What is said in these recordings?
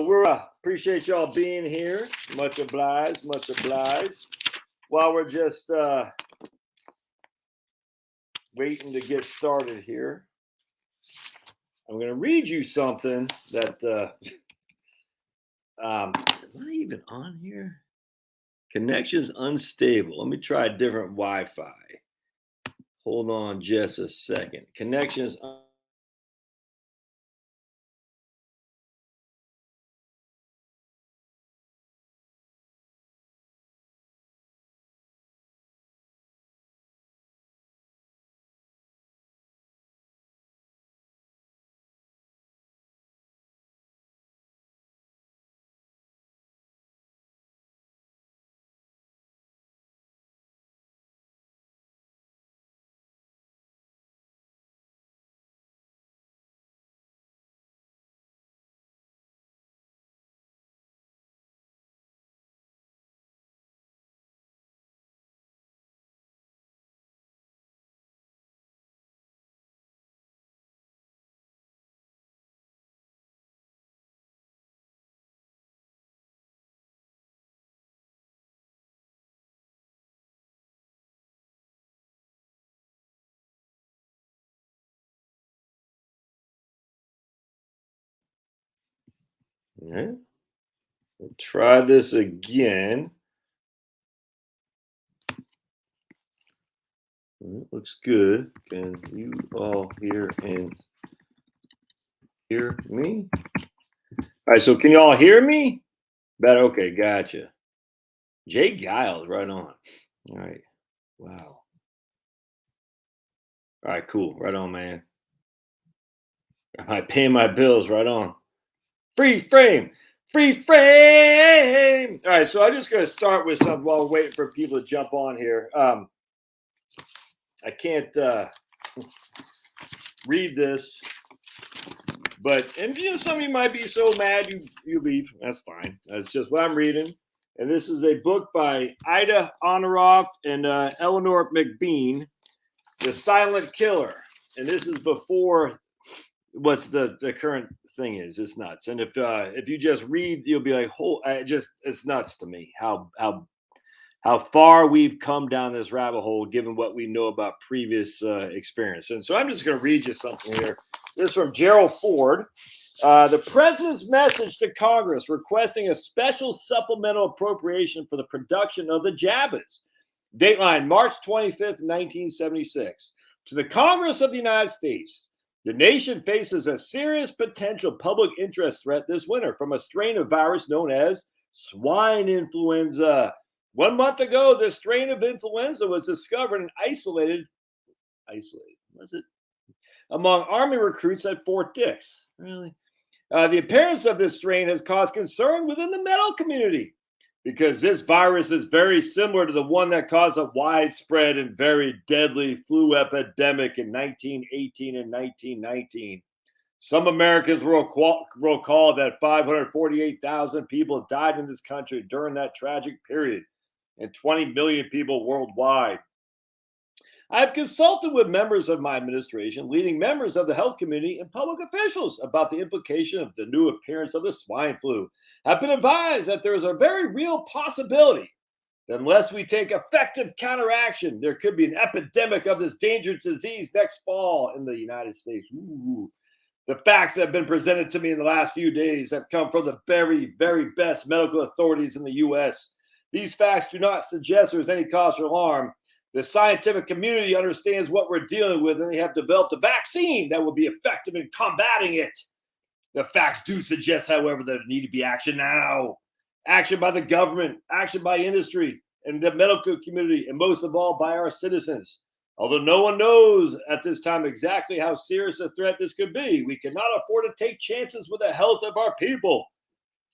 we're appreciate y'all being here. Much obliged, much obliged. While we're just waiting to get started here, I'm going to read you something that am I even on here? Connection's unstable. Let me try a different Wi-Fi. Hold on just a second. Connection's all right. We'll try this again. It looks good. Can you all hear me? All right, so can you all hear me? Better. Okay, gotcha. Jay Giles, right on. All right. Wow. All right, cool. Right on, man. Am I paying my bills? Right on. Freeze frame. Freeze frame. All right, so I'm just going to start with something while we're waiting for people to jump on here. I can't read this, but some of you might be so mad you leave. That's fine. That's just what I'm reading. And this is a book by Ida Honoroff and Eleanor McBean, The Silent Killer. And this is before what's the current thing is. It's nuts. And if you just read, you'll be like, it's nuts to me how far we've come down this rabbit hole, given what we know about previous experience. And so I'm just going to read you something here. This is from Gerald Ford. The president's message to Congress requesting a special supplemental appropriation for the production of the Jabbas. Dateline, March 25th, 1976. To the Congress of the United States, the nation faces a serious potential public interest threat this winter from a strain of virus known as swine influenza. 1 month ago, this strain of influenza was discovered and isolated, was it? Among Army recruits at Fort Dix. Really? The appearance of this strain has caused concern within the medical community because this virus is very similar to the one that caused a widespread and very deadly flu epidemic in 1918 and 1919. Some Americans will recall that 548,000 people died in this country during that tragic period, and 20 million people worldwide. I have consulted with members of my administration, leading members of the health community, and public officials about the implication of the new appearance of the swine flu. I've been advised that there is a very real possibility that unless we take effective counteraction, there could be an epidemic of this dangerous disease next fall in the United States. Ooh. The facts that have been presented to me in the last few days have come from the very, very best medical authorities in the U.S. These facts do not suggest there's any cause for alarm. The scientific community understands what we're dealing with, and they have developed a vaccine that will be effective in combating it. The facts do suggest, however, that there need to be action now. Action by the government, action by industry, and the medical community, and most of all, by our citizens. Although no one knows at this time exactly how serious a threat this could be, we cannot afford to take chances with the health of our people.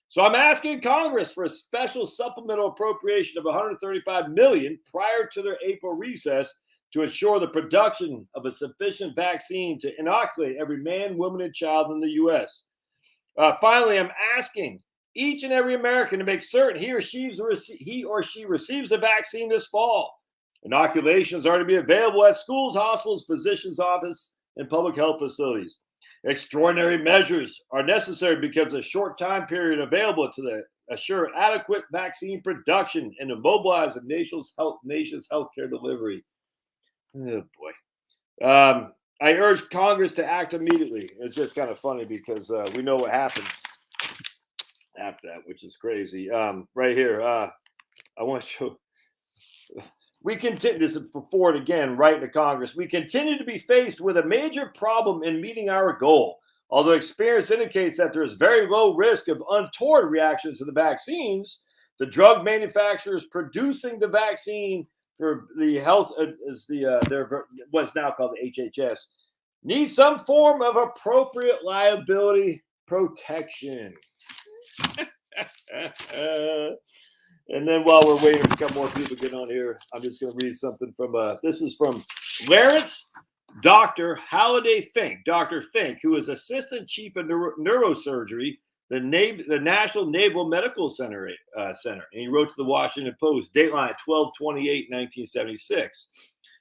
So I'm asking Congress for a special supplemental appropriation of $135 million prior to their April recess to ensure the production of a sufficient vaccine to inoculate every man, woman, and child in the U.S. Finally, I'm asking each and every American to make certain he or she receives the vaccine this fall. Inoculations are to be available at schools, hospitals, physicians' offices, and public health facilities. Extraordinary measures are necessary because a short time period available to assure adequate vaccine production and to mobilize the nation's healthcare delivery. Oh boy. I urge Congress to act immediately. It's just kind of funny because we know what happened after that, which is crazy. Right here, I want to show. We continue, this is for Ford again, writing to Congress. We continue to be faced with a major problem in meeting our goal. Although experience indicates that there is very low risk of untoward reactions to the vaccines, the drug manufacturers producing the vaccine for the health is their what's now called the HHS need some form of appropriate liability protection. And then while we're waiting for a couple more people to get on here, I'm just going to read something from this is from Lawrence Dr. Halliday Fink. Dr. Fink, who is Assistant Chief of Neurosurgery, the National Naval Medical Center. And he wrote to the Washington Post, Dateline 12/28/1976.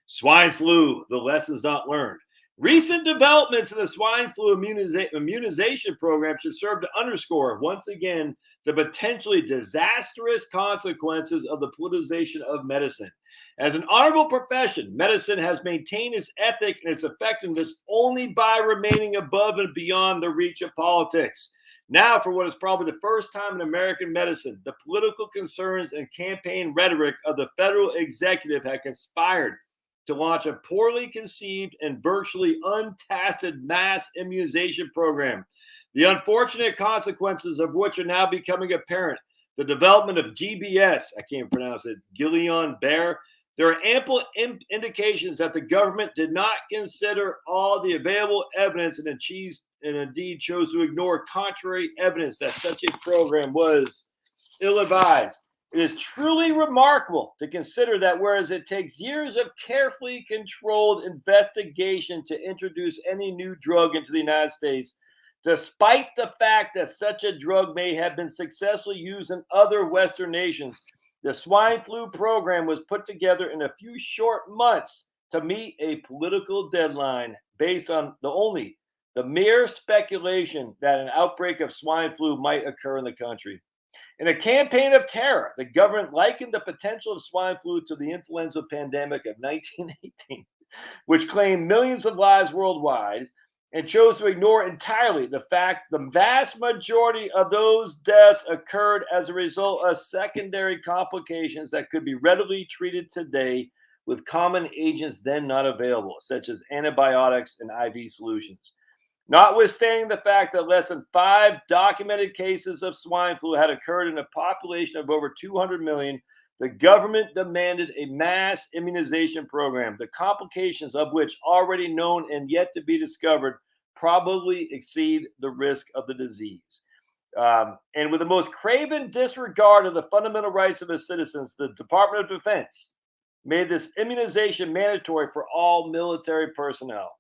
Swine flu, the lessons not learned. Recent developments in the swine flu immunization program should serve to underscore, once again, the potentially disastrous consequences of the politicization of medicine. As an honorable profession, medicine has maintained its ethic and its effectiveness only by remaining above and beyond the reach of politics. Now, for what is probably the first time in American medicine, the political concerns and campaign rhetoric of the federal executive have conspired to launch a poorly conceived and virtually untasted mass immunization program, the unfortunate consequences of which are now becoming apparent. The development of GBS, I can't pronounce it, Guillain-Barré. There are ample indications that the government did not consider all the available evidence and indeed chose to ignore contrary evidence that such a program was ill-advised. It is truly remarkable to consider that whereas it takes years of carefully controlled investigation to introduce any new drug into the United States, despite the fact that such a drug may have been successfully used in other Western nations, the swine flu program was put together in a few short months to meet a political deadline based on the mere speculation that an outbreak of swine flu might occur in the country. In a campaign of terror, the government likened the potential of swine flu to the influenza pandemic of 1918, which claimed millions of lives worldwide, and chose to ignore entirely the fact the vast majority of those deaths occurred as a result of secondary complications that could be readily treated today with common agents then not available, such as antibiotics and IV solutions. Notwithstanding the fact that less than 5 documented cases of swine flu had occurred in a population of over 200 million, the government demanded a mass immunization program, the complications of which, already known and yet to be discovered, probably exceed the risk of the disease. And with the most craven disregard of the fundamental rights of its citizens, the Department of Defense made this immunization mandatory for all military personnel.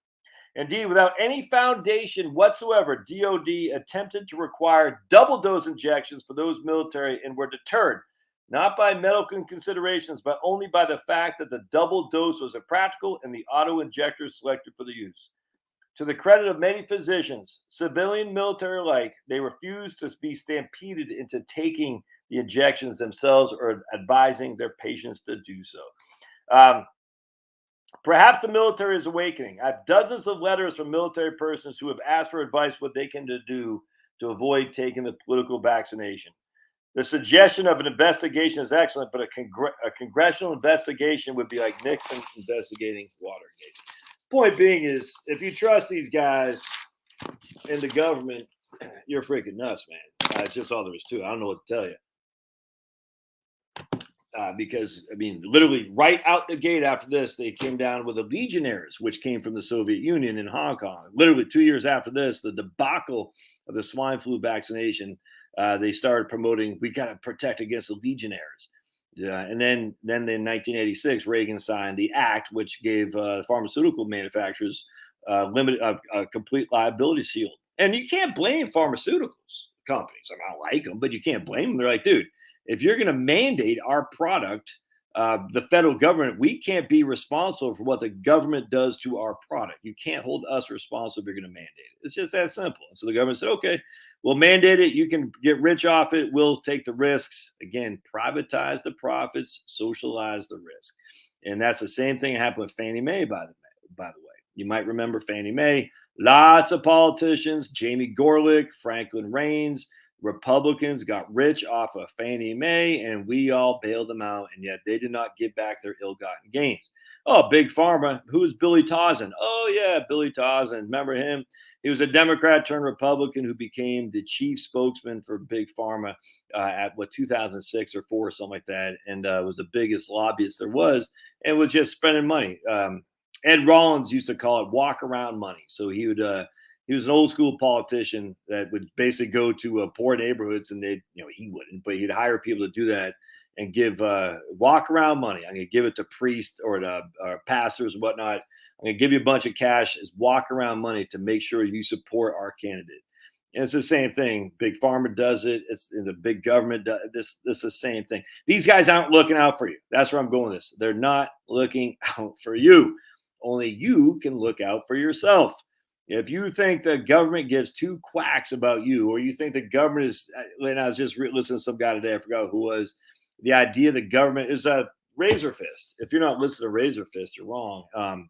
Indeed, without any foundation whatsoever, DOD attempted to require double dose injections for those military and were deterred, not by medical considerations, but only by the fact that the double dose was impractical and the auto injectors selected for the use. To the credit of many physicians, civilian, military alike, they refused to be stampeded into taking the injections themselves or advising their patients to do so. Perhaps the military is awakening. I have dozens of letters from military persons who have asked for advice what they can do to avoid taking the political vaccination. The suggestion of an investigation is excellent, but a congressional investigation would be like Nixon investigating Watergate. Point being is, if you trust these guys in the government, you're freaking nuts, man. It's just all there is to it. I don't know what to tell you. Because, I mean, literally right out the gate after this, they came down with the Legionnaires, which came from the Soviet Union in Hong Kong. Literally 2 years after this, the debacle of the swine flu vaccination, they started promoting, we got to protect against the Legionnaires. And then in 1986, Reagan signed the act, which gave pharmaceutical manufacturers a complete liability shield. And you can't blame pharmaceuticals companies. I don't like them, but you can't blame them. They're like, dude, if you're going to mandate our product the federal government, we can't be responsible for what the government does to our product. You can't hold us responsible if you're going to mandate it. It's just that simple. And so the government said, okay, we'll mandate it. You can get rich off it. We'll take the risks. Again, privatize the profits, socialize the risk. And that's the same thing happened with Fannie Mae, by the way. You might remember Fannie Mae. Lots of politicians, Jamie Gorelick, Franklin Raines, Republicans got rich off of Fannie Mae, and we all bailed them out, and yet they did not get back their ill-gotten gains. Oh, Big Pharma. Who is Billy Tauzin? Oh, yeah, Billy Tauzin. Remember him? He was a Democrat turned Republican who became the chief spokesman for Big Pharma at 2006 or 4 or something like that, and was the biggest lobbyist there was, and was just spending money. Ed Rollins used to call it walk around money. So he was an old school politician that would basically go to poor neighborhoods, and he wouldn't, but he'd hire people to do that and give walk around money. I'm going to give it to priests or to pastors and whatnot. I'm going to give you a bunch of cash as walk around money to make sure you support our candidate. And it's the same thing. Big Pharma does it. It's in the big government. This is the same thing. These guys aren't looking out for you. That's where I'm going with this. They're not looking out for you. Only you can look out for yourself. If you think the government gives two quacks about you, or you think the government is, and I was just listening to some guy today, I forgot who was, the idea the government is a razor fist. If you're not listening to Razor Fist, you're wrong.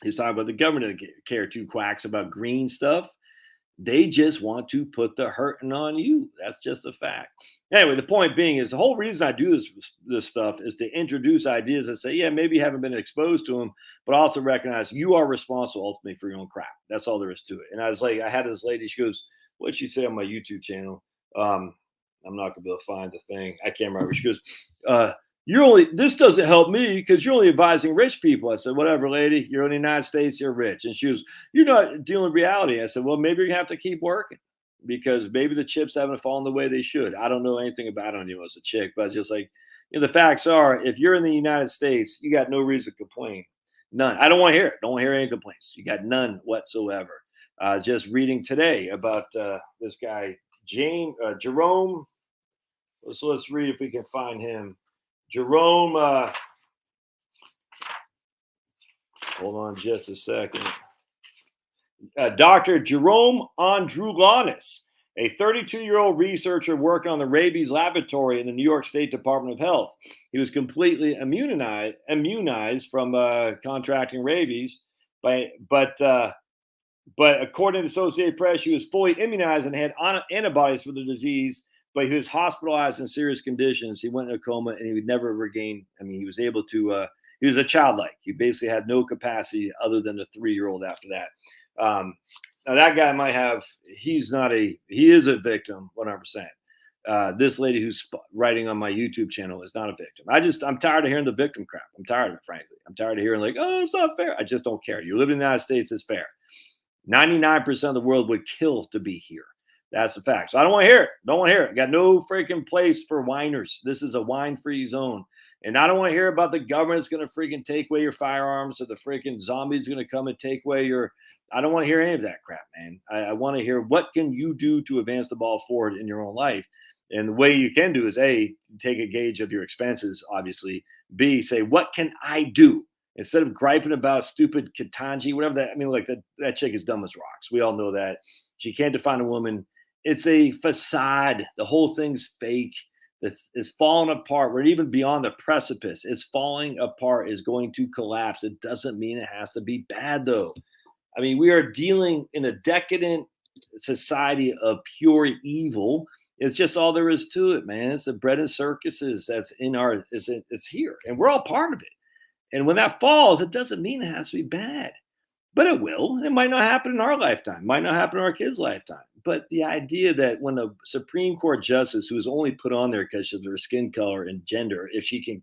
He's talking about the government doesn't care two quacks about green stuff. They just want to put the hurting on you. That's just a fact. Anyway, the point being is the whole reason I do this stuff is to introduce ideas that say, yeah, maybe you haven't been exposed to them, but also recognize you are responsible ultimately for your own crap. That's all there is to it. And I was like, I had this lady, she goes, what'd she say on my YouTube channel? I'm not gonna be able to find the thing. I can't remember. She goes, this doesn't help me because you're only advising rich people. I said, whatever, lady, you're in the United States, you're rich. And she goes, you're not dealing with reality. I said, well, maybe you have to keep working because maybe the chips haven't fallen the way they should. I don't know anything about it. I don't even know it's a chick, but just like, the facts are, if you're in the United States, you got no reason to complain. None. I don't want to hear it. Don't want to hear any complaints. You got none whatsoever. Just reading today about this guy, Jerome. So let's read if we can find him. Jerome, hold on just a second. Dr. Jerome Androulonis, a 32-year-old researcher working on the rabies laboratory in the New York State Department of Health. He was completely immunized from contracting rabies, but according to the Associated Press, he was fully immunized and had antibodies for the disease. But he was hospitalized in serious conditions. He went into a coma and he would never regain. I mean, he was able to, he was a childlike. He basically had no capacity other than a 3-year-old after that. Now that guy might have, he is a victim 100%. This lady who's writing on my YouTube channel is not a victim. I'm tired of hearing the victim crap. I'm tired of it, frankly. I'm tired of hearing like, oh, it's not fair. I just don't care. You live in the United States, it's fair. 99% of the world would kill to be here. That's the fact. So I don't want to hear it. Don't want to hear it. Got no freaking place for whiners. This is a wine-free zone. And I don't want to hear about the government's going to freaking take away your firearms or the freaking zombies going to come and take away your. I don't want to hear any of that crap, man. I want to hear what can you do to advance the ball forward in your own life. And the way you can do is A, take a gauge of your expenses, obviously. B, say, what can I do? Instead of griping about stupid Katanji, whatever that, I mean, like that chick is dumb as rocks. We all know that. She can't define a woman. It's a facade. The whole thing's fake. It's falling apart. We're even beyond the precipice. It's falling apart. It's going to collapse. It doesn't mean it has to be bad, though. I mean, we are dealing in a decadent society of pure evil. It's just all there is to it, man. It's the bread and circuses that's in our, it's here. And we're all part of it. And when that falls, it doesn't mean it has to be bad. But it will. It might not happen in our lifetime. It might not happen in our kids' lifetime. But the idea that when a Supreme Court justice who is only put on there because of her skin color and gender, if she can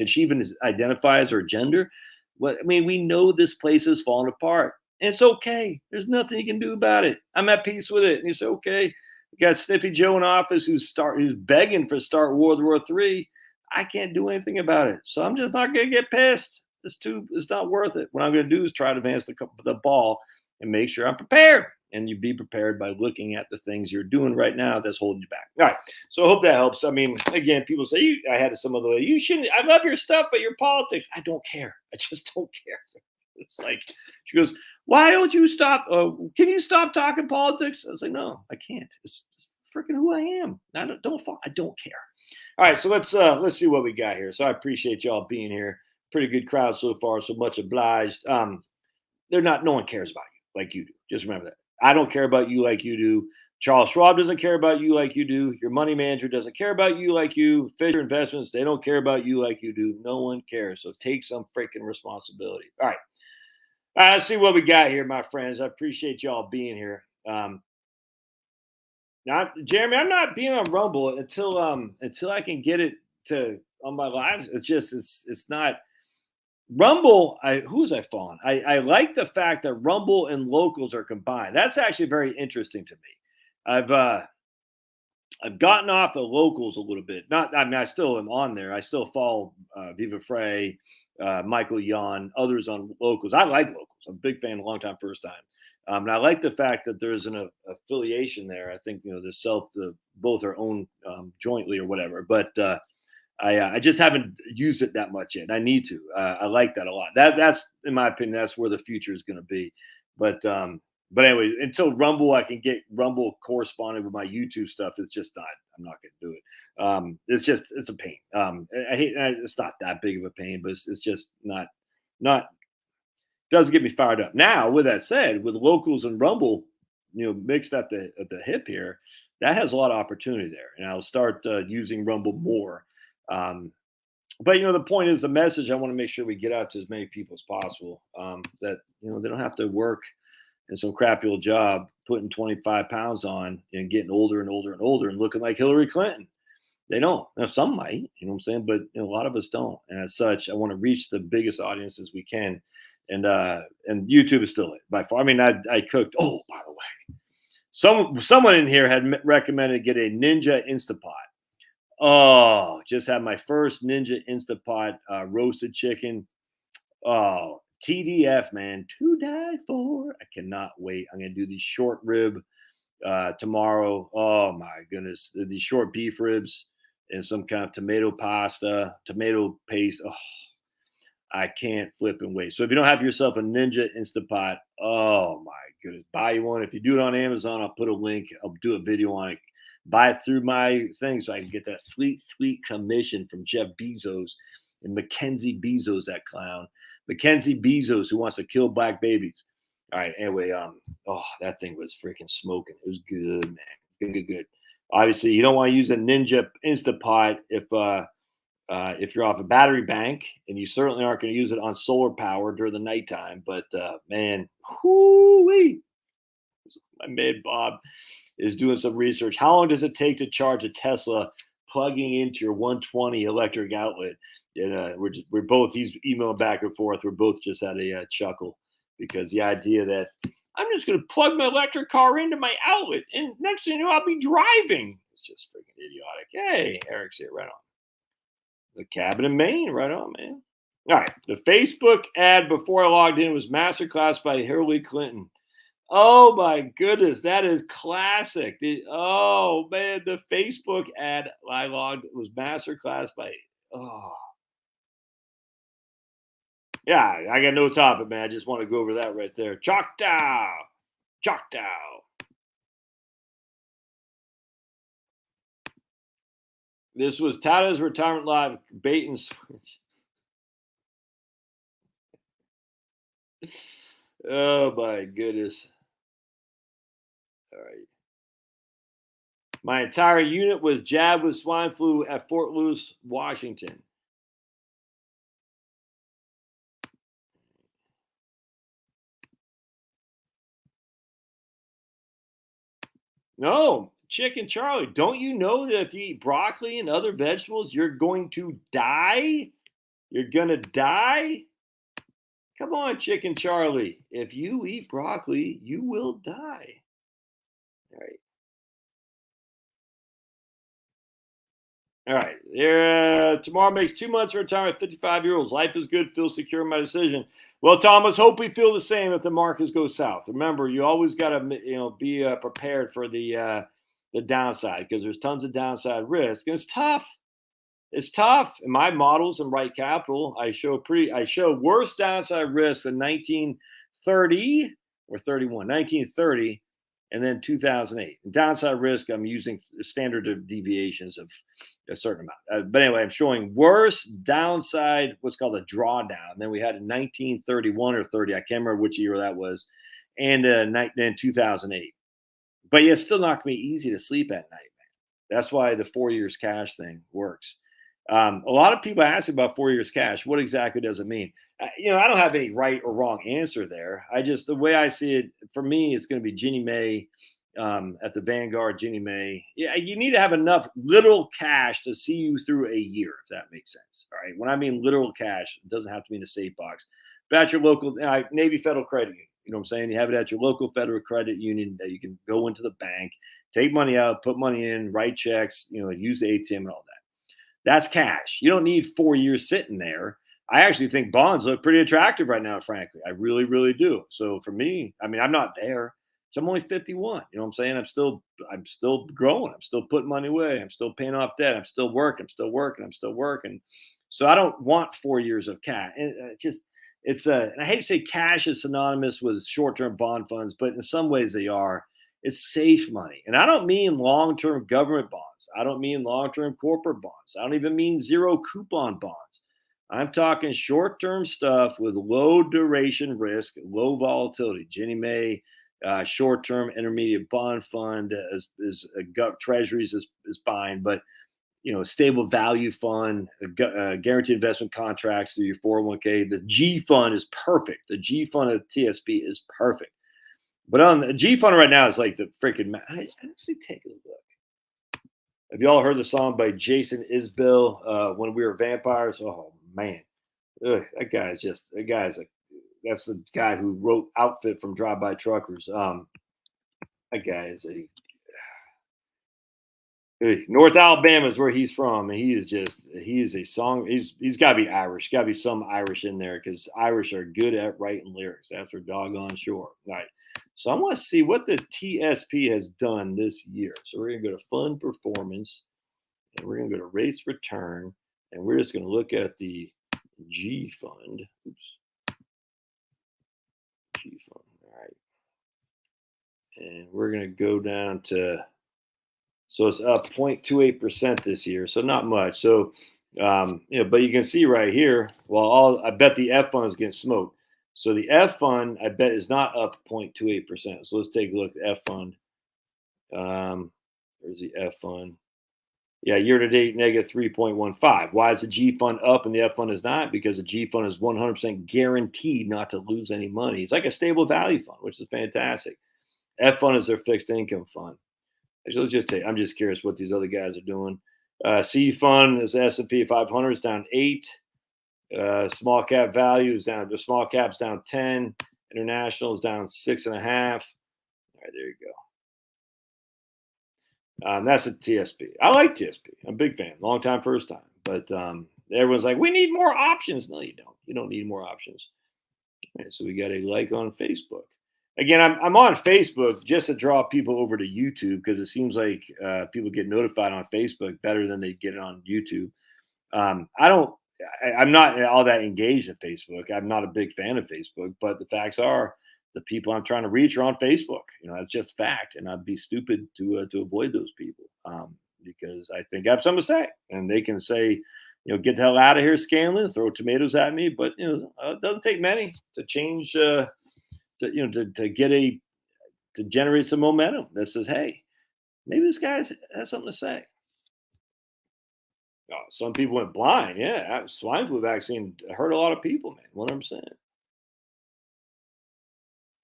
she even identify as her gender? Well, I mean, we know this place is falling apart. And it's okay. There's nothing you can do about it. I'm at peace with it. And you say, okay, you got Sniffy Joe in office who's begging for start World War III. I can't do anything about it. So I'm just not going to get pissed. It's not worth it. What I'm going to do is try to advance the ball and make sure I'm prepared. And you be prepared by looking at the things you're doing right now that's holding you back. All right. So I hope that helps. I mean, again, people say, I had some other way, you shouldn't, I love your stuff, but your politics, I don't care. I just don't care. It's like, she goes, why don't you stop? Can you stop talking politics? I was like, no, I can't. It's freaking who I am. I don't care. All right, so let's see what we got here. So I appreciate y'all being here. Pretty good crowd so far. So much obliged. No one cares about you like you do. Just remember that. I don't care about you like you do. Charles Schwab doesn't care about you like you do. Your money manager doesn't care about you like you. Fisher Investments, they don't care about you like you do. No one cares. So take some freaking responsibility. All right. Let's see what we got here, my friends. I appreciate y'all being here. Not Jeremy, I'm not being on Rumble until I can get it to on my live. It's not Rumble. Who was I following? I like the fact that Rumble and locals are combined. That's actually very interesting to me. I've gotten off the locals a little bit. I still am on there. I still follow Viva Frey, Michael Yon, others on locals. I like locals. I'm a big fan, a long time, first time. And I like the fact that there's an affiliation there. I think both are owned jointly or whatever. But I just haven't used it that much yet. I need to. I like that a lot. That's in my opinion. That's where the future is going to be. But anyway, until Rumble, I can get Rumble corresponding with my YouTube stuff. It's just not. I'm not going to do it. It's a pain. I hate. It's not that big of a pain, but it's just not doesn't get me fired up. Now, with that said, with locals and Rumble, mixed at the hip here, that has a lot of opportunity there, and I'll start using Rumble more. But the point is, the message I want to make sure we get out to as many people as possible. That they don't have to work in some crappy old job, putting 25 pounds on and getting older and older and older and looking like Hillary Clinton. They don't. Now, some might, what I'm saying, but a lot of us don't. And as such, I want to reach the biggest audiences we can. And YouTube is still it by far. I mean, I cooked. Oh, by the way, someone in here had recommended get a Ninja Instapot. Oh, just had my first Ninja Instapot roasted chicken. Oh, TDF, man, to die for. I cannot wait. I'm gonna do these short rib tomorrow. Oh my goodness, these short beef ribs and some kind of tomato paste. Oh, I can't flip and wait. So if you don't have yourself a Ninja Instapot, oh my goodness, buy you one. If you do it on Amazon, I'll put a link. I'll do a video on it. Buy it through my thing so I can get that sweet, sweet commission from Jeff Bezos and Mackenzie Bezos, that clown. Mackenzie Bezos, who wants to kill black babies. All right. Anyway, that thing was freaking smoking. It was good, man. Good. Obviously, you don't want to use a Ninja Instapot if you're off a battery bank, and you certainly aren't going to use it on solar power during the nighttime. But man, whoo-wee. My man Bob is doing some research. How long does it take to charge a Tesla plugging into your 120 electric outlet? And we're both, he's emailing back and forth. We're both just had a chuckle because the idea that I'm just going to plug my electric car into my outlet and next thing you know, I'll be driving. It's just freaking idiotic. Hey, Eric's here. Right on. The cabin in Maine. Right on, man. All right. The Facebook ad before I logged in was Masterclass by Hillary Clinton. Oh my goodness, that is classic. The Facebook ad I logged was Masterclass by Yeah, I got no topic, man. I just want to go over that right there. Choctaw. This was Tata's Retirement Live bait and switch. Oh my goodness. All right. My entire unit was jabbed with swine flu at Fort Lewis, Washington. No, Chicken Charlie, don't you know that if you eat broccoli and other vegetables, you're going to die? You're going to die? Come on, Chicken Charlie. If you eat broccoli, you will die. All right. All right. Tomorrow makes 2 months of retirement, 55 years old. Life is good. Feel secure in my decision. Well, Thomas, hope we feel the same if the markets go south. Remember, you always got to be prepared for the downside because there's tons of downside risk. And it's tough. It's tough. In my models and Right Capital, I show worse downside risk than 1930 or 31, 1930, and then 2008. And downside risk, I'm using standard deviations of a certain amount. But anyway, I'm showing worse downside, what's called a drawdown. And then we had in 1931 or 30, I can't remember which year that was, and then 2008. But yeah, it's still not going to be easy to sleep at night, man. That's why the 4 years cash thing works. A lot of people ask me about 4 years cash. What exactly does it mean? I don't have any right or wrong answer there. The way I see it, for me, it's going to be Ginnie Mae at the Vanguard, Ginnie Mae. Yeah, you need to have enough literal cash to see you through a year, if that makes sense. All right. When I mean literal cash, it doesn't have to be in a safe box. But at your local Navy Federal Credit Union, you know what I'm saying? You have it at your local federal credit union that you can go into the bank, take money out, put money in, write checks, use the ATM and all that. That's cash. You don't need 4 years sitting there. I actually think bonds look pretty attractive right now, frankly. I really, really do. So for me, I mean, I'm not there. So I'm only 51. You know what I'm saying? I'm still growing. I'm still putting money away. I'm still paying off debt. I'm still working. I'm still working. So I don't want 4 years of cash. And and I hate to say cash is synonymous with short-term bond funds, but in some ways they are. It's safe money. And I don't mean long-term government bonds. I don't mean long-term corporate bonds. I don't even mean zero coupon bonds. I'm talking short-term stuff with low duration risk, low volatility. Ginnie Mae, short-term intermediate bond fund treasuries is fine, but stable value fund, guaranteed investment contracts through your 401k. The G fund is perfect. The G fund of TSP is perfect. But on the G fund right now is like the freaking. I actually take a look. Have you all heard the song by Jason Isbell, "When We Were Vampires"? Oh man, that guy's that's the guy who wrote "Outfit" from Drive By Truckers. That guy is North Alabama is where he's from, and he is a song. He's got to be Irish. Got to be some Irish in there because Irish are good at writing lyrics. That's for doggone sure. All right. So I want to see what the TSP has done this year. So we're going to go to fund performance, and we're going to go to rates return, and we're just going to look at the G fund. Oops. G fund. All right. And we're going to go down to, so it's up 0.28% this year. So not much. So, but you can see right here, I bet the F fund is getting smoked. So the F fund, I bet, is not up 0.28%. So let's take a look at the F fund. There's the F fund. Yeah, year to date, negative 3.15. Why is the G fund up and the F fund is not? Because the G fund is 100% guaranteed not to lose any money. It's like a stable value fund, which is fantastic. F fund is their fixed income fund. Actually, I'm just curious what these other guys are doing. C fund is S&P 500 is down 8. Small cap value is down. The small cap's down 10. International is down 6.5. All right, there you go. That's a TSP. I like TSP. I'm a big fan. Long time, first time. But everyone's like, we need more options. No, you don't. You don't need more options. Okay, so we got a like on Facebook. Again, I'm on Facebook just to draw people over to YouTube because it seems like people get notified on Facebook better than they get it on YouTube. I'm not all that engaged in Facebook. I'm not a big fan of Facebook, but the facts are the people I'm trying to reach are on Facebook. That's just fact. And I'd be stupid to avoid those people because I think I have something to say and they can say, get the hell out of here, Scanlon, throw tomatoes at me. But, it doesn't take many to change, to generate some momentum that says, hey, maybe this guy has something to say. Oh, some people went blind. Yeah, swine flu vaccine hurt a lot of people, man. 100%.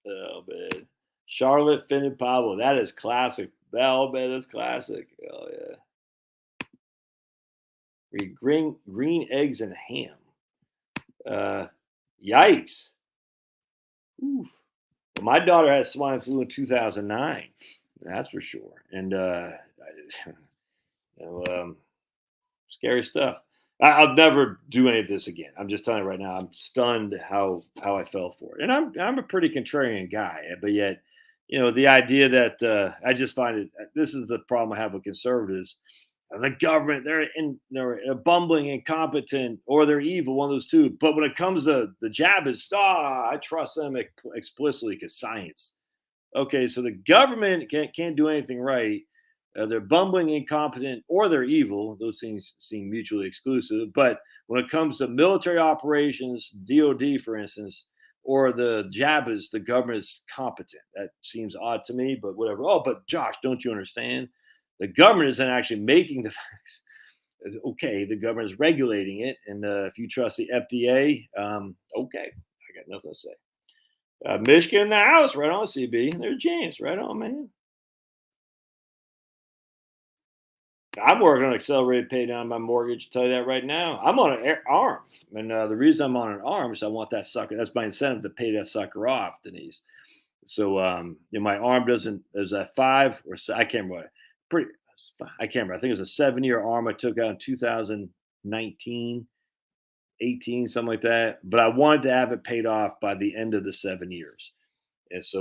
Oh man, Charlotte, Finn, and Pablo. That is classic. Oh man, that's classic. Oh yeah. Green eggs and ham. Yikes. Oof. Well, my daughter had swine flu in 2009. That's for sure. And scary stuff. I'll never do any of this again. I'm just telling you right now. I'm stunned how I fell for it, and I'm a pretty contrarian guy, but yet, the idea that I just find it. This is the problem I have with conservatives. The government, they're bumbling, incompetent, or they're evil. One of those two. But when it comes to the jabbists, I trust them explicitly because science. Okay, so the government can't do anything right. They're bumbling, incompetent, or they're evil. Those things seem mutually exclusive. But when it comes to military operations, DOD, for instance, or the Jabbas, the government is competent. That seems odd to me, but whatever. Oh, but Josh, don't you understand? The government isn't actually making the facts. Okay, the government is regulating it. And if you trust the FDA, okay, I got nothing to say. Michigan in the house, right on, CB. There's James, right on, man. I'm working on accelerated pay down my mortgage. Tell you that right now. I'm on an arm, and the reason I'm on an arm is I want that sucker. That's my incentive to pay that sucker off, Denise. So, my arm doesn't. There's a 5 or I can't remember. Pretty. I can't remember. I think it was a 7-year arm I took out in 2019, 18, something like that. But I wanted to have it paid off by the end of the 7 years. And so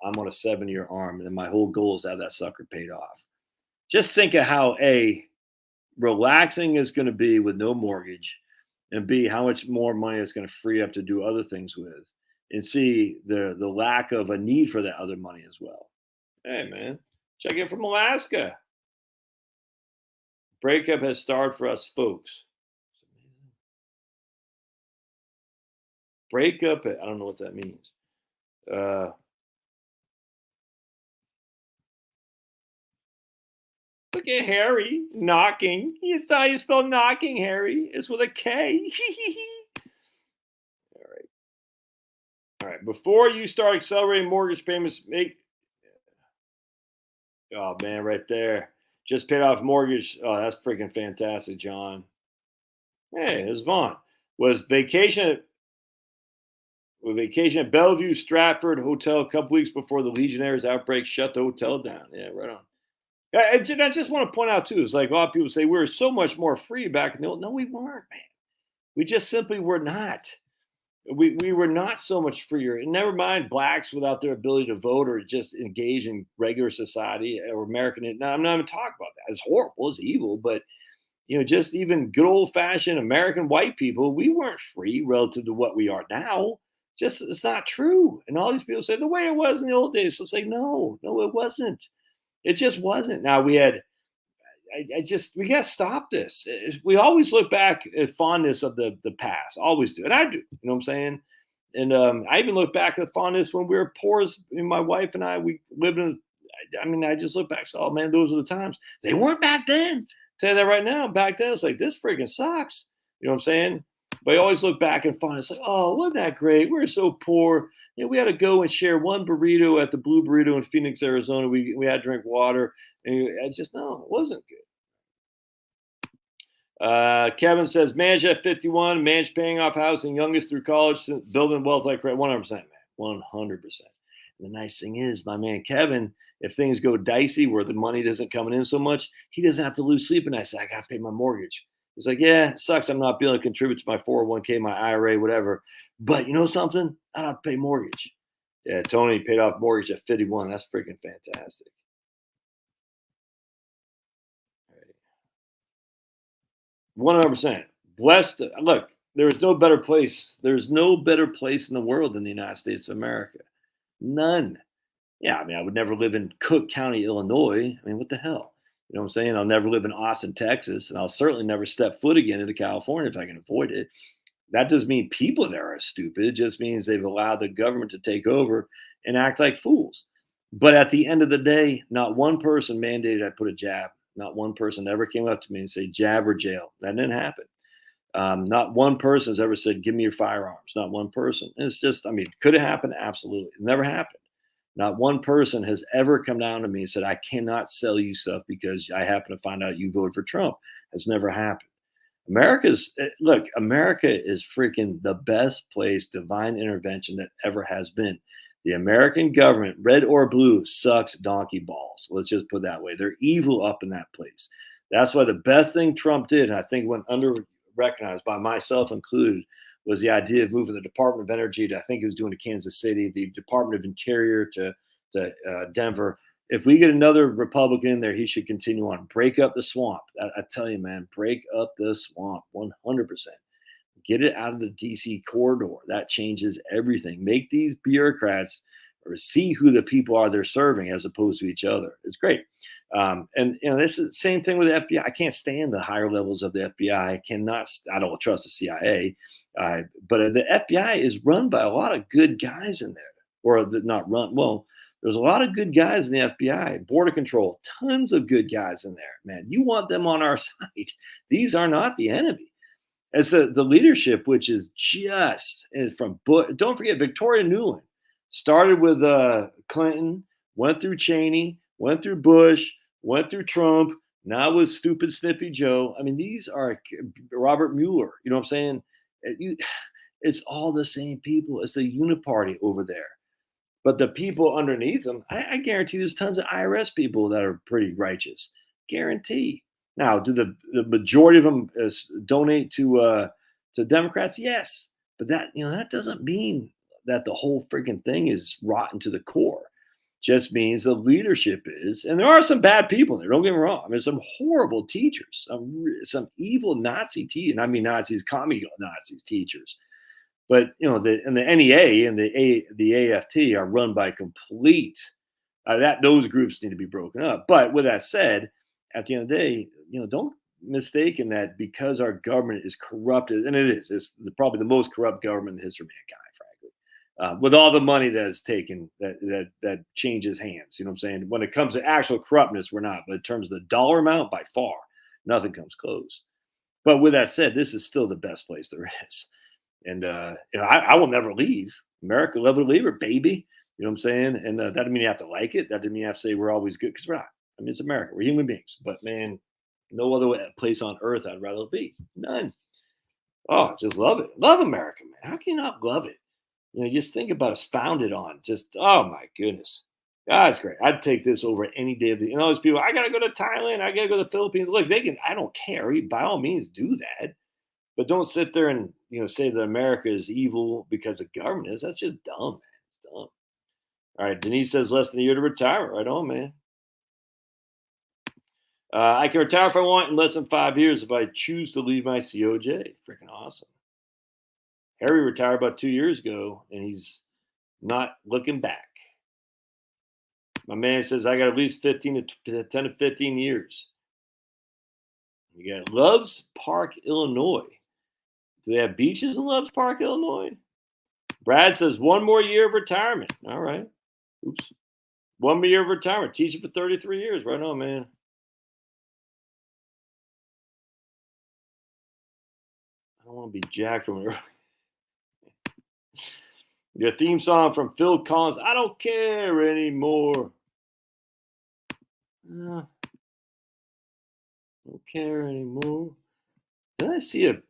I'm on a 7-year arm, and my whole goal is to have that sucker paid off. Just think of how relaxing is going to be with no mortgage, and B, how much more money it's going to free up to do other things with, and C, the lack of a need for that other money as well. Hey man, check in from Alaska. Breakup has started for us folks. Breakup, I don't know what that means. Look at Harry knocking. You thought you spelled knocking, Harry? It's with a K. All right. All right. Before you start accelerating mortgage payments, oh man, right there. Just paid off mortgage. Oh, that's freaking fantastic, John. Hey, it's Vaughn. Was vacation at Bellevue Stratford Hotel a couple weeks before the Legionnaires outbreak shut the hotel down. Yeah, right on. I just want to point out too, it's like a lot of people say we were so much more free back in the old. No, we weren't, man. We just simply were not. We were not so much freer. And never mind blacks without their ability to vote or just engage in regular society or American. Now, I'm not even talking about that. It's horrible. It's evil. But just even good old fashioned American white people, we weren't free relative to what we are now. Just it's not true. And all these people say the way it was in the old days. So it's like, no, it wasn't. It just wasn't. Now we had we got to stop this. We always look back at fondness of the past, always do, and I do. You know what I'm saying? And I even look back at fondness when we were poor. My wife and I, we lived in. I mean, I just look back. So, oh man, those are the times. They weren't back then. Tell you that right now. Back then, it's like this freaking sucks. You know what I'm saying? But I always look back and find it's like, oh, wasn't that great? We were so poor. We had to go and share one burrito at the Blue Burrito in Phoenix, Arizona. We had to drink water, and I just no, it wasn't good. Kevin says, manage at 51, manage paying off housing, youngest through college, building wealth like 100%, man, 100%. The nice thing is, my man Kevin, if things go dicey where the money isn't coming in so much, he doesn't have to lose sleep at night. I got to pay my mortgage. He's like, yeah, it sucks. I'm not being able to contribute to my 401k, my IRA, whatever. But you know something? I don't have to pay mortgage. Yeah, Tony paid off mortgage at 51. That's freaking fantastic. 100%. Blessed. Look, there is no better place. There's no better place in the world than the United States of America. None. Yeah, I mean, I would never live in Cook County, Illinois. I mean, what the hell? You know what I'm saying? I'll never live in Austin, Texas, and I'll certainly never step foot again into California if I can avoid it. That doesn't mean people there are stupid. It just means they've allowed the government to take over and act like fools. But at the end of the day, not one person mandated I put a jab. Not one person ever came up to me and said jab or jail. That didn't happen. Not one person has ever said, give me your firearms. Not one person. And it's just, I mean, could it happen? Absolutely. It never happened. Not one person has ever come down to me and said, I cannot sell you stuff because I happen to find out you voted for Trump. It's never happened. America is freaking the best place, divine intervention that ever has been. The American government, red or blue, sucks donkey balls. Let's just put it that way. They're evil up in that place. That's why the best thing Trump did, and I think went recognized by myself included was the idea of moving the Department of Energy to, I think it was doing to Kansas City, the Department of Interior to Denver. If we get another Republican in there, he should continue on. Break up the swamp. I tell you, man, break up the swamp 100%. Get it out of the DC corridor. That changes everything. Make these bureaucrats or see who the people are they're serving as opposed to each other. It's great. And this is the same thing with the FBI. I can't stand the higher levels of the FBI. I don't trust the CIA. But the FBI is run by a lot of good guys in there, or not run. Well, there's a lot of good guys in the FBI, border control, tons of good guys in there, man. You want them on our side. These are not the enemy. As the leadership, which is just from don't forget Victoria Nuland started with Clinton, went through Cheney, went through Bush, went through Trump, now with stupid Snippy Joe. I mean, these are Robert Mueller. You know what I'm saying? It's all the same people. It's the uniparty over there. But the people underneath them, I guarantee there's tons of IRS people that are pretty righteous. Guarantee. Now, do the majority of them donate to Democrats? Yes, but that doesn't mean that the whole freaking thing is rotten to the core. Just means the leadership is, and there are some bad people there. Don't get me wrong. I mean, some horrible teachers, some evil Nazi teachers. I mean, Nazis, commie Nazis teachers. But the NEA and the AFT are run by complete. Those groups need to be broken up. But with that said, at the end of the day, don't mistake in that because our government is corrupted, and it is. It's probably the most corrupt government in the history of mankind, frankly. With all the money that is taken, that changes hands. You know what I'm saying? When it comes to actual corruptness, we're not. But in terms of the dollar amount, by far, nothing comes close. But with that said, this is still the best place there is. And I will never leave. America will never leave her, baby. You know what I'm saying? And that doesn't mean you have to like it. That doesn't mean you have to say we're always good, because we're not. I mean, it's America. We're human beings. But man, no other place on earth I'd rather be. None. Oh, just love it. Love America, man. How can you not love it? Just think about us founded on oh my goodness. That's great. I'd take this over any day of the. Those people, I got to go to Thailand. I got to go to the Philippines. Look, they can. I don't care. By all means, do that. But don't sit there and say that America is evil because the government is. That's just dumb, man. It's dumb. All right, Denise says less than a year to retire. Right on, man. I can retire if I want in less than 5 years if I choose to leave my COJ. Freaking awesome. Harry retired about 2 years ago, and he's not looking back. My man says I got at least 10 to 15 years. You got Loves Park, Illinois. Do they have beaches in Loves Park, Illinois? Brad says 1 more year of retirement. All right. Oops. 1 more year of retirement. Teaching for 33 years. Right on, man. I don't want to be jacked from it. The theme song from Phil Collins. I don't care anymore. Don't care anymore. Did I see a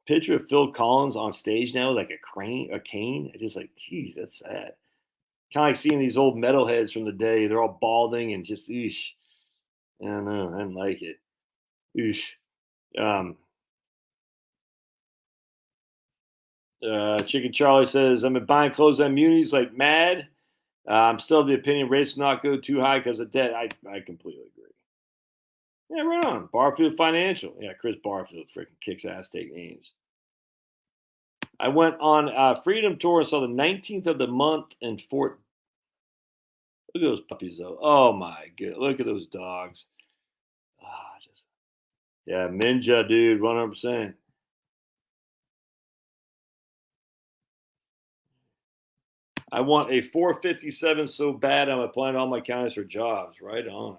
picture of Phil Collins on stage now with like a cane? I just geez, that's sad. Kind of like seeing these old metalheads from the day. They're all balding and just, eesh. I don't know. I didn't like it. Eesh. Chicken Charlie says, I'm buying clothes on munis like mad. I'm still of the opinion rates will not go too high because of debt. I completely agree. Yeah, right on. Barfield Financial. Yeah, Chris Barfield freaking kicks ass, take names. I went on a Freedom Tour and saw the 19th of the month in Fort. Look at those puppies, though. Oh, my God. Look at those dogs. Yeah, Menger, dude, 100%. I want a 457 so bad I'm applying to all my counties for jobs. Right on.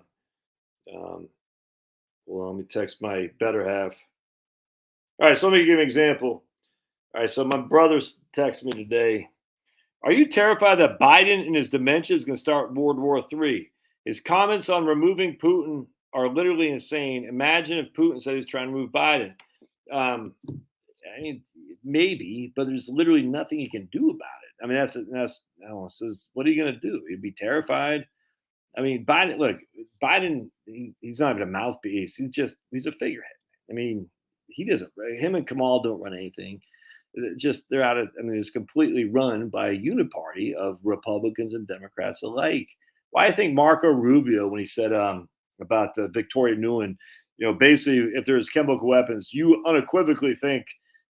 Well, let me text my better half. All right, so let me give you an example. All right, so my brother texted me today. Are you terrified that Biden in his dementia is going to start World War III? His comments on removing Putin are literally insane. Imagine if Putin said he's trying to move Biden. I mean, maybe, but there's literally nothing he can do about it. I mean, that's I don't know, says, what are you going to do? He'd be terrified. I mean, Biden, look, he's not even a mouthpiece. He's a figurehead. I mean, he doesn't. Him and Kamal don't run anything. Just they're out of. I mean, it's completely run by a uniparty of Republicans and Democrats alike. Why I think Marco Rubio, when he said about Victoria Nuland, basically, if there's chemical weapons, you unequivocally think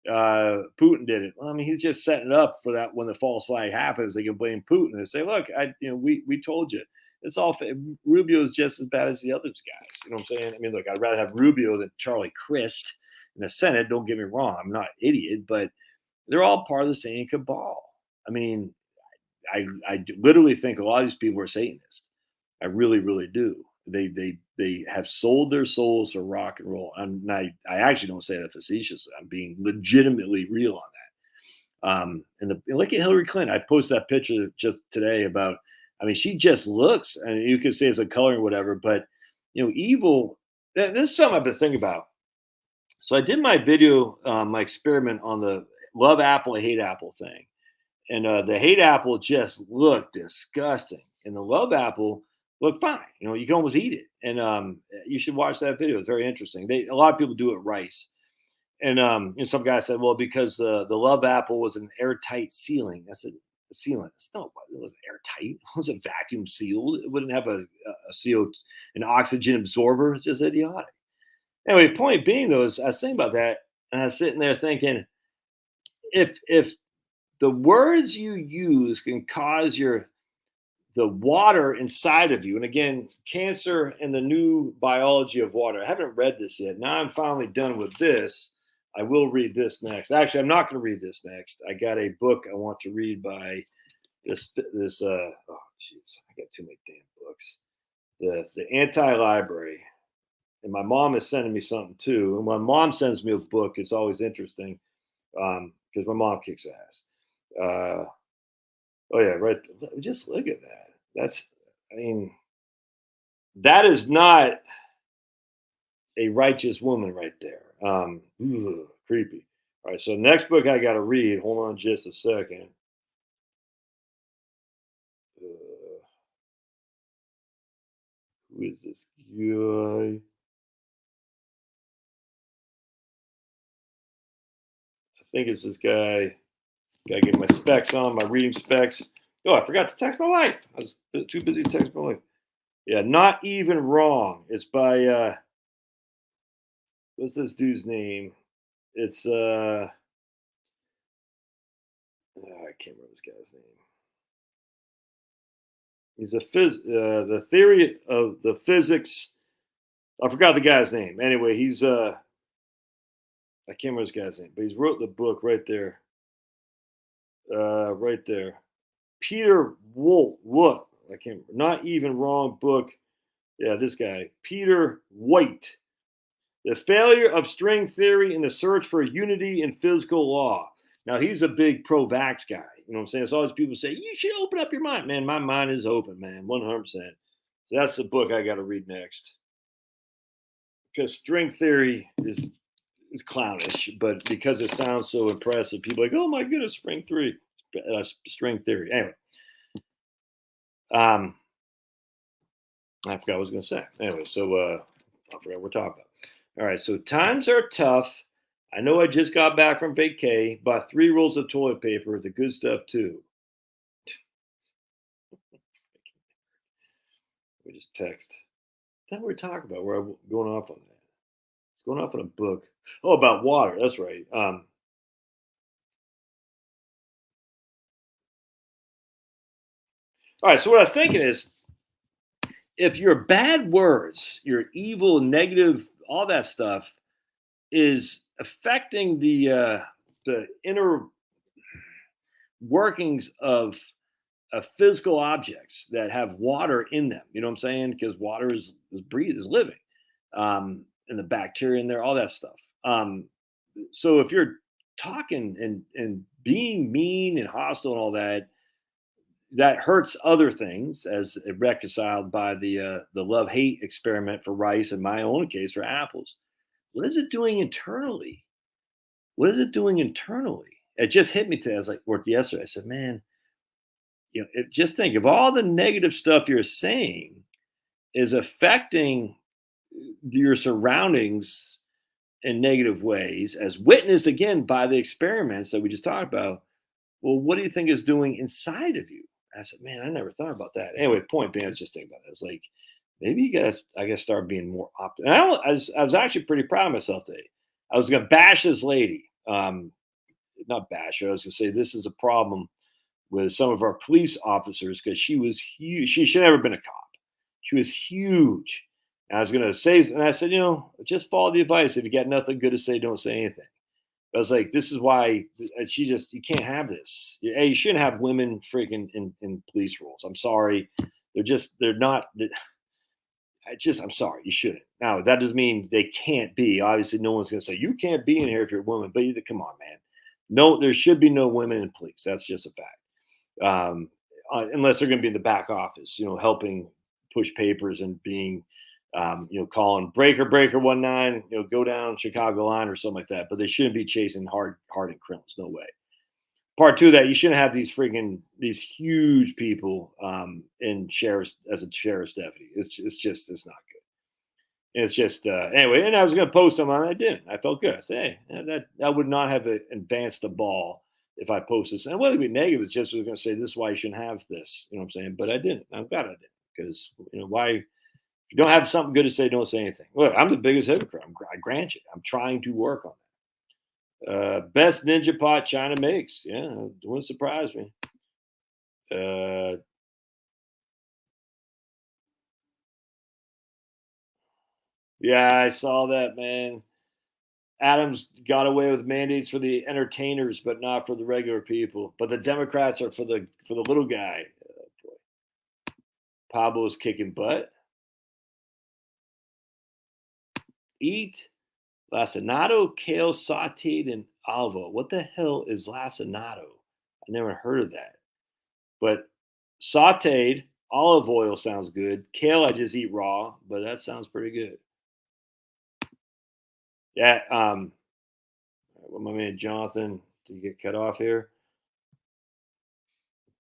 Putin did it. Well, I mean, he's just setting it up for that when the false flag happens, they can blame Putin and say, "Look, we told you." It's all Rubio is just as bad as the other guys. You know what I'm saying? I mean, look, I'd rather have Rubio than Charlie Crist in the Senate. Don't get me wrong; I'm not an idiot, but they're all part of the same cabal. I mean, I literally think a lot of these people are Satanists. I really, really do. They have sold their souls for rock and roll. And I actually don't say that facetiously. I'm being legitimately real on that. And look at Hillary Clinton. I posted that picture just today about. I mean, she just looks, and you could say it's a color or whatever, but evil. This is something I've been thinking about. So I did my video, my experiment on the love apple, hate apple thing. And the hate apple just looked disgusting. And the love apple looked fine. You can almost eat it. And you should watch that video. It's very interesting. A lot of people do it rice. And some guy said, well, because the love apple was an airtight sealing. I said, sealant. No, it wasn't airtight. It wasn't vacuum sealed. It wouldn't have an oxygen absorber. It's just idiotic. Anyway, point being, though, is I was thinking about that, and I was sitting there thinking, if the words you use can cause the water inside of you, and again, cancer and the new biology of water. I haven't read this yet. Now I'm finally done with this. I will read this next. Actually, I'm not going to read this next. I got a book I want to read by this. Oh, jeez, I got too many damn books. The Anti-Library, and my mom is sending me something too. And when mom sends me a book, it's always interesting because my mom kicks ass. Oh yeah, right. Just look at that. That is not a righteous woman right there. Creepy. All right, so next book I got to read. Hold on just a second. Who is this guy? I think it's this guy. Gotta get my specs on, my reading specs. Oh, I forgot to text my wife. I was too busy to text my wife. Yeah, Not Even Wrong. It's by what's this dude's name? It's I can't remember this guy's name. He's the theory of the physics. I forgot the guy's name. Anyway, he's I can't remember this guy's name, but he's wrote the book right there. Right there. Peter Wolt. What? I can't remember. Not Even Wrong book. Yeah, this guy. Peter White. The Failure of String Theory in the Search for Unity in Physical Law. Now, he's a big pro-vax guy. You know what I'm saying? It's always people say, you should open up your mind. Man, my mind is open, man, 100%. So that's the book I got to read next. Because string theory is clownish, but because it sounds so impressive, people are like, oh my goodness, string theory. Anyway. I forgot what I was going to say. Anyway, so I forgot what we're talking about. All right, so times are tough. I know I just got back from vacay, bought 3 rolls of toilet paper, the good stuff too. We just text. That's what we're talking about. We're going off on that. It's going off on a book. Oh, about water. That's right. All right, so what I was thinking is, if your bad words, your evil, negative, all that stuff is affecting the inner workings of physical objects that have water in them. You know what I'm saying? Because water is living, and the bacteria in there, all that stuff. So if you're talking and being mean and hostile and all that, that hurts other things, as reconciled by the love-hate experiment for rice, in my own case for apples. What is it doing internally? What is it doing internally? It just hit me today. I was like, worked yesterday. I said, man, just think of all the negative stuff you're saying is affecting your surroundings in negative ways, as witnessed again by the experiments that we just talked about, well, what do you think is doing inside of you? I said, man, I never thought about that. Anyway, point being, I was just thinking about it. It's like, maybe you guys, I guess, start being more optimistic. I was actually pretty proud of myself today. I was going to bash this lady. Not bash her. I was going to say this is a problem with some of our police officers because she was huge. She should never been a cop. She was huge. And I was going to say, and I said, just follow the advice. If you got nothing good to say, don't say anything. I was like, this is why you can't have this. Hey, you shouldn't have women freaking in police roles. I'm sorry. They're not. I'm sorry. You shouldn't. Now, that doesn't mean they can't be. Obviously, no one's going to say, you can't be in here if you're a woman. But come on, man. No, there should be no women in police. That's just a fact. Unless they're going to be in the back office, helping push papers and being, calling breaker 19, go down Chicago line or something like that. But they shouldn't be chasing hardened criminals. No way. Part two of that, you shouldn't have these huge people in sheriff's as a sheriff's deputy. It's not good. And it's just anyway. And I was going to post them on it. I didn't. I felt good. I said, hey, that would not have advanced the ball if I post this. And it wasn't be negative. It's just I was going to say this is why you shouldn't have this. You know what I'm saying? But I didn't. I'm glad I didn't because why? If you don't have something good to say, don't say anything. Look, I'm the biggest hypocrite. I grant you. I'm trying to work on it. Best ninja pot China makes. Yeah, it wouldn't surprise me. Yeah, I saw that, man. Adams got away with mandates for the entertainers, but not for the regular people. But the Democrats are for the little guy. Pablo's kicking butt. Eat lacinato, kale sauteed in olive. What the hell is lacinato? I never heard of that. But sauteed olive oil sounds good. Kale I just eat raw, but that sounds pretty good. Yeah. Well, my man Jonathan, did you get cut off here?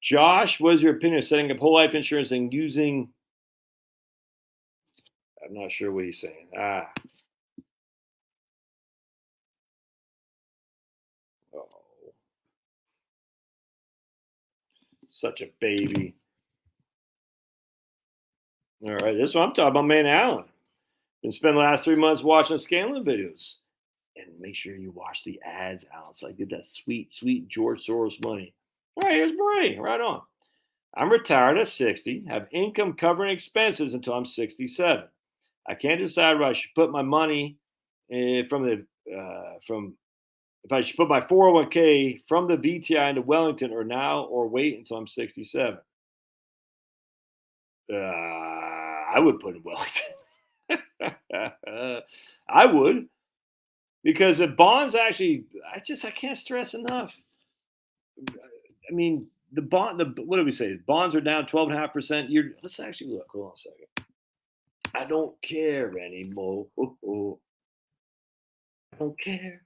Josh, what is your opinion of setting up whole life insurance and using? I'm not sure what he's saying. Oh, such a baby. All right, this is what I'm talking about, man. Allen. Been spending the last 3 months watching Scanlon videos. And make sure you watch the ads, Allen. So I get that sweet, sweet George Soros money. All right, here's Marie. Right on. I'm retired at 60, have income covering expenses until I'm 67. I can't decide where I should put my money from if I should put my 401k from the VTI into Wellington or now or wait until I'm 67. I would put in Wellington. I would, because the bonds actually, I can't stress enough. I mean, what do we say? Bonds are down 12.5%. Let's actually look. Hold on a second. I don't care anymore. I don't care.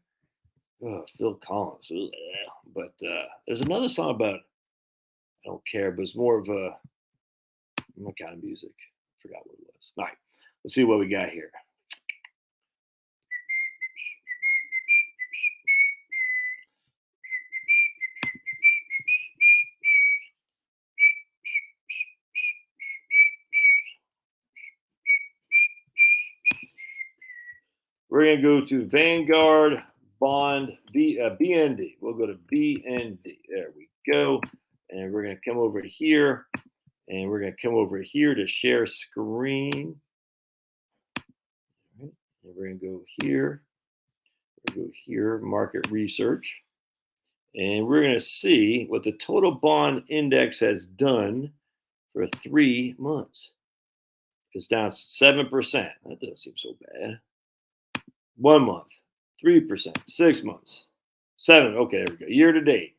Oh, Phil Collins. But there's another song about I don't care, but it's more of what kind of music? I forgot what it was. All right, let's see what we got here. We're going to go to Vanguard Bond BND. We'll go to BND. There we go. And we're going to come over here. And we're going to come over here to share screen. And we're going to go here. We'll go here, market research. And we're going to see what the total bond index has done for 3 months. It's down 7%. That doesn't seem so bad. 1 month, 3%, 6 months, 7. Okay, there we go. Year to date.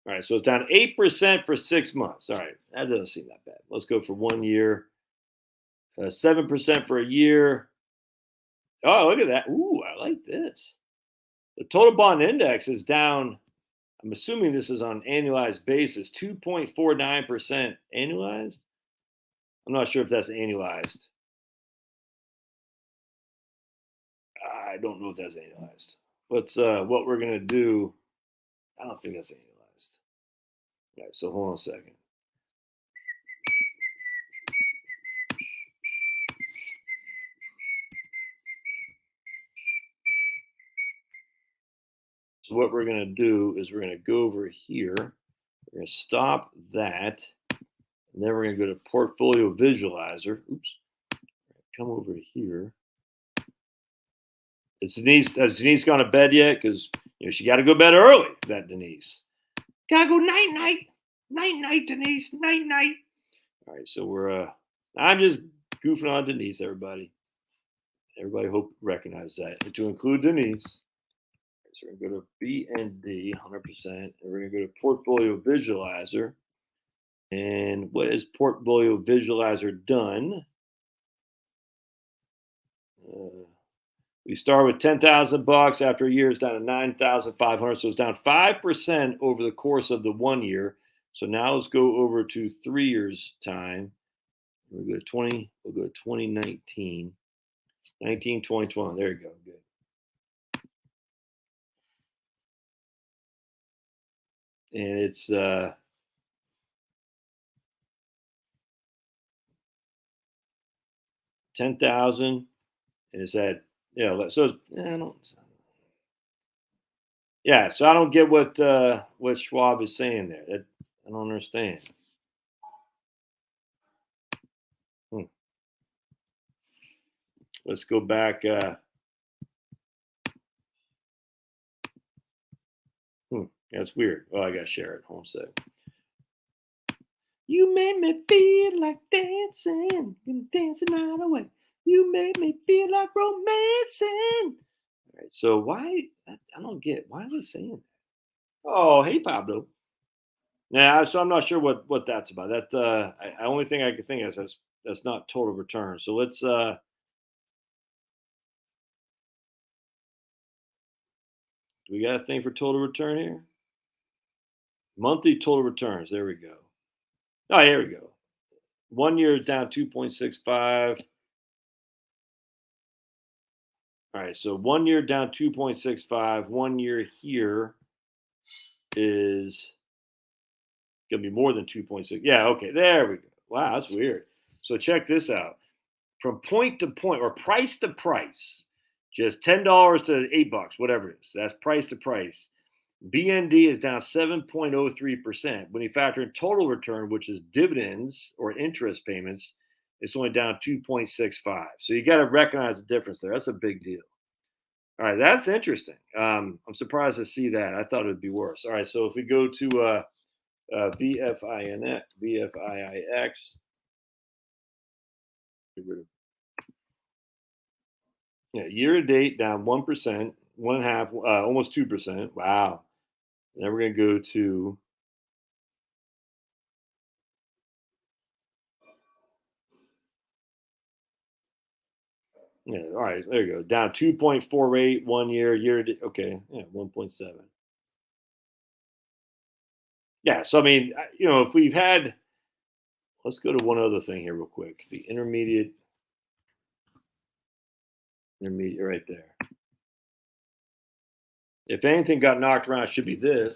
All right, so it's down 8% for 6 months. All right, that doesn't seem that bad. Let's go for 1 year. 7% for a year. Oh, look at that. Ooh, I like this. The total bond index is down. I'm assuming this is on an annualized basis, 2.49% annualized. I'm not sure if that's annualized. I don't know if that's annualized. What we're gonna do. I don't think that's annualized. All right, so hold on a second. So what we're going to do is we're going to go over here. We're going to stop that. And then we're going to go to Portfolio Visualizer. Oops. Come over here. Has Denise gone to bed yet? Because she got to go to bed early, that Denise. Gotta go night-night. Night-night, Denise. Night-night. All right, so I'm just goofing on Denise, everybody. Everybody hope recognize that. And to include Denise. So we're going to go to BND 100%, and we're going to go to Portfolio Visualizer. And what has Portfolio Visualizer done? We start with $10,000 after a year, it's down to 9,500. So it's down 5% over the course of the 1 year. So now let's go over to 3 years time. We'll go to 2019, 19, 20, 20. There you go. Good. And it's 10,000, and it's at so so I don't get what Schwab is saying there. I don't understand. Let's go back. That's weird. Oh, I gotta share it. Hold on a sec. You made me feel like dancing, dancing all the way. You made me feel like romancing. All right. So why? I don't get. Why are they saying that? Oh, hey, Pablo. Yeah. So I'm not sure what that's about. That I only thing I can think is that's not total return. So let's. Do we got a thing for total return here? Monthly total returns. There we go. Oh, here we go. 1 year is down 2.65. All right, so 1 year down 2.65. 1 year here is going to be more than 2.6. Yeah, okay, there we go. Wow, that's weird. So check this out. From point to point, or price to price, just $10 to $8, whatever it is. That's price to price. BND is down 7.03%. When you factor in total return, which is dividends or interest payments, it's only down 2.65. So you got to recognize the difference there. That's a big deal. All right, that's interesting. I'm surprised to see that. I thought it would be worse. All right, so if we go to VFIX, year to date down 1%, 1.5, almost 2%. Wow. And then we're going to go to all right, there you go. Down 2.48 1 year, year to okay, 1.7. Yeah, so I mean, if we've had, let's go to one other thing here real quick. The intermediate right there. If anything got knocked around, it should be this.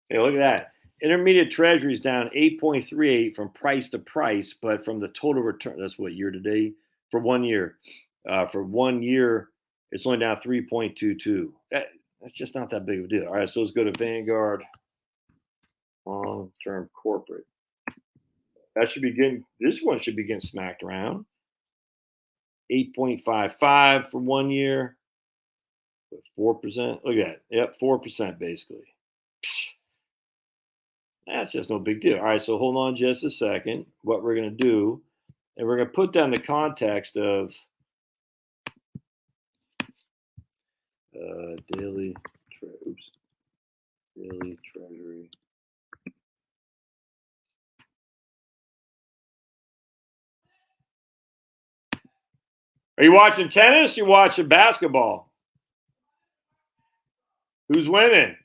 Hey, look at that. Intermediate treasury is down 8.38 from price to price, but from the total return, that's what year to date for 1 year. For 1 year, it's only down 3.22. That's just not that big of a deal. All right, so let's go to Vanguard long-term corporate. That should be getting. This one should be getting smacked around. 8.55 for 1 year. 4%. Look at that. Yep, 4% basically. That's just no big deal. All right, so hold on just a second. What we're going to do, and we're going to put that in the context of daily treasury. Are you watching tennis? You're watching basketball. Who's winning?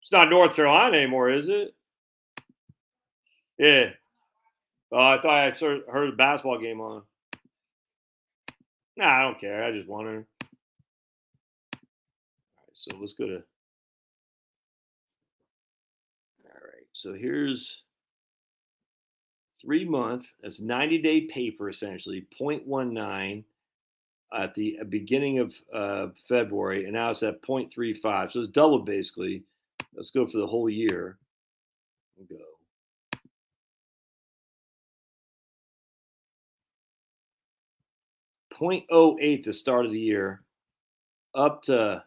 It's not North Carolina anymore, is it? Yeah. Oh, I thought I heard a basketball game on. Nah, I don't care. I just wondering. All right, so let's go to. All right. So here's 3 month. That's 90-day paper essentially. 0.19 at the beginning of February, and now it's at 0.35. So it's double basically. Let's go for the whole year. We'll go. 0.08 the start of the year, up to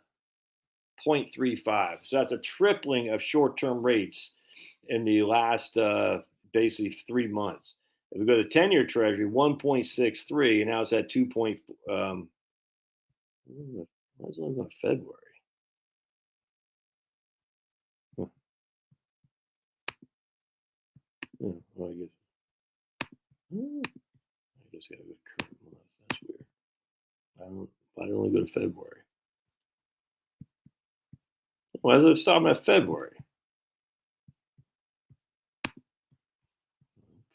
0.35. So that's a tripling of short-term rates in the last basically 3 months. If we go to 10-year Treasury, 1.63, and now it's at 2. Why is it only going to February? Huh. Well, I guess I got to go to current month. That's weird. Why did it only go to February? Why is it stopping at February?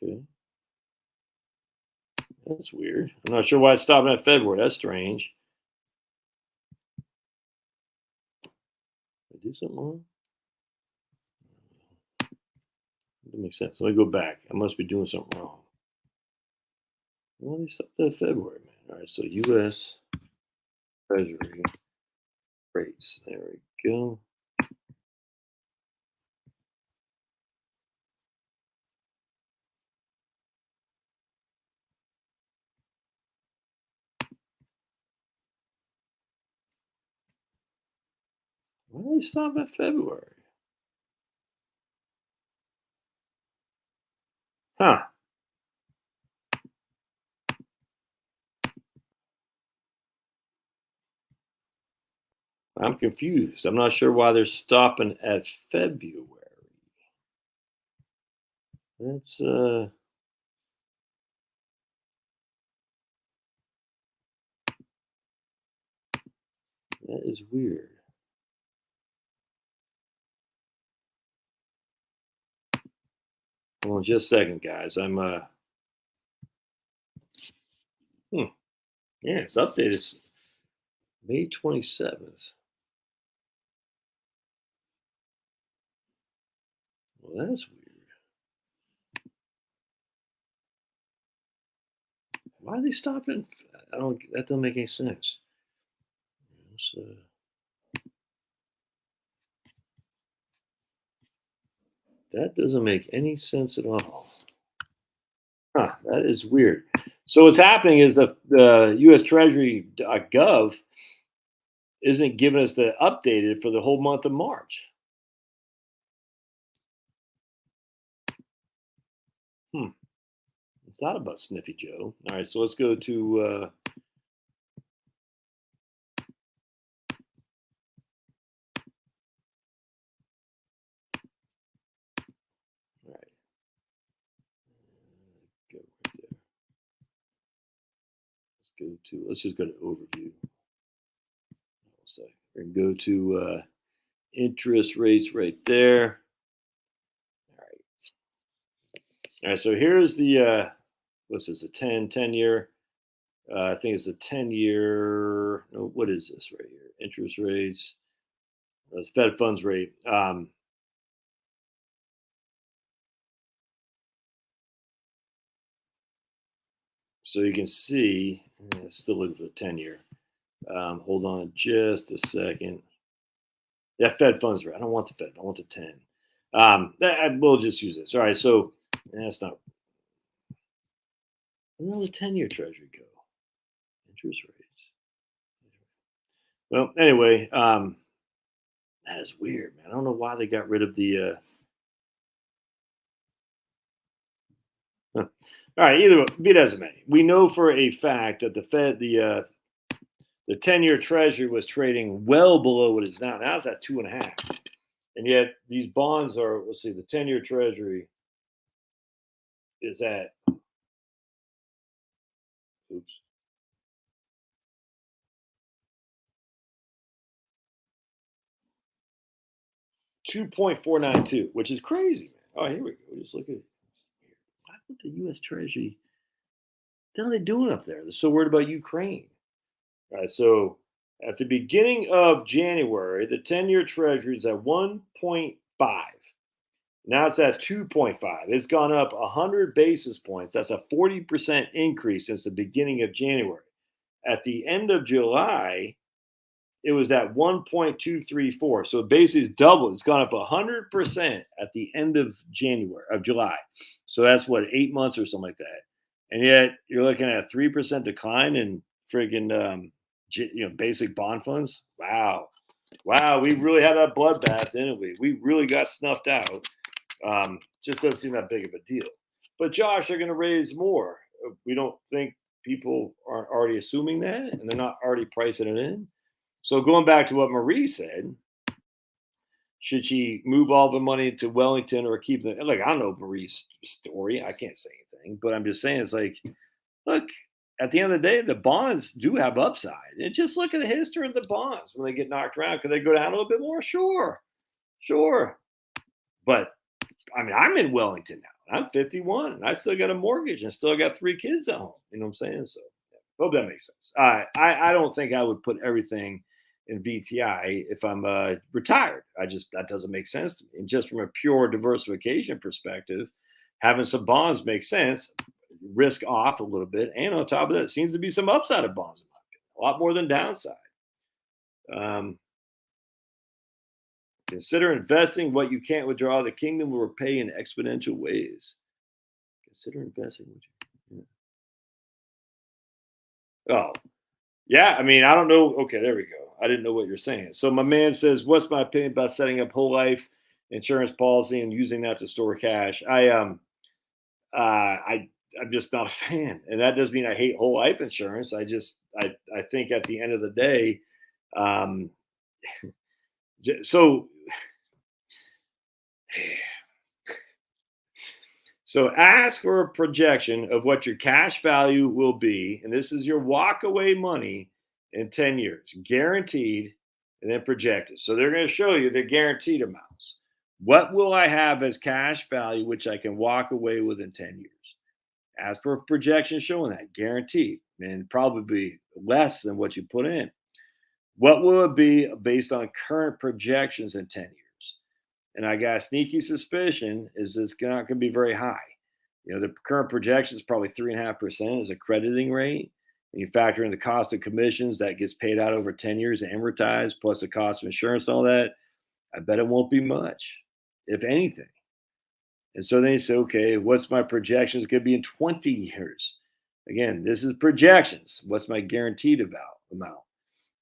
Okay. That's weird. I'm not sure why it's stopping at February. That's strange. Did I do something wrong? That makes sense. Let me go back. I must be doing something wrong. Well, they stopped at February, man. All right, so U.S. Treasury rates. There we go. Why did they stop at February? Huh. I'm confused. I'm not sure why they're stopping at February. That's that is weird. Hold on just a second, guys. I'm yeah, it's updated. It's May 27th. Well, that's weird. Why are they stopping? I don't. That doesn't make any sense. So, that doesn't make any sense at all. Huh, that is weird. So what's happening is the U.S. Treasury Gov isn't giving us the updated for the whole month of March. Hmm. It's not about Sniffy Joe. All right, so let's go to. All right, go right there. Let's just go to overview. So we're gonna go to interest rates right there. All right. All right. So here's the what's this? A 10 year. I think it's a 10-year. No, what is this right here? Interest rates. That's Fed funds rate. So you can see, still looking for the 10-year. Hold on just a second. Yeah, Fed funds rate. I don't want the Fed. I want the 10. We'll just use this. All right. So that's not. Where did the 10-year Treasury go? Interest rates. Well, anyway, that is weird, man. I don't know why they got rid of the. Huh. All right. Either way, be it as it may, we know for a fact that the 10-year Treasury was trading well below what it is now. Now it's at 2.5, and yet these bonds are. Let's see, the 10-year Treasury is at. Oops. 2.492, which is crazy, man. Oh, here we go. Just look at it. what the U.S. Treasury, what are they doing up there? They're so worried about Ukraine. All right, so at the beginning of January, the 10-year Treasury is at 1.5. Now it's at 2.5. It's gone up 100 basis points. That's a 40% increase since the beginning of January. At the end of July, it was at 1.234. So basically it's doubled. It's gone up 100% at the end of July. So that's what, 8 months or something like that. And yet you're looking at a 3% decline in friggin' basic bond funds. Wow. We really had that bloodbath, didn't we? We really got snuffed out. Just doesn't seem that big of a deal. But Josh, they're going to raise more. We don't think people aren't already assuming that, and they're not already pricing it in. So going back to what Marie said, should she move all the money to Wellington or keep it? Like, I don't know Marie's story. I can't say anything, but I'm just saying it's like, look, at the end of the day, the bonds do have upside. And just look at the history of the bonds when they get knocked around. Could they go down a little bit more? Sure. But I mean, I'm in Wellington now. I'm 51 and I still got a mortgage and still got 3 kids at home. You know what I'm saying? So hope that makes sense. I don't think I would put everything in VTI if I'm retired. That doesn't make sense to me. And just from a pure diversification perspective, having some bonds makes sense. Risk off a little bit. And on top of that, it seems to be some upside of bonds, in my opinion, a lot more than downside. Consider investing what you can't withdraw. The kingdom will repay in exponential ways. Consider investing what you. Yeah. Oh, yeah. I mean, I don't know. Okay, there we go. I didn't know what you're saying. So my man says, "What's my opinion about setting up whole life insurance policy and using that to store cash?" I'm just not a fan, and that doesn't mean I hate whole life insurance. I think at the end of the day, so ask for a projection of what your cash value will be, and this is your walk away money in 10 years, guaranteed, and then projected. So they're going to show you the guaranteed amounts. What will I have as cash value, which I can walk away with in 10 years? Ask for a projection showing that, guaranteed, and probably less than what you put in. What will it be based on current projections in 10 years? And I got a sneaky suspicion is it's not going to be very high. The current projection is probably 3.5% as a crediting rate. And you factor in the cost of commissions that gets paid out over 10 years amortized, plus the cost of insurance and all that. I bet it won't be much, if anything. And so then you say, okay, what's my projections going to be in 20 years? Again, this is projections. What's my guaranteed amount?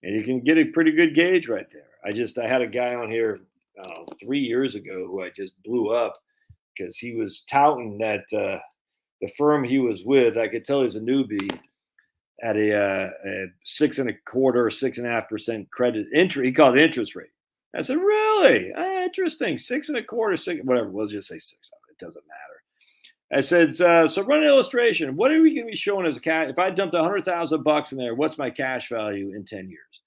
And you can get a pretty good gauge right there. I had a guy on here 3 years ago who I just blew up because he was touting that the firm he was with, I could tell he's a newbie, at a 6.25% or 6.5% credit interest. He called it interest rate. I said, really? Interesting. 6.25%, 6, whatever. We'll just say 6. It doesn't matter. I said, so run an illustration. What are we going to be showing as a cash? If I dumped $100,000 in there, what's my cash value in 10 years?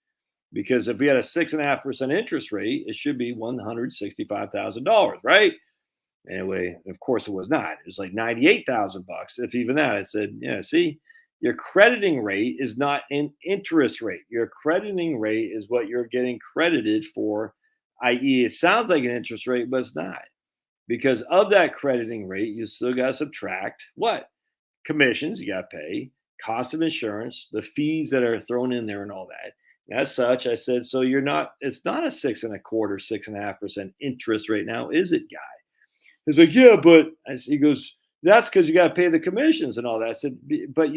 Because if we had a 6.5% interest rate, it should be $165,000, right? Anyway, of course it was not. It was like $98,000, if even that. I said, yeah, see, your crediting rate is not an interest rate. Your crediting rate is what you're getting credited for, i.e., it sounds like an interest rate, but it's not. Because of that crediting rate, you still got to subtract what? Commissions you got to pay, cost of insurance, the fees that are thrown in there and all that. And as such, I said, so it's not a 6.25%, 6.5% interest rate now, is it, guy? He's like, yeah, but he goes, that's because you got to pay the commissions and all that. I said, but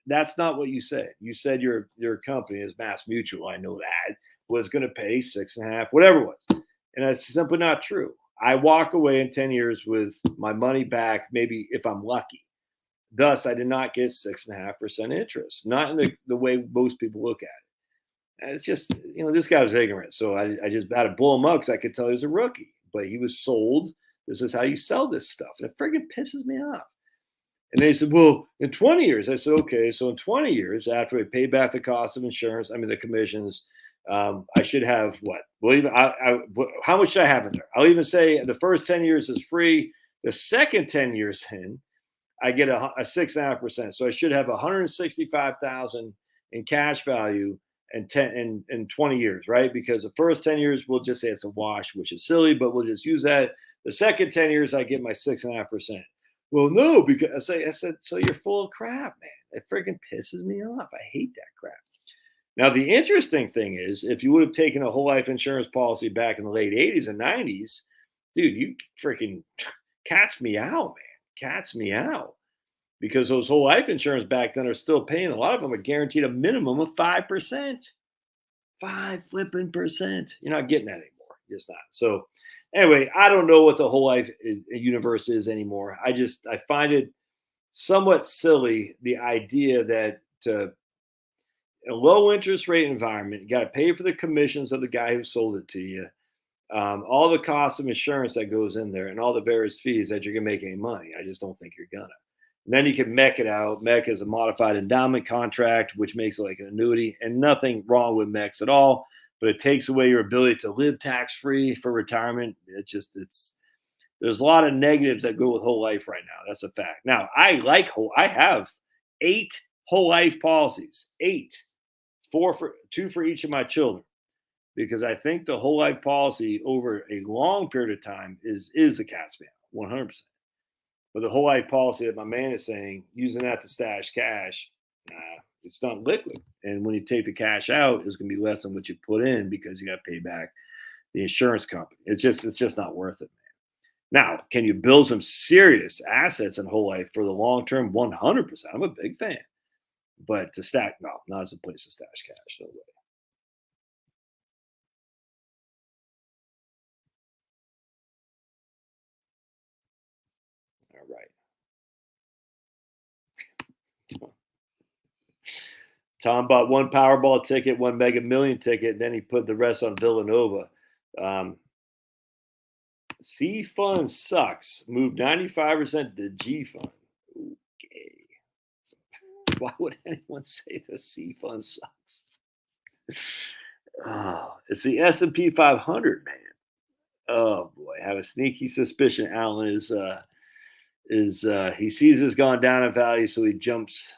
that's not what you said. You said your company is Mass Mutual. I know that was going to pay 6.5, whatever it was. And that's simply not true. I walk away in 10 years with my money back, maybe if I'm lucky. Thus, I did not get 6.5% interest, not in the way most people look at it. And it's just, this guy was ignorant. So I just had to blow him up because I could tell he was a rookie. But he was sold. This is how you sell this stuff. And it friggin' pisses me off. And they said, well, in 20 years. I said, okay, so in 20 years, after we pay back the cost of insurance, the commissions, I should have what? Well, how much should I have in there? I'll even say the first 10 years is free. The second 10 years in, I get a 6.5%. So I should have 165,000 in cash value in 20 years, right? Because the first 10 years we'll just say it's a wash, which is silly, but we'll just use that. The second 10 years I get my 6.5%. Well, no, because I said, so you're full of crap, man. It freaking pisses me off. I hate that crap. Now, the interesting thing is, if you would have taken a whole life insurance policy back in the late 80s and 90s, dude, you freaking catch me out, man. Catch me out. Because those whole life insurance back then are still paying. A lot of them are guaranteed a minimum of 5%. 5% You're not getting that anymore. You're just not. So, anyway, I don't know what the whole life universe is anymore. I find it somewhat silly, the idea that a low interest rate environment, you got to pay for the commissions of the guy who sold it to you, all the cost of insurance that goes in there, and all the various fees that you're gonna make any money. I just don't think you're gonna. And then you can mech it out. Mech is a modified endowment contract, which makes it like an annuity, and nothing wrong with mechs at all. But it takes away your ability to live tax free for retirement. There's a lot of negatives that go with whole life right now. That's a fact. Now I have 8 whole life policies, 8, 2 for each of my children, because I think the whole life policy over a long period of time is the cat's meow, 100%. But the whole life policy that my man is saying, using that to stash cash, it's not liquid. And when you take the cash out, it's going to be less than what you put in because you got to pay back the insurance company. It's just not worth it, man. Now, can you build some serious assets in whole life for the long term? 100%. I'm a big fan. But to stack, no, not as a place to stash cash. No way. All right. Tom bought one Powerball ticket, one Mega Million ticket, and then he put the rest on Villanova. C Fund sucks. Moved 95% to G Fund. Okay. Why would anyone say the C Fund sucks? Oh, it's the S&P 500, man. Oh boy, I have a sneaky suspicion Alan is he sees it's gone down in value, so he jumps.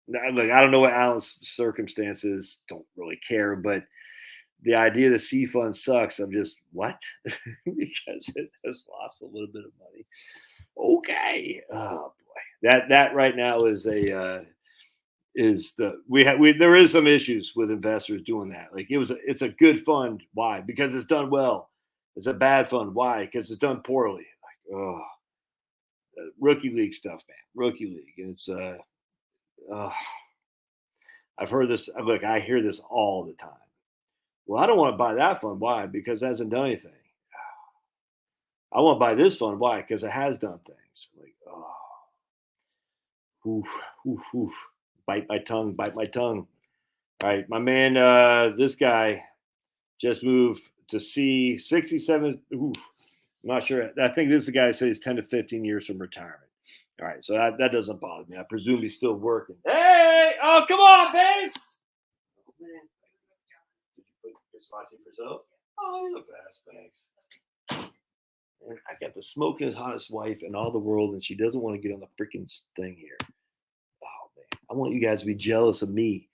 Now, look, I don't know what Alan's circumstances. Don't really care, but the idea the C Fund sucks. I'm just what because it has lost a little bit of money. Okay, oh boy, that right now is there is some issues with investors doing that. Like it's a good fund. Why? Because it's done well. It's a bad fund. Why? Because it's done poorly. Like rookie league stuff, man. Rookie league, and it's I've heard this. Look, I hear this all the time. Well, I don't want to buy that fund. Why? Because it hasn't done anything. I want to buy this fund. Why? Because it has done things. Like, oof, oof, oof. Bite my tongue. Bite my tongue. All right, my man. This guy just moved to C 67. Oof. I'm not sure. I think this is the guy who says he's 10 to 15 years from retirement. All right, so that doesn't bother me. I presume he's still working. Hey, oh, come on, babes. Oh, man. Did you put this watching for yourself? Oh, you're the best. Thanks. And I got the smoking hottest wife in all the world, and she doesn't want to get on the freaking thing here. Oh, man. I want you guys to be jealous of me,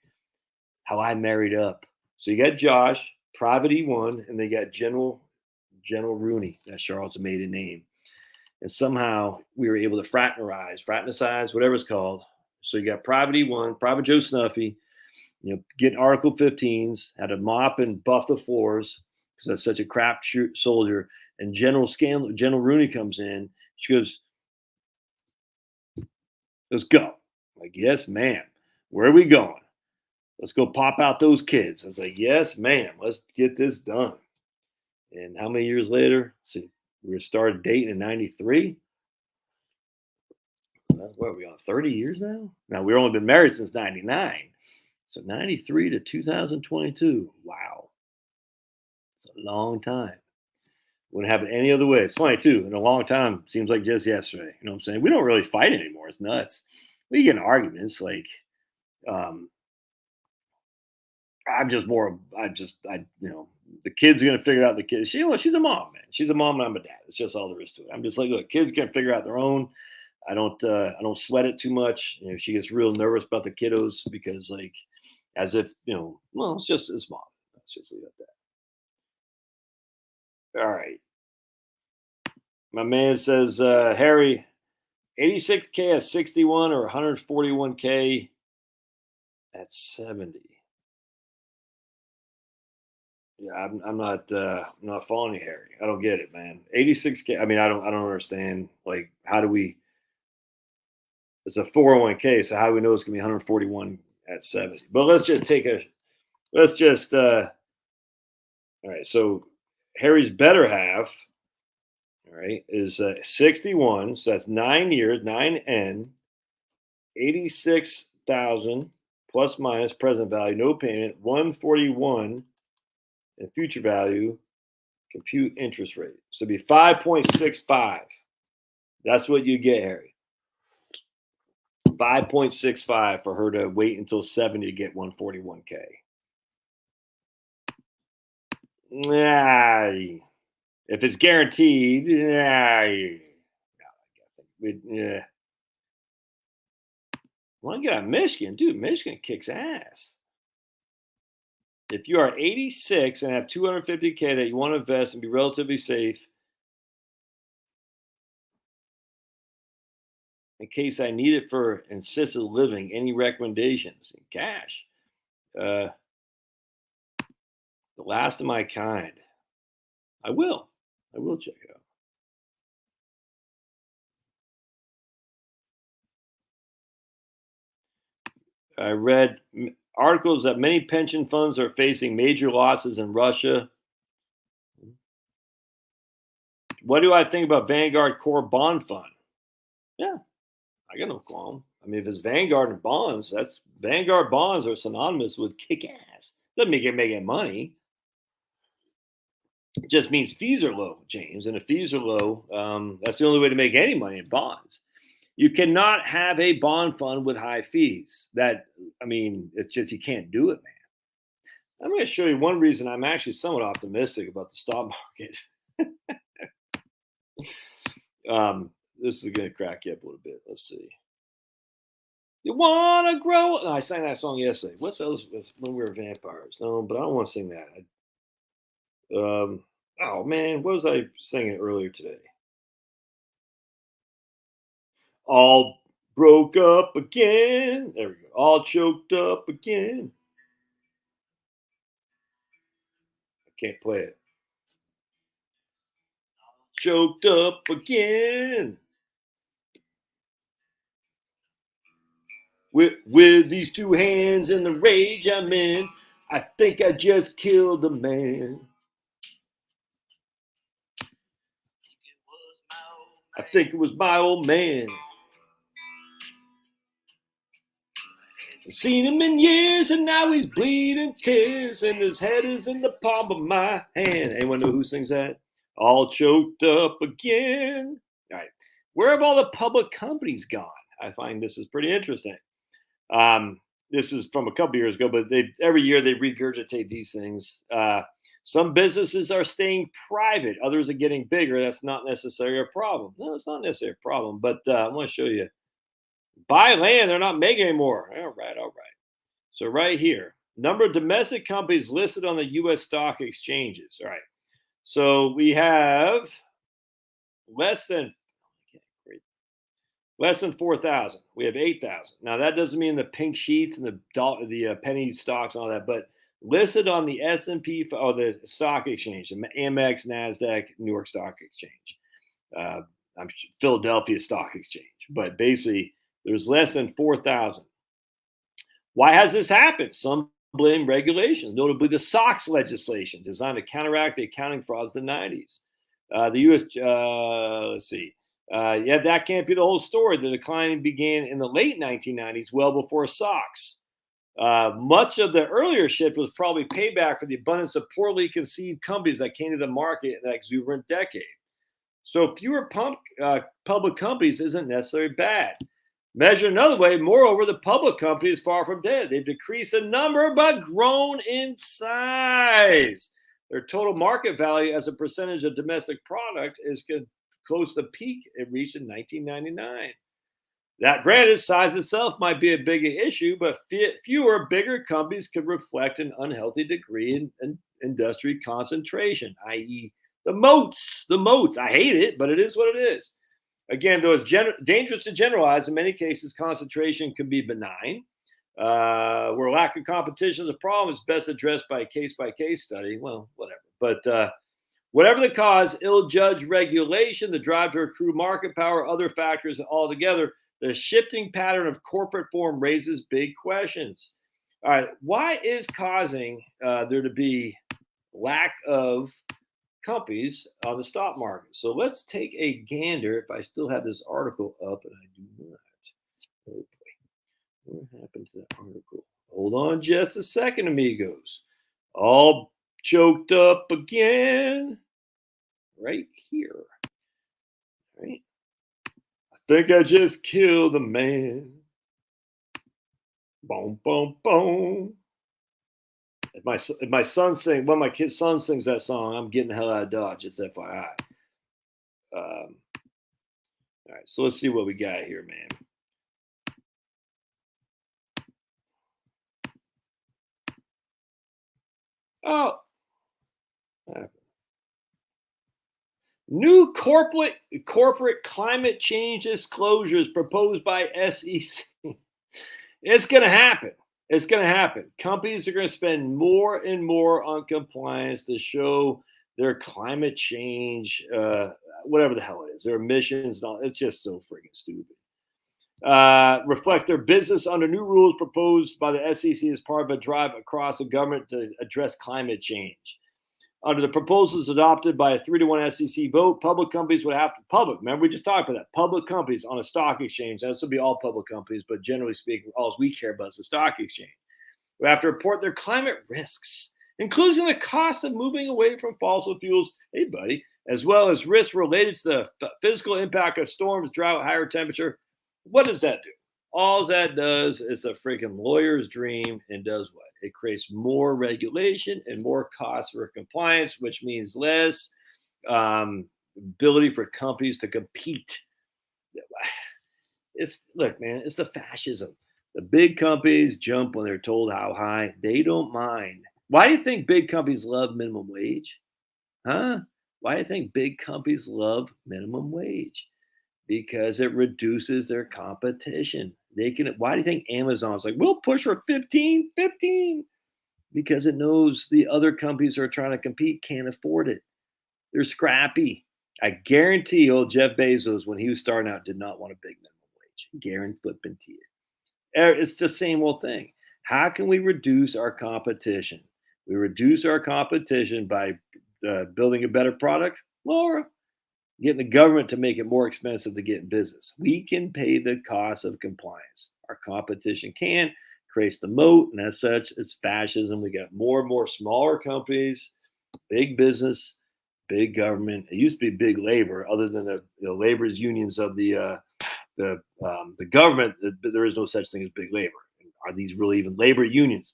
how I married up. So you got Josh, Private E1, and they got General Rooney. That's Charles' maiden name. And somehow we were able to fraternize, whatever it's called. So you got Private E1, Private Joe Snuffy, getting Article 15s, had to mop and buff the floors because that's such a crap soldier. And General Rooney comes in. She goes, "Let's go." I'm like, "Yes, ma'am. Where are we going? Let's go pop out those kids." I was like, "Yes, ma'am. Let's get this done." And how many years later? See, we started dating in 93. What are we on? 30 years now? Now, we've only been married since 99. So 93 to 2022. Wow. It's a long time. Wouldn't happen any other way. It's funny, too. In a long time, seems like just yesterday. You know what I'm saying? We don't really fight anymore. It's nuts. We get in arguments. Like, the kids are going to figure out the kids. She's a mom, man. She's a mom and I'm a dad. It's just all there is to it. I'm just like, look, kids can figure out their own I don't sweat it too much. She gets real nervous about the kiddos because like as if well, it's mom. Let's just leave it at that. All right. My man says, Harry, 86K at 61 or 141K at 70. Yeah, I'm not following you, Harry. I don't get it, man. 86K. I mean, I don't understand. Like, how do we? It's a 401K, so how do we know it's gonna be 141 at 70? But let's just all right. So Harry's better half, all right, is 61. So that's 9 years, 9N, 86,000 plus minus present value, no payment, 141 and future value, compute interest rate. So it'd be 5.65. That's what you get, Harry. 5.65 for her to wait until 70 to get 141K. Nah, if it's guaranteed, yeah. Want to get out of Michigan, dude? Michigan kicks ass. If you are 86 and have 250K that you want to invest and be relatively safe, in case I need it for assisted living, any recommendations? Cash. The last of my kind. I will check it out. I read articles that many pension funds are facing major losses in Russia. What do I think about Vanguard Core Bond Fund? Yeah, I got no qualm. I mean, if it's Vanguard and bonds, that's Vanguard bonds are synonymous with kick ass. Doesn't make it making money. It just means fees are low, James. And if fees are low, that's the only way to make any money in bonds. You cannot have a bond fund with high fees. It's just you can't do it, man. I'm going to show you one reason I'm actually somewhat optimistic about the stock market. This is going to crack you up a little bit. Let's see. You want to grow? No, I sang that song yesterday. What's those when we were vampires? No, but I don't want to sing that. Oh, man. What was I singing earlier today? All broke up again. There we go. All choked up again. I can't play it. Choked up again. With these two hands and the rage I'm in, I think I just killed a man. I think it was my old man. Seen him in years and now he's bleeding tears and his head is in the palm of my hand. Anyone know who sings that? All choked up again. All right. Where have all the public companies gone? I find this is pretty interesting. This is from a couple years ago, but every year they regurgitate these things. Some businesses are staying private. Others are getting bigger. That's not necessarily a problem. No, it's not necessarily a problem. But I want to show you. Buy land. They're not making anymore. All right. So right here, number of domestic companies listed on the U.S. stock exchanges. All right. So we have less than 4,000. We have 8,000. Now that doesn't mean the pink sheets and the penny stocks and all that, but listed on the S&P or the stock exchange, the Amex, Nasdaq, New York Stock Exchange, Philadelphia Stock Exchange. But basically, there's less than 4,000. Why has this happened? Some blame regulations, notably the SOX legislation designed to counteract the accounting frauds of the 90s. The U.S. Let's see. That can't be the whole story. The decline began in the late 1990s, well before SOX. Much of the earlier shift was probably payback for the abundance of poorly conceived companies that came to the market in that exuberant decade. So fewer public companies isn't necessarily bad. Measured another way, moreover, the public company is far from dead. They've decreased in number but grown in size. Their total market value as a percentage of domestic product is close to peak it reached in 1999. That granted, size itself might be a bigger issue, but fewer, bigger companies could reflect an unhealthy degree in industry concentration, i.e., the moats. The moats. I hate it, but it is what it is. Again, though it's dangerous to generalize, in many cases, concentration can be benign. Where lack of competition is a problem, it's best addressed by a case study. Well, whatever. But whatever the cause, ill-judged regulation, the drive to accrue market power, other factors altogether, the shifting pattern of corporate form raises big questions. All right, why is causing there to be lack of companies on the stock market? So let's take a gander. If I still have this article up, and I do not. Oh boy, what happened to that article? Hold on just a second, amigos. All choked up again. Right here. Right. I think I just killed a man. Boom, boom, boom. If my son sings, one of my kids' son sings that song, I'm getting the hell out of Dodge. It's FYI. All right, so let's see what we got here, man. Oh, new corporate climate change disclosures proposed by SEC. It's going to happen. It's going to happen. Companies are going to spend more and more on compliance to show their climate change, whatever the hell it is, their emissions. And all. It's just so freaking stupid. Reflect their business under new rules proposed by the SEC as part of a drive across the government to address climate change. Under the proposals adopted by a 3-1 SEC vote, public companies would have to remember we just talked about that. Public companies on a stock exchange, this will be all public companies, but generally speaking, all we care about is the stock exchange, would have to report their climate risks, including the cost of moving away from fossil fuels, hey buddy, as well as risks related to the physical impact of storms, drought, higher temperature. What does that do? All that does is a freaking lawyer's dream and does what? It creates more regulation and more costs for compliance, which means less ability for companies to compete. Look, man, it's the fascism. The big companies jump when they're told how high. They don't mind. Why do you think big companies love minimum wage? Huh? Why do you think big companies love minimum wage? Because it reduces their competition. Why do you think Amazon's like, we'll push for 15? Because it knows the other companies that are trying to compete can't afford it. They're scrappy. I guarantee old Jeff Bezos, when he was starting out, did not want a big minimum wage. Guarantee it. It's the same old thing. How can we reduce our competition? We reduce our competition by building a better product, Laura. Getting the government to make it more expensive to get in business. We can pay the cost of compliance. Our competition creates the moat, and as such, it's fascism. We got more and more smaller companies, big business, big government. It used to be big labor, other than the labor's unions of the government. There is no such thing as big labor. Are these really even labor unions?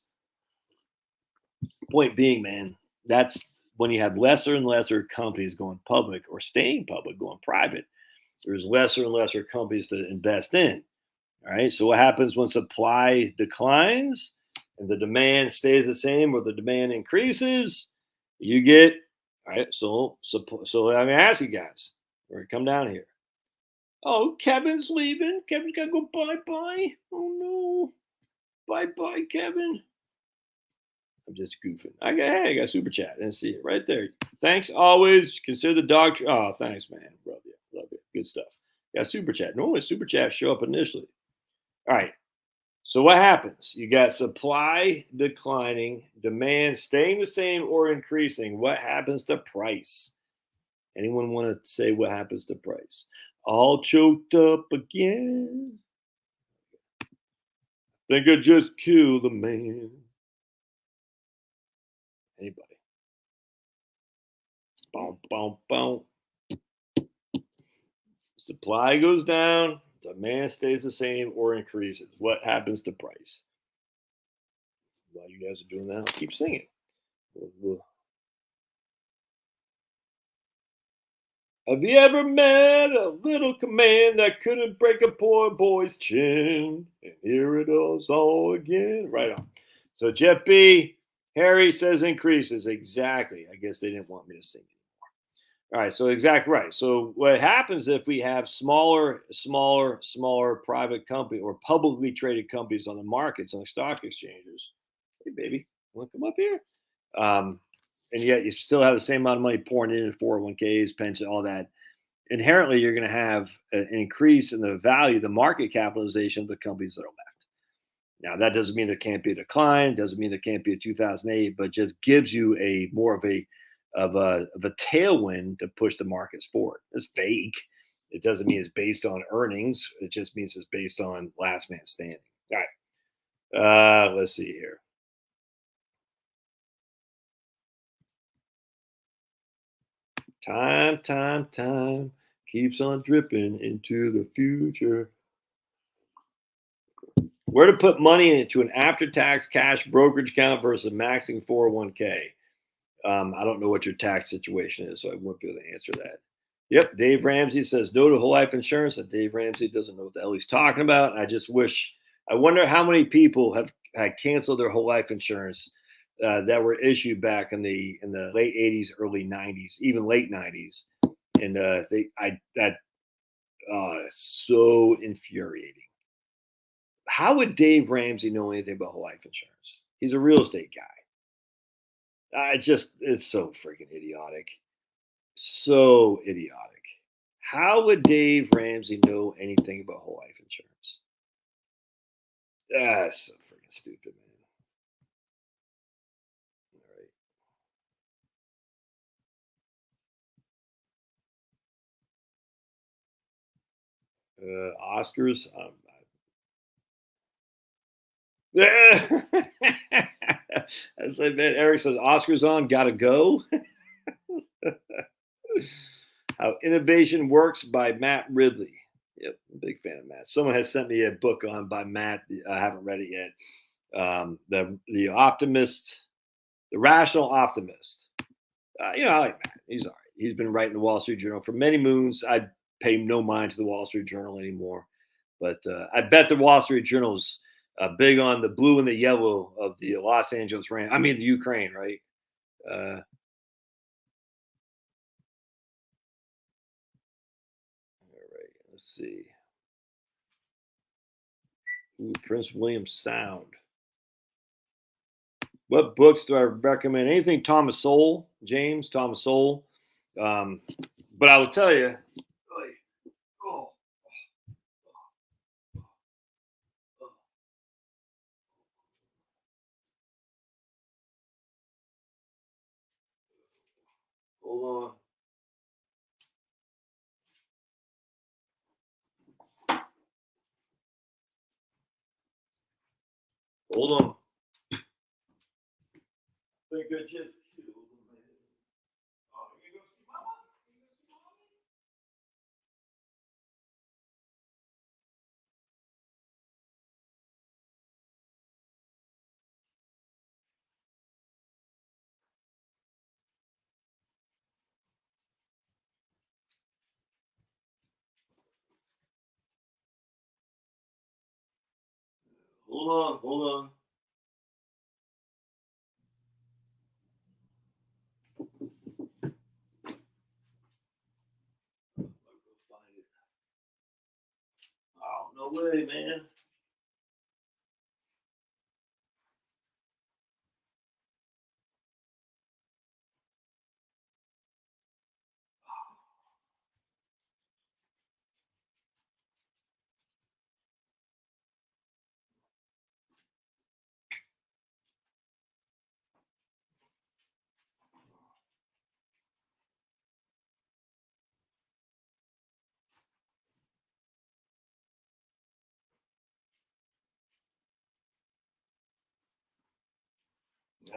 Point being, man, that's when you have lesser and lesser companies going public or staying public, going private, there's lesser and lesser companies to invest in. All right. So what happens when supply declines and the demand stays the same or the demand increases? You get, all right. So let me ask you guys, we're going to come down here. Oh, Kevin's leaving. Kevin's got to go bye-bye. Oh, no. Bye-bye, Kevin. I'm just goofing. I got super chat. I didn't see it right there. Thanks always. Consider the dog. Oh, thanks, man. Love you. Good stuff. Got super chat. Normally super chats show up initially. All right. So what happens? You got supply declining, demand staying the same or increasing. What happens to price? Anyone want to say what happens to price? All choked up again. Think I just killed a man. Anybody? Boom, boom, boom. Supply goes down, demand stays the same or increases. What happens to price? While you guys are doing that, I'll keep singing. Have you ever met a little command that couldn't break a poor boy's chin? And here it is all again. Right on. So Jeff B. Harry says increases. Exactly. I guess they didn't want me to sing it. All right. So exactly right. So what happens if we have smaller private company or publicly traded companies on the markets, on the stock exchanges? Hey, baby, want to come up here? And yet you still have the same amount of money pouring in 401ks, pension, all that. Inherently, you're going to have an increase in the value, the market capitalization of the companies that are left. Now, that doesn't mean there can't be a decline. Doesn't mean there can't be a 2008, but just gives you a more of a tailwind to push the markets forward. It's vague. It doesn't mean it's based on earnings. It just means it's based on last man standing. All right. Let's see here. Time keeps on dripping into the future. Where to put money into an after-tax cash brokerage account versus maxing 401k? I don't know what your tax situation is, so I won't be able to answer that. Yep, Dave Ramsey says no to whole life insurance, and Dave Ramsey doesn't know what the hell he's talking about. I wonder how many people have had canceled their whole life insurance that were issued back in the late 80s, early 90s, even late 90s, and so infuriating. How would Dave Ramsey know anything about whole life insurance? He's a real estate guy. It's so freaking idiotic. So idiotic. How would Dave Ramsey know anything about whole life insurance? That's so freaking stupid, man. All right. Oscars. As I bet Eric says, Oscars on, gotta go. How Innovation Works by Matt Ridley. Yep, I'm a big fan of Matt. Someone has sent me a book on by Matt. I haven't read it yet. The optimist, the rational optimist. I like Matt. He's all right. He's been writing the Wall Street Journal for many moons. I pay no mind to the Wall Street Journal anymore, but I bet the Wall Street Journal's big on the blue and the yellow of the Los Angeles Rams. I mean, the Ukraine, right? All right. Let's see. Ooh, Prince William Sound. What books do I recommend? Anything Thomas Sowell, James Thomas Sowell. But I will tell you. Oh, hold on. Hold on. I think I just killed a man. Oh, you go see mama? You go see mommy? Hold on. Oh, no way, man.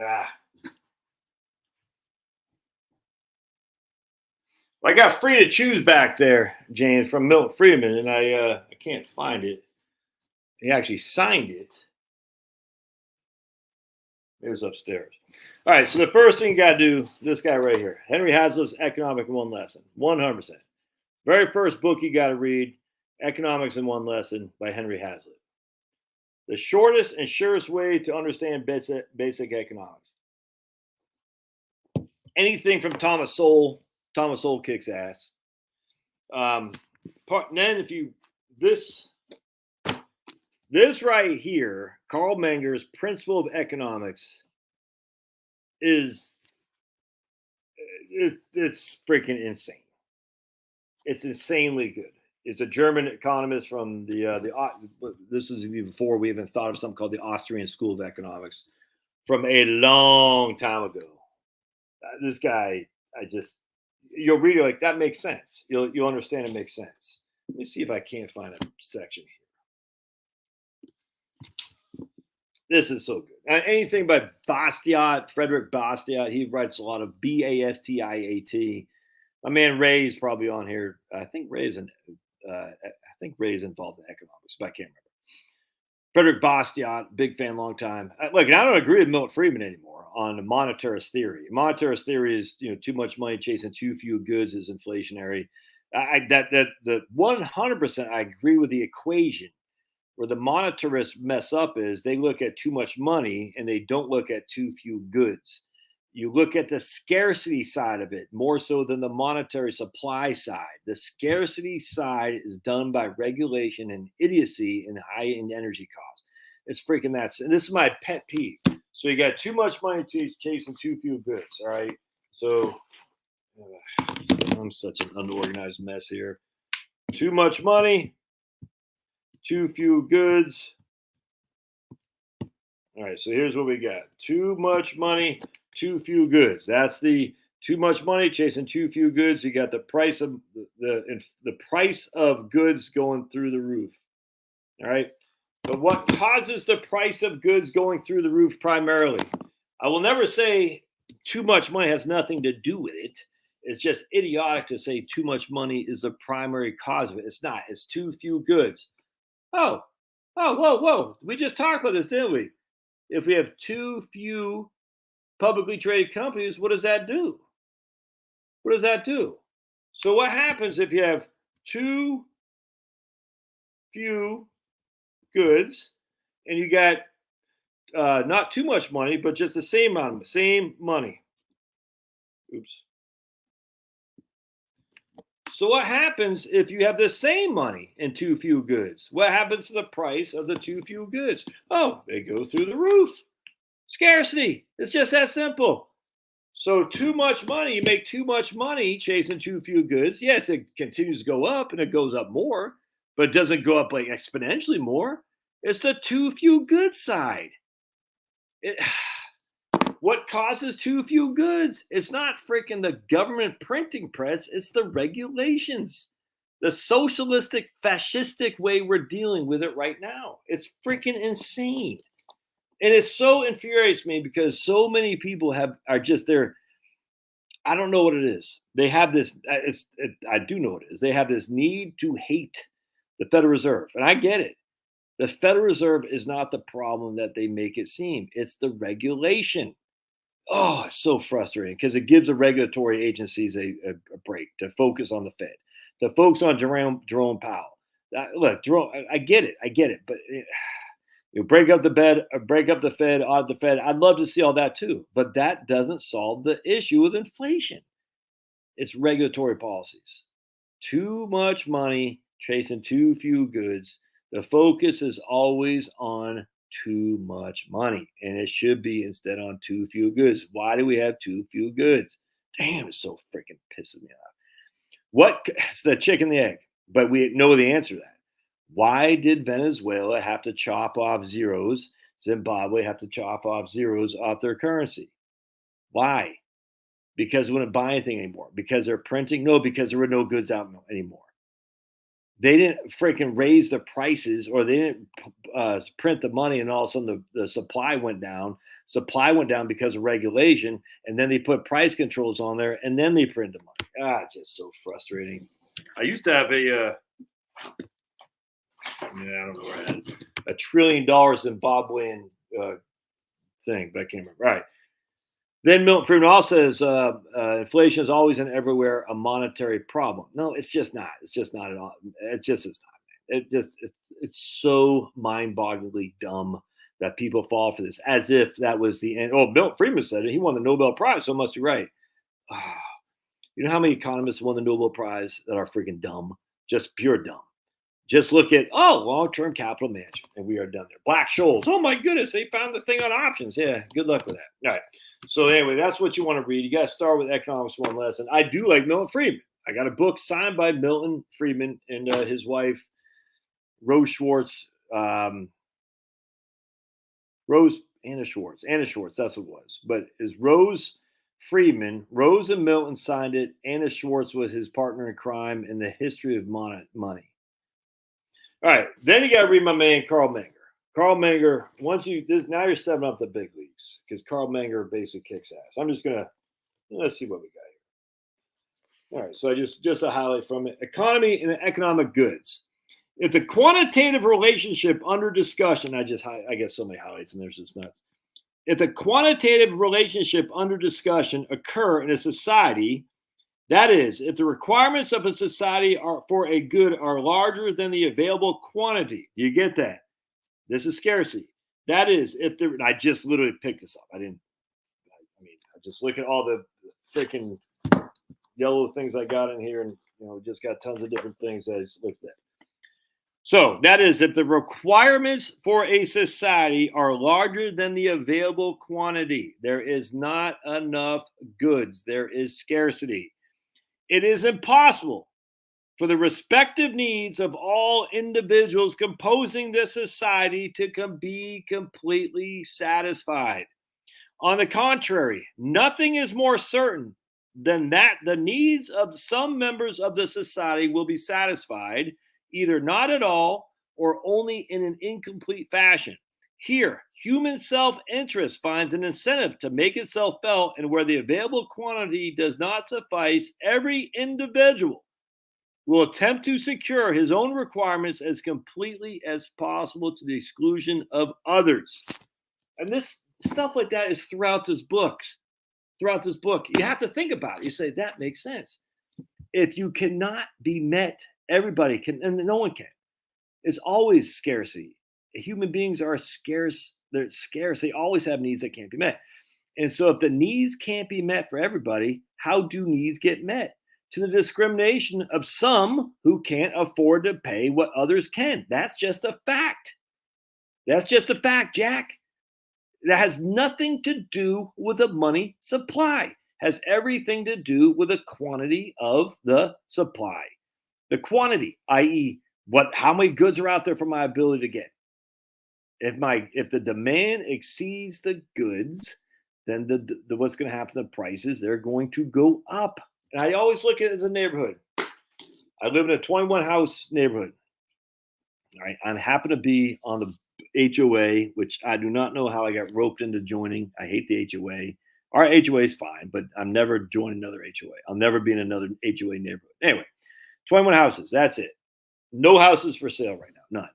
Ah. I got Free to Choose back there, James, from Milton Friedman, and I can't find it. He actually signed it. It was upstairs. All right, so the first thing you got to do, this guy right here, Henry Hazlitt's Economic in One Lesson, 100%. Very first book you got to read, Economics in One Lesson by Henry Hazlitt. The shortest and surest way to understand basic economics. Anything from Thomas Sowell kicks ass. Then if you, this right here, Carl Menger's Principle of Economics, it's freaking insane. It's insanely good. It's a German economist from this is before we even thought of something called the Austrian School of Economics from a long time ago. This guy, you'll read it like that makes sense. You'll understand it makes sense. Let me see if I can't find a section here. This is so good. Anything by Bastiat, Frederick Bastiat, he writes a lot of Bastiat. My man Ray's probably on here. I think Ray's involved in economics, but I can't remember. Frederick Bastiat, big fan, long time. Look, I don't agree with Milton Friedman anymore on the monetarist theory. Monetarist theory is, too much money chasing too few goods is inflationary. The 100% I agree with the equation. Where the monetarists mess up is they look at too much money and they don't look at too few goods. You look at the scarcity side of it more so than the monetary supply side. The scarcity side is done by regulation and idiocy and high-end energy costs. It's freaking that. And this is my pet peeve. So you got too much money chasing too few goods. All right. So I'm such an unorganized mess here. Too much money, too few goods. All right. So here's what we got. Too much money, too few goods. That's the too much money chasing too few goods. You got the price of the price of goods going through the roof. All right. But what causes the price of goods going through the roof primarily? I will never say too much money has nothing to do with it. It's just idiotic to say too much money is the primary cause of it. It's not. It's too few goods. Whoa. We just talked about this, didn't we? If we have too few publicly traded companies, what does that do? What does that do? So what happens if you have too few goods and you got not too much money, but just the same money? Oops. So what happens if you have the same money and too few goods? What happens to the price of the too few goods? Oh, they go through the roof. Scarcity. It's just that simple. So too much money, you make too much money chasing too few goods. Yes, it continues to go up and it goes up more, but it doesn't go up like exponentially more. It's the too few goods side. What causes too few goods? It's not freaking the government printing press. It's the regulations. The socialistic, fascistic way we're dealing with it right now. It's freaking insane. And it so infuriates me because so many people are just there. I don't know what it is. They have this, I do know what it is. They have this need to hate the Federal Reserve. And I get it. The Federal Reserve is not the problem that they make it seem. It's the regulation. Oh, it's so frustrating because it gives the regulatory agencies a break to focus on the Fed, to focus on Jerome Powell. Look, Jerome, I get it, but you break up the Fed, audit the Fed. I'd love to see all that too, but that doesn't solve the issue with inflation. It's regulatory policies. Too much money chasing too few goods. The focus is always on too much money, and it should be instead on too few goods. Why do we have too few goods? Damn, it's so freaking pissing me off. It's the chicken and the egg, but we know the answer to that. Why did Venezuela have to chop off zeros? Zimbabwe have to chop off zeros off their currency? Why? Because they wouldn't buy anything anymore. Because they're printing? No, because there were no goods out anymore. They didn't freaking raise the prices, or they didn't print the money, and all of a sudden the supply went down. Supply went down because of regulation, and then they put price controls on there, and then they print the money. It's just so frustrating. I used to have I don't know where I had $1 trillion Zimbabwean thing, but I can't remember. All right. Then Milton Friedman also says inflation is always and everywhere a monetary problem. No, it's just not. It's just not at all. It just is not. It's so mind-bogglingly dumb that people fall for this, as if that was the end. Oh, Milton Friedman said it. He won the Nobel Prize, so it must be right. You know how many economists won the Nobel Prize that are freaking dumb, just pure dumb. Just look at, long-term capital management, and we are done there. Black-Scholes, oh my goodness, they found the thing on options. Yeah, good luck with that. All right. So anyway, that's what you want to read. You got to start with Economics 1 lesson. I do like Milton Friedman. I got a book signed by Milton Friedman and his wife, Rose Schwartz. Anna Schwartz, that's what it was. But is Rose Friedman. Rose and Milton signed it. Anna Schwartz was his partner in crime in the history of money. All right, then you got to read my man Carl Menger. Carl Menger, now you're stepping up the big leagues because Carl Menger basically kicks ass. Let's see what we got here. All right, so just a highlight from it. Economy and economic goods. If the quantitative relationship under discussion, I get so many highlights and there's just nuts. If the quantitative relationship under discussion occur in a society, that is, if the requirements of a society for a good are larger than the available quantity, you get that? This is scarcity. That is, I just literally picked this up. I just look at all the freaking yellow things I got in here, and just got tons of different things that I just looked at. So that is, if the requirements for a society are larger than the available quantity, there is not enough goods. There is scarcity. It is impossible for the respective needs of all individuals composing this society to be completely satisfied. On the contrary, nothing is more certain than that the needs of some members of the society will be satisfied, either not at all or only in an incomplete fashion. Here, human self-interest finds an incentive to make itself felt, and where the available quantity does not suffice, every individual will attempt to secure his own requirements as completely as possible to the exclusion of others. And this stuff like that is throughout this book. You have to think about it. You say, that makes sense. If you cannot be met, everybody can, and no one can. It's always scarcity. Human beings are scarce. They're scarce. They always have needs that can't be met. And so if the needs can't be met for everybody, how do needs get met? To the discrimination of some who can't afford to pay what others can. That's just a fact. That's just a fact, Jack. That has nothing to do with the money supply. Has everything to do with the quantity of the supply. The quantity, i.e., how many goods are out there for my ability to get. If the demand exceeds the goods, then what's going to happen to the prices? They're going to go up. And I always look at it as a neighborhood. I live in a 21 house neighborhood. All right, I happen to be on the HOA, which I do not know how I got roped into joining. I hate the HOA. Our HOA is fine, but I'm never joining another HOA. I'll never be in another HOA neighborhood. Anyway, 21 houses. That's it. No houses for sale right now. None.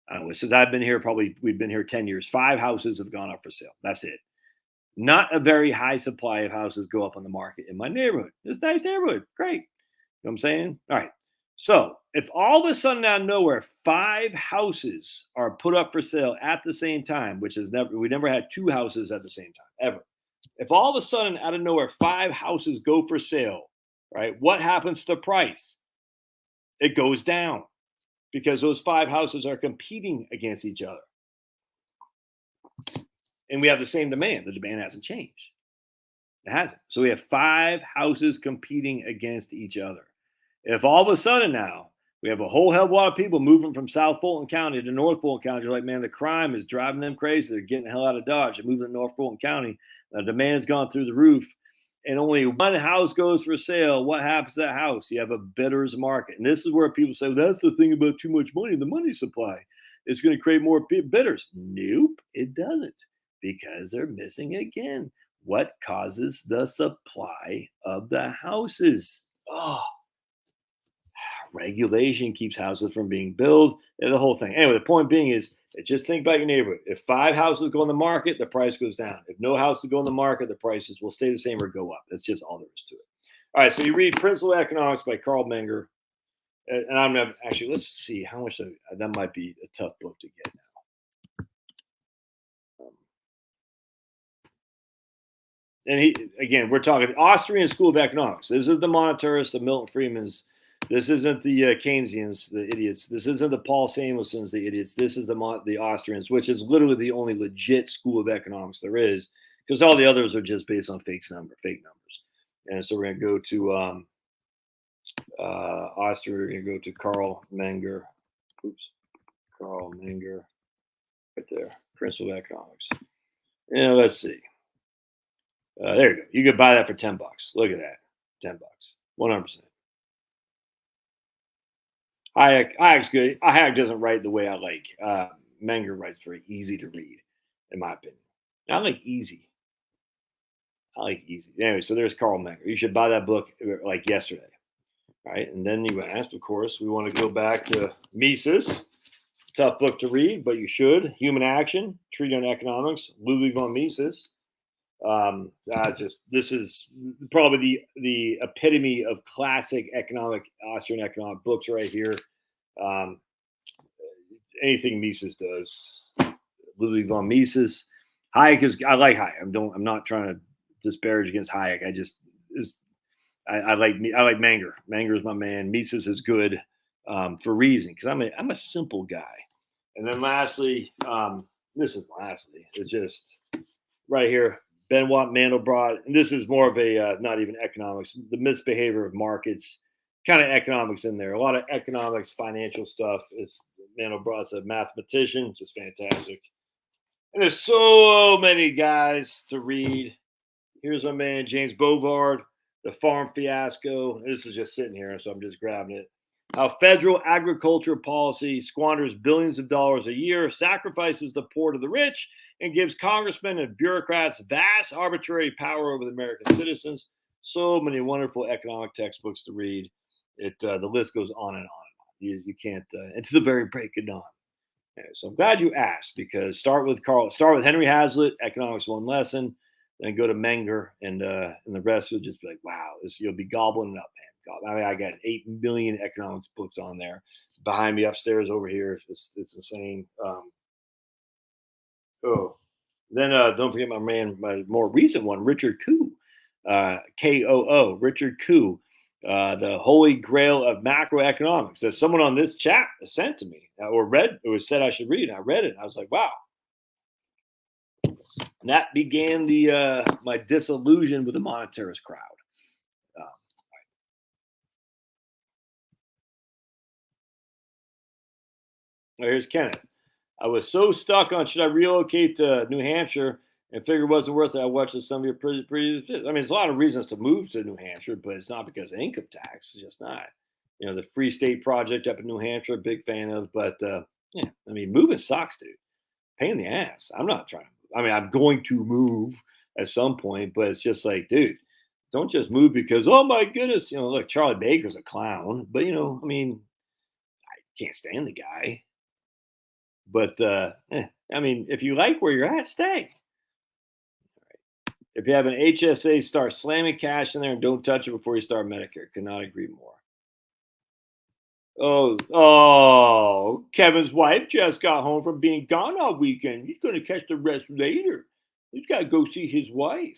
I don't know, since I've been here, we've been here 10 years. 5 houses have gone up for sale. That's it. Not a very high supply of houses go up on the market in my neighborhood. It's a nice neighborhood. Great. You know what I'm saying? All right. So if all of a sudden out of nowhere, 5 houses are put up for sale at the same time, we never had 2 houses at the same time, ever. If all of a sudden out of nowhere, 5 houses go for sale, right? What happens to the price? It goes down because those 5 houses are competing against each other. And we have the same demand. The demand hasn't changed. It hasn't. So we have 5 houses competing against each other. If all of a sudden now we have a whole hell of a lot of people moving from South Fulton County to North Fulton County, you're like, man, the crime is driving them crazy. They're getting the hell out of Dodge. They're moving to North Fulton County. The demand has gone through the roof. And only one house goes for sale. What happens to that house? You have a bidder's market. And this is where people say, well, that's the thing about too much money, the money supply. It's going to create more bidders. Nope, it doesn't. Because they're missing again. What causes the supply of the houses? Regulation keeps houses from being built, and the whole thing. Anyway, the point being is Just think about your neighborhood. If 5 houses go on the market, the price goes down. If no houses go on the market, the prices will stay the same or go up. That's just all there is to it. All right, so you read Principle of Economics by Carl Menger. And I'm going to actually, let's see how much that might be a tough book to get now. And again, we're talking the Austrian School of Economics. This is the monetarists, the Milton Friedmans. This isn't the Keynesians, the idiots. This isn't the Paul Samuelsons, the idiots. This is the Austrians, which is literally the only legit school of economics there is, because all the others are just based on fake numbers. And so we're going to go to Austria. We're going to go to Carl Menger. Carl Menger, right there. Principle of Economics. And let's see. There you go. You could buy that for $10. Look at that. $10. 100%. Hayek's good. Hayek doesn't write the way I like. Menger writes very easy to read, in my opinion. I like easy. Anyway, so there's Carl Menger. You should buy that book like yesterday. Right? And then you asked, of course, we want to go back to Mises. Tough book to read, but you should. Human Action, Treatise on Economics, Ludwig von Mises. This is probably the epitome of classic Austrian economic books right here. Anything Mises does, Ludwig von Mises. Hayek I like Hayek. I'm not trying to disparage against Hayek. I like Menger. Menger is my man. Mises is good for reason, because I'm a simple guy. And then lastly, it's just right here. Benoit Mandelbrot, and this is more of a not even economics, the misbehavior of markets, kind of economics in there. A lot of economics, financial stuff. Mandelbrot's a mathematician, just fantastic. And there's so many guys to read. Here's my man James Bovard, The Farm Fiasco. This is just sitting here, so I'm just grabbing it. How federal agriculture policy squanders billions of dollars a year, sacrifices the poor to the rich, and gives congressmen and bureaucrats vast arbitrary power over the American citizens. So many wonderful economic textbooks to read. The list goes on and on. You can't. It's the very break of dawn. Okay, so I'm glad you asked, because start with Henry Hazlitt, Economics One Lesson, then go to Menger, and the rest will just be like, wow, you'll be gobbling it up, man. I mean, I got 8 million economics books on there. Behind me upstairs over here, it's insane. Then don't forget my more recent one, Richard Koo, Koo, Richard Koo, the Holy Grail of Macroeconomics. That someone on this chat sent to me or read, or said I should read. I read it. And I was like, wow. And that began my disillusion with the monetarist crowd. Here's Kenneth. I was so stuck on should I relocate to New Hampshire and figured it wasn't worth it. I watched some of your previous. I mean, there's a lot of reasons to move to New Hampshire, but it's not because of income tax. It's just not. The Free State Project up in New Hampshire, big fan of. But yeah, I mean, moving sucks, dude. Pain in the ass. I'm not trying to. I mean, I'm going to move at some point, but it's just like, dude, don't just move because, oh my goodness, look, Charlie Baker's a clown, but I mean, I can't stand the guy. But I mean, if you like where you're at, stay. If you have an HSA, start slamming cash in there and don't touch it before you start Medicare. Could not agree more. Oh, Kevin's wife just got home from being gone all weekend. He's going to catch the rest later. He's got to go see his wife.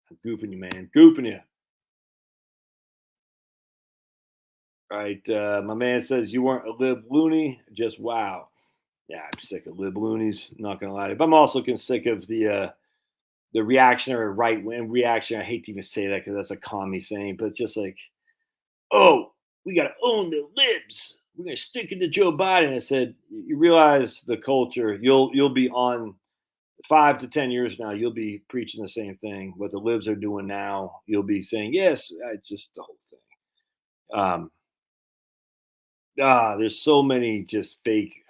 I'm goofing you, man. Goofing you. All right. My man says you weren't a lib loony. Just wow. Yeah, I'm sick of lib loonies. Not going to lie to you. But I'm also sick of the reactionary right wing reaction. I hate to even say that because that's a commie saying, but it's just like, oh, we got to own the libs. We're going to stick it to Joe Biden. I said, you realize the culture. You'll be on 5 to 10 years now. You'll be preaching the same thing. What the libs are doing now, you'll be saying, yes, it's just the whole thing. There's so many just fake.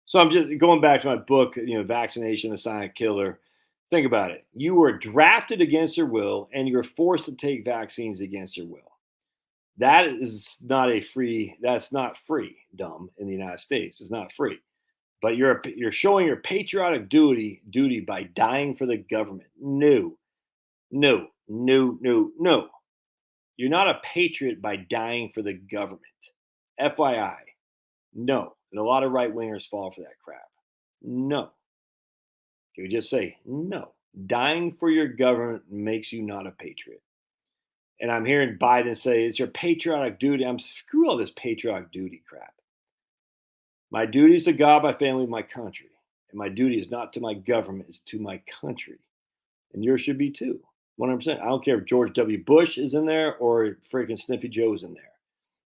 So I'm just going back to my book, Vaccination, the Silent Killer. Think about it. You were drafted against your will and you're forced to take vaccines against your will. That is not a free. That's not free, dumb. In the United States, it's not free. But you're showing your patriotic duty by dying for the government. No, no, no, no, no. You're not a patriot by dying for the government. FYI, no. And a lot of right wingers fall for that crap. No. Can we just say no? Dying for your government makes you not a patriot. And I'm hearing Biden say it's your patriotic duty. I'm screw all this patriotic duty crap. My duty is to God, my family, my country. And my duty is not to my government, it's to my country. And yours should be too. 100%. I don't care if George W. Bush is in there or freaking Sniffy Joe is in there.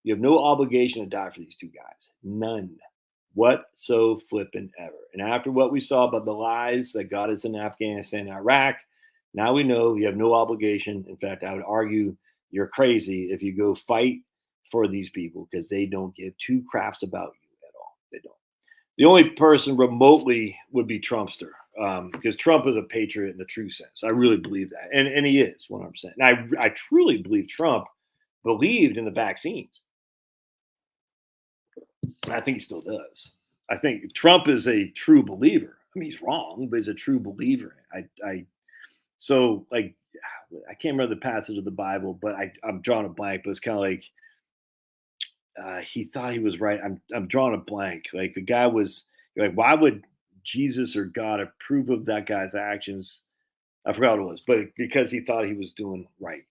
You have no obligation to die for these two guys. None. What so flippin' ever. And after what we saw about the lies that got us in Afghanistan and Iraq, now we know you have no obligation. In fact, I would argue you're crazy if you go fight for these people because they don't give two craps about you at all. They don't. The only person remotely would be Trumpster, because Trump is a patriot in the true sense. I really believe that. And he is 100%. And I truly believe Trump believed in the vaccines. And I think he still does. I think Trump is a true believer. I mean, he's wrong, but he's a true believer. So like, I can't remember the passage of the Bible, but I'm drawing a blank. But it's kind of like he thought he was right. I'm drawing a blank. Like the guy was like, why would Jesus or God approve of that guy's actions? I forgot what it was, but because he thought he was doing right.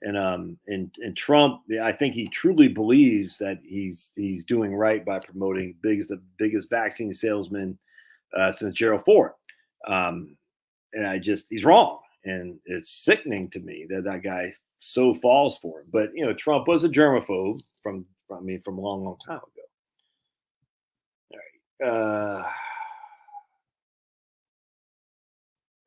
And Trump, I think he truly believes that he's doing right by promoting the biggest vaccine salesman since Gerald Ford. And he's wrong, and it's sickening to me that guy so falls for it. But Trump was a germaphobe from a long time ago. All right.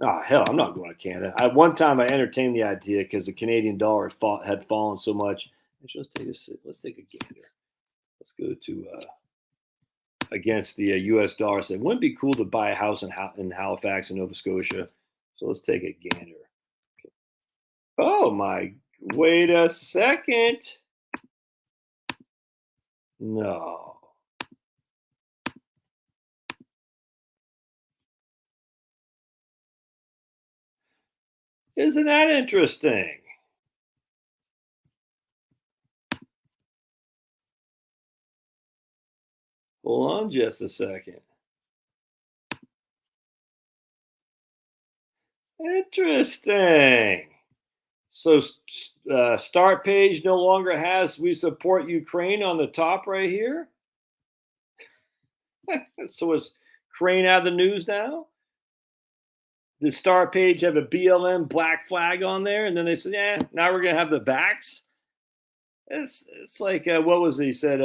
Oh hell, I'm not going to Canada. One time I entertained the idea because the Canadian dollar had fallen so much. Let's take a gander. Let's go to against the U.S. dollar. So wouldn't it be cool to buy a house in Halifax in Nova Scotia? So let's take a gander. Okay. Oh my! Wait a second. No. Isn't that interesting? Hold on just a second. Interesting. So start page no longer has "We support Ukraine" on the top right here. So is Ukraine out of the news now? The start page have a BLM black flag on there, and then they said, "Yeah, now we're gonna have the vax." It's like what was it? He said?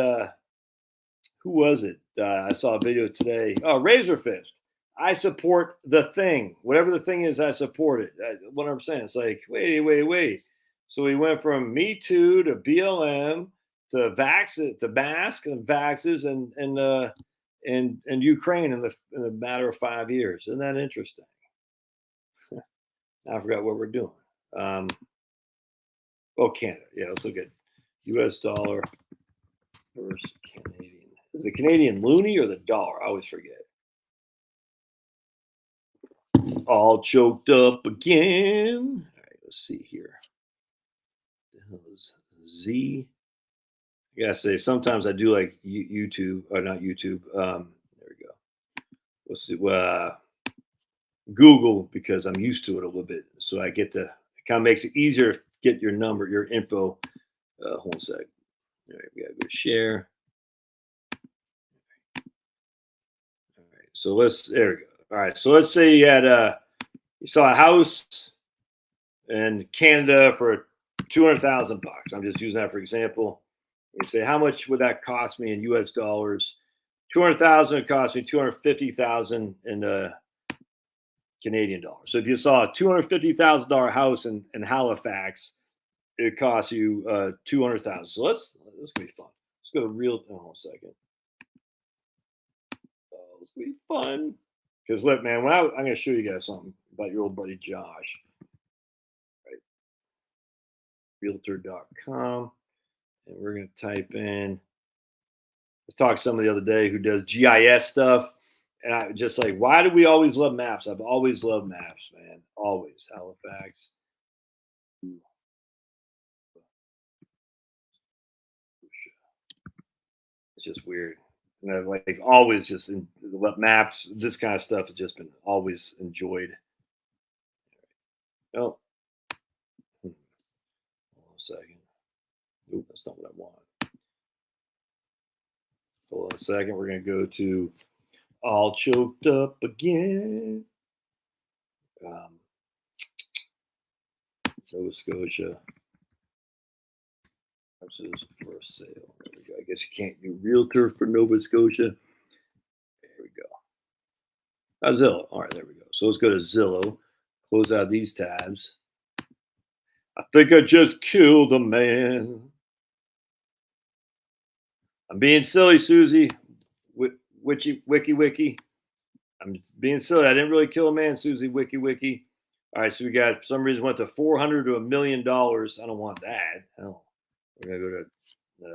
Who was it? I saw a video today. Oh, Razor Fist. I support the thing, whatever the thing is. I support it. 100%. It's like wait. So we went from Me Too to BLM to vax to mask and vaxes and Ukraine in the matter of 5 years. Isn't that interesting? I forgot what we're doing. Canada. Yeah, let's look at U.S. dollar versus Canadian. Is the Canadian loonie or the dollar? I always forget. All choked up again. All right, let's see here. Z. I gotta say, sometimes I do like YouTube, or not YouTube. There we go. Let's see. Google, because I'm used to it a little bit, so I get to. It kind of makes it easier to get your number, your info. Hold on a sec. All right, we gotta go share. All right, so there we go. All right, so let's say you saw a house in Canada for $200,000. I'm just using that for example. You say, how much would that cost me in U.S. dollars? 200,000 cost me 250,000 in Canadian dollars. So if you saw a $250,000 house in Halifax, it costs you 200,000. So this gonna be fun. Let's go to real. Oh, a second. This gonna be fun. Because look, man, I'm gonna show you guys something about your old buddy Josh. Right. Realtor.com. And we're going to type in. Let's talk to somebody the other day who does GIS stuff. And I just like, why do we always love maps? I've always loved maps, man. Always. Halifax. It's just weird. And I've like always just in maps, this kind of stuff has just been always enjoyed. Oh, hold on a second. Oop, that's not what I want. Hold on a second. We're going to go to all choked up again. Nova Scotia. Houses for sale. There we go. I guess you can't do realtor for Nova Scotia. There we go. Zillow. All right, there we go. So let's go to Zillow. Close out these tabs. I think I just killed a man. I'm being silly, Susie. Wiki. I'm being silly. I didn't really kill a man, Susie. Wiki. All right, so we got, for some reason, went to $400 to $1 million. I don't want that. Hell, we're gonna go to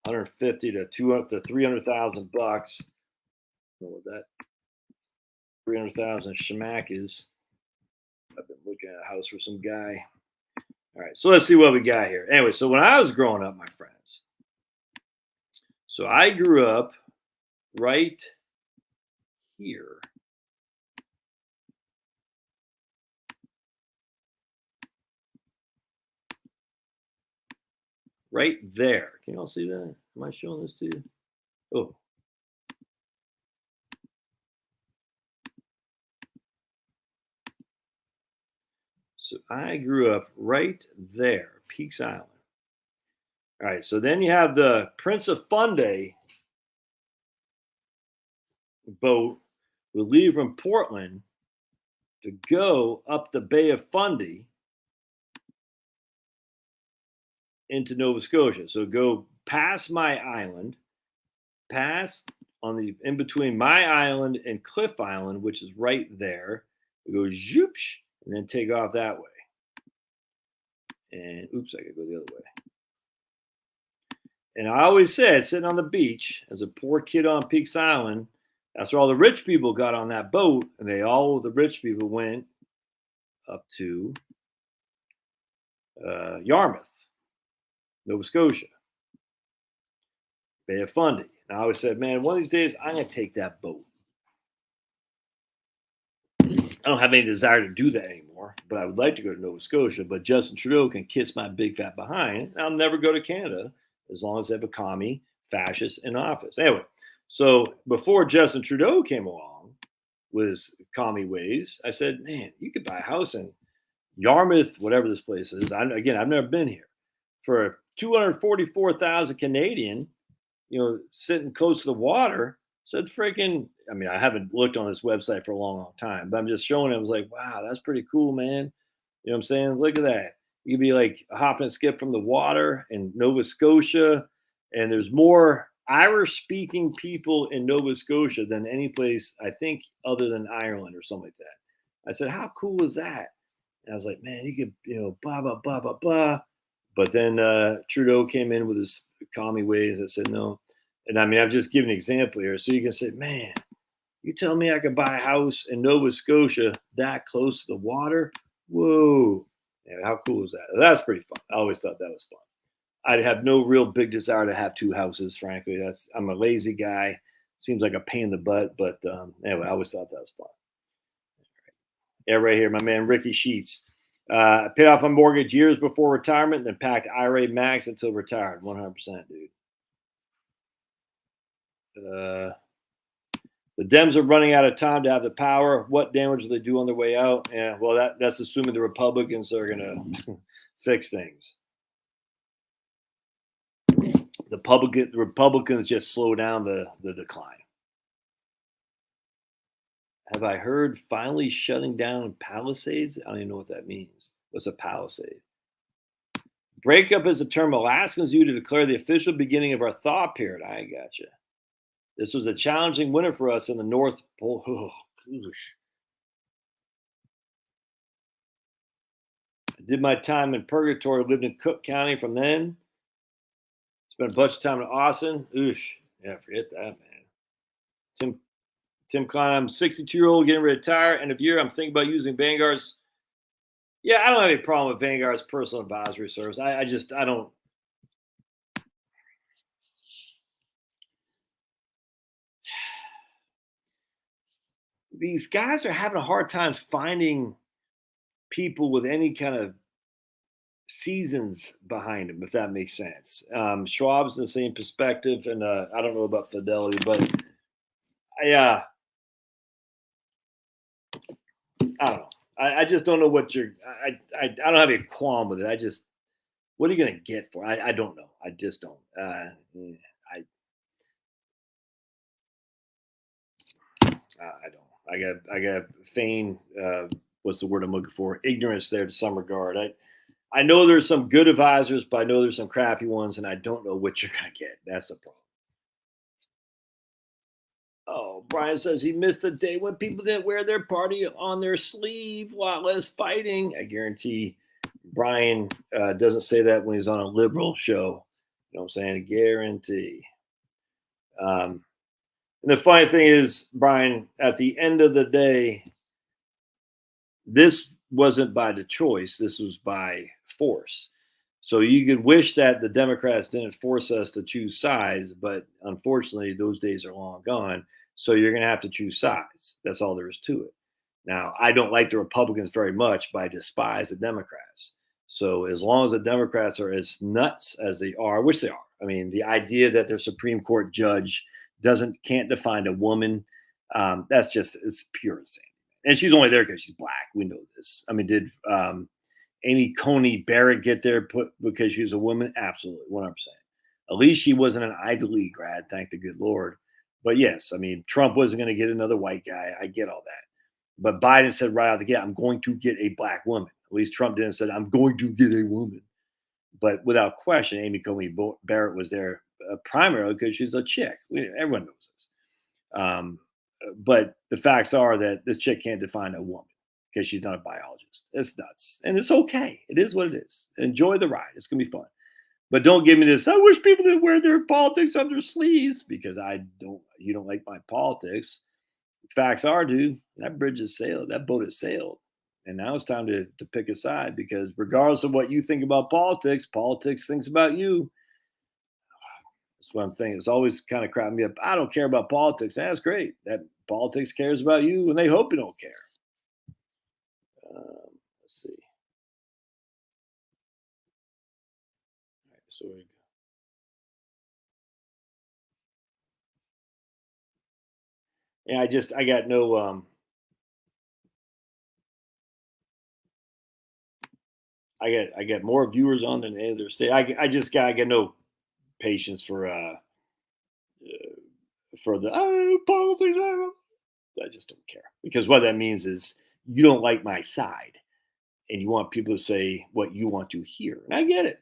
150 to 200 to 300,000 bucks. What was that? 300,000 schmack is. I've been looking at a house for some guy. All right, so let's see what we got here. Anyway, so when I was growing up, my friends, so I grew up right here. Right there. Can you all see that? Am I showing this to you? Oh. So I grew up right there, Peaks Island. All right, so then you have the Prince of Fundy boat will leave from Portland to go up the Bay of Fundy into Nova Scotia. So go past my island, past on the in between my island and Cliff Island, which is right there. It goes zoopsh, and then take off that way. And oops, I gotta go the other way. And I always said, sitting on the beach as a poor kid on Peaks Island, that's where all the rich people got on that boat, and the rich people went up to Yarmouth, Nova Scotia, Bay of Fundy. And I always said, man, one of these days I'm going to take that boat. I don't have any desire to do that anymore, but I would like to go to Nova Scotia. But Justin Trudeau can kiss my big fat behind, and I'll never go to Canada as long as they have a commie fascist in office. Anyway, so before Justin Trudeau came along with his commie ways, I said, man, you could buy a house in Yarmouth, whatever this place is. I've never been here, for 244,000 Canadian, sitting close to the water. Said freaking, I mean, I haven't looked on this website for a long time, but I'm just showing it. I was like, wow, that's pretty cool, man. You know what I'm saying? Look at that. You could be like a hop and skip from the water in Nova Scotia. And there's more Irish speaking people in Nova Scotia than any place, I think, other than Ireland or something like that. I said, how cool is that? And I was like, man, you could, blah, blah, blah, blah, blah. But then Trudeau came in with his commie ways. I said, no. And I mean, I'm just giving an example here. So you can say, man, you tell me I could buy a house in Nova Scotia that close to the water? Whoa. Yeah, how cool is that? That's pretty fun. I always thought that was fun. I'd have no real big desire to have two houses, frankly. I'm a lazy guy. Seems like a pain in the butt. But anyway, I always thought that was fun. Yeah, right here, my man Ricky Sheets. Paid off my mortgage years before retirement, then packed IRA Max until retired. 100%, dude. The Dems are running out of time to have the power. What damage will they do on their way out? Yeah, well, that's assuming the Republicans are going to fix things. The Republicans just slow down the decline. Have I heard finally shutting down Palisades? I don't even know what that means. What's a Palisade? Breakup is a term Alaskans use to declare the official beginning of our thaw period. I gotcha. This was a challenging winter for us in the North Pole. Oh, I did my time in purgatory, lived in Cook County from then. Spent a bunch of time in Austin. Oosh. Yeah, forget that, man. Tim Tim Klein, I'm 62-year-old getting ready to retire. End of year, I'm thinking about using Vanguard's. Yeah, I don't have any problem with Vanguard's personal advisory service. I don't. These guys are having a hard time finding people with any kind of seasons behind them, if that makes sense. Schwab's in the same perspective, and I don't know about Fidelity, but I I don't know. I just don't know what you're. I don't have any qualm with it. I just, what are you going to get for? I don't know. I just don't. I don't. I got feign. What's the word I'm looking for? Ignorance there to some regard. I know there's some good advisors, but I know there's some crappy ones, and I don't know what you're going to get. That's the problem. Oh, Brian says he missed the day when people didn't wear their party on their sleeve while less fighting. I guarantee Brian doesn't say that when he's on a liberal show. You know what I'm saying? I guarantee. And the funny thing is, Brian, at the end of the day, this wasn't by the choice. This was by force. So you could wish that the Democrats didn't force us to choose sides, but unfortunately, those days are long gone. So you're going to have to choose sides. That's all there is to it. Now, I don't like the Republicans very much, but I despise the Democrats. So as long as the Democrats are as nuts as they are, which they are, I mean, the idea that their Supreme Court judge can't define a woman, that's just, it's pure insanity. And she's only there because she's black. We know this. I mean, did Amy Coney Barrett get there because she was a woman? Absolutely, 100%. At least she wasn't an Ivy League grad, thank the good Lord. But yes, I mean, Trump wasn't going to get another white guy. I get all that. But Biden said right out of the gate, I'm going to get a black woman. At least Trump didn't say, I'm going to get a woman. But without question, Amy Coney Barrett was there primarily because she's a chick. Everyone knows this. But the facts are that this chick can't define a woman because she's not a biologist. It's nuts. And it's okay. It is what it is. Enjoy the ride. It's going to be fun. But don't give me this, I wish people didn't wear their politics on their sleeves, because you don't like my politics. Facts are, dude, that bridge has sailed. That boat has sailed. And now it's time to pick a side, because regardless of what you think about politics thinks about you. That's what I'm thinking. It's always kind of cracking me up. I don't care about politics. That's great. That politics cares about you, and they hope you don't care. Let's see. All right, so yeah, I got no I get more viewers on than any other state. I get no patience for the politics. I just don't care, because what that means is you don't like my side, and you want people to say what you want to hear. And I get it.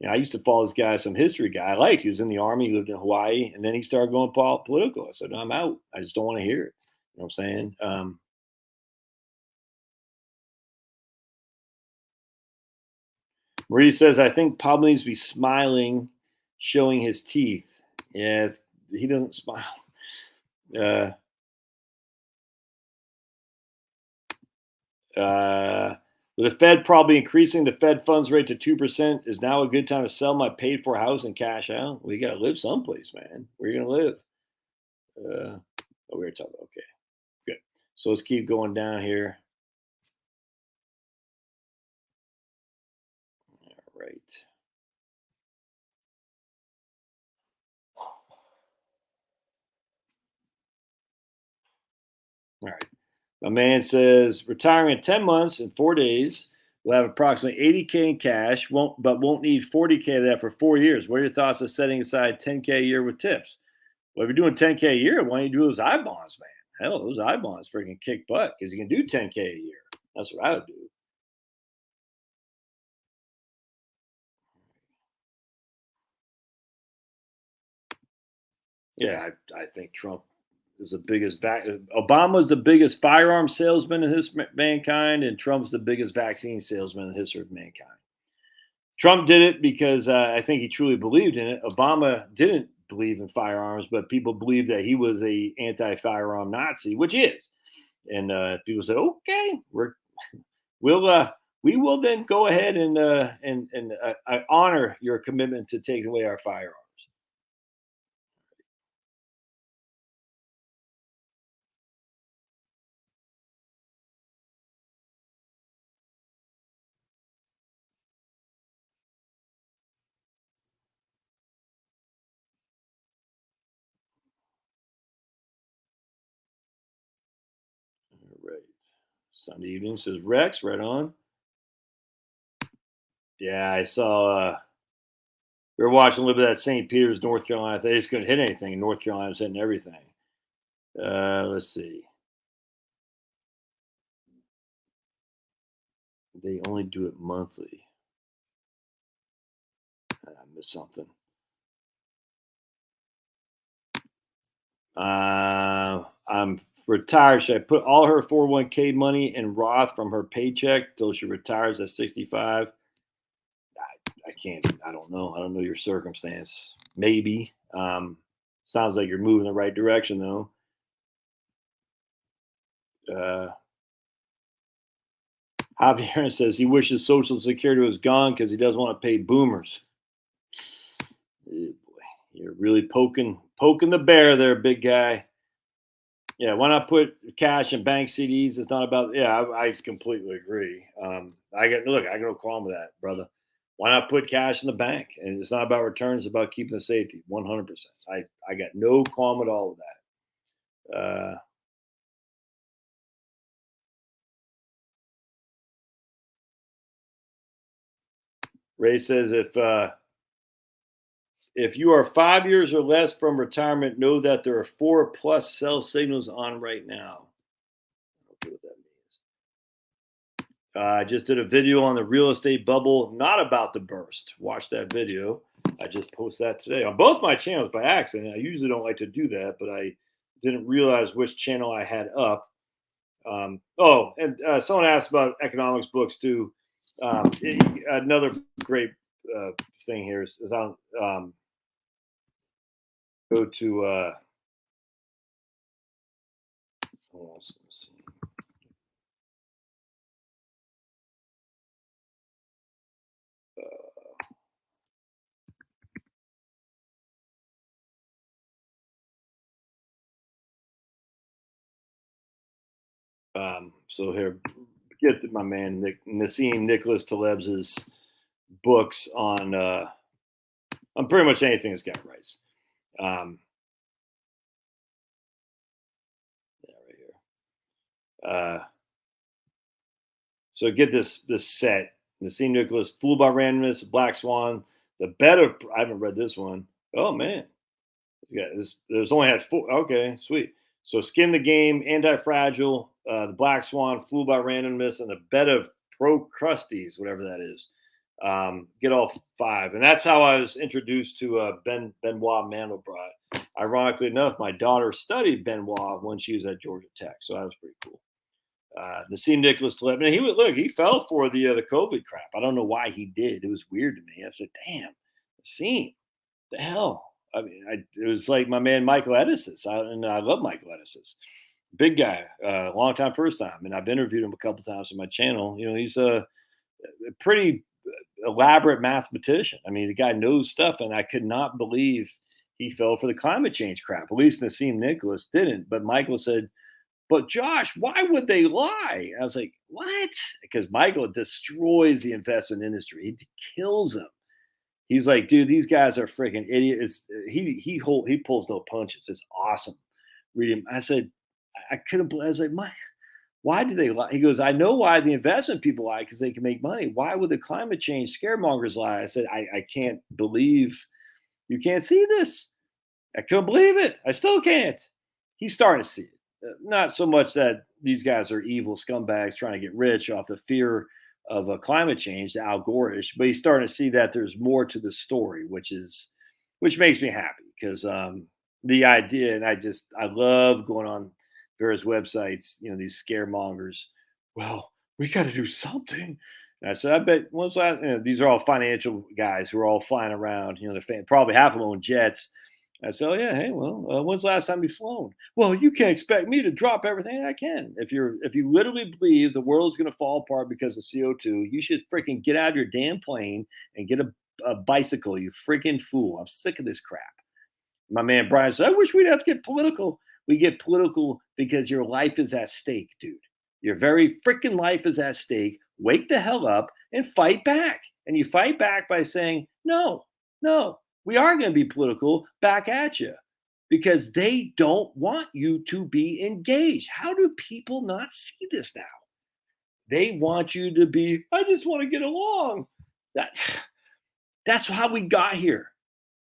You know, I used to follow this guy, some history guy I liked. He was in the army, he lived in Hawaii, and then he started going political. I said, no, I'm out. I just don't want to hear it. You know what I'm saying? Marie says, I think Pablo needs to be smiling, showing his teeth. Yeah, he doesn't smile. With the Fed probably increasing the Fed funds rate to 2%, is now a good time to sell my paid for house and cash out? Well, you got to live someplace, man. Where are you going to live? We were talking. Okay, good. So let's keep going down here. All right. All right. My man says retiring in 10 months and 4 days. Will have approximately 80K in cash, won't need 40K of that for 4 years. What are your thoughts on setting aside 10K a year with tips? Well, if you're doing 10K a year, why don't you do those I bonds, man? Hell, those I bonds freaking kick butt, because you can do 10K a year. That's what I would do. Yeah, I think Trump is the biggest. Obama's the biggest firearm salesman in history of mankind, and Trump's the biggest vaccine salesman in the history of mankind. Trump did it because I think he truly believed in it. Obama didn't believe in firearms, but people believed that he was a anti-firearm Nazi, which he is. And people said, "Okay, we'll we will then go ahead and honor your commitment to taking away our firearms." All right. Sunday evening says Rex, right on. Yeah, I saw. We were watching a little bit of that St. Peter's, North Carolina. They just couldn't hit anything. And North Carolina's hitting everything. Let's see. They only do it monthly. I missed something. I'm retired. Should I put all her 401k money in Roth from her paycheck till she retires at 65? I can't. I don't know. I don't know your circumstance. Maybe. Sounds like you're moving in the right direction, though. Uh, Javier says he wishes Social Security was gone because he doesn't want to pay boomers. Boy, you're really poking the bear there, big guy. Yeah, why not put cash in bank CDs? It's not about. Yeah, I completely agree. I got no qualm with that, brother. Why not put cash in the bank? And it's not about returns; it's about keeping the safety. 100%. I got no qualm at all with that. Ray says if you are 5 years or less from retirement, know that there are 4+ sell signals on right now. I don't know what that means. I just did a video on the real estate bubble, not about the burst. Watch that video. I just posted that today on both my channels by accident. I usually don't like to do that, but I didn't realize which channel I had up. Someone asked about economics books too. Another great thing here is on go to let's see. So here, get my man Nassim Nicholas Taleb's books on pretty much anything this guy writes. Yeah, right here. So get this set. Nassim Nicholas, Fooled by Randomness, Black Swan, the better. I haven't read this one. Oh man, there's only had four. Okay, sweet. So Skin the Game, Anti-Fragile, the Black Swan, Fooled by Randomness, and the Bed of Procrustes, whatever that is. Get all five, and that's how I was introduced to Benoit Mandelbrot. Ironically enough, my daughter studied Benoit when she was at Georgia Tech, so that was pretty cool. Nassim Nicholas Taleb, and he fell for the COVID crap. I don't know why he did. It was weird to me. I said, "Damn, Nassim, the hell." I mean, it was like my man Michael Edison, and I love Michael Edison. Big guy, long time, first time, and I've interviewed him a couple times on my channel. He's a pretty elaborate mathematician. I mean, the guy knows stuff, and I could not believe he fell for the climate change crap. At least Nassim Nicholas didn't. But Michael said, "But Josh, why would they lie?" I was like, "What?" Because Michael destroys the investment industry. He kills them. He's like, "Dude, these guys are freaking idiots." He pulls no punches. It's awesome. Read him. I said, I couldn't believe. I was like, why do they lie? He goes, "I know why the investment people lie, because they can make money. Why would the climate change scaremongers lie?" I said, I can't believe you can't see this. I couldn't believe it. I still can't. He's starting to see it. Not so much that these guys are evil scumbags trying to get rich off the fear of climate change, the Al Gore-ish, but he's starting to see that there's more to the story, which makes me happy because the idea, and I love going on various websites, these scaremongers. Well, we got to do something. And I said, I bet these are all financial guys who are all flying around. They're probably half of them own jets. I said, oh yeah, hey, well, when's the last time you flown? Well, you can't expect me to drop everything I can. If you literally believe the world's going to fall apart because of CO2, you should freaking get out of your damn plane and get a bicycle. You freaking fool! I'm sick of this crap. My man Brian said, I wish we'd have to get political. We get political because your life is at stake, dude. Your very freaking life is at stake. Wake the hell up and fight back. And you fight back by saying, no, we are going to be political back at you because they don't want you to be engaged. How do people not see this now? They want you to be, I just want to get along. That's how we got here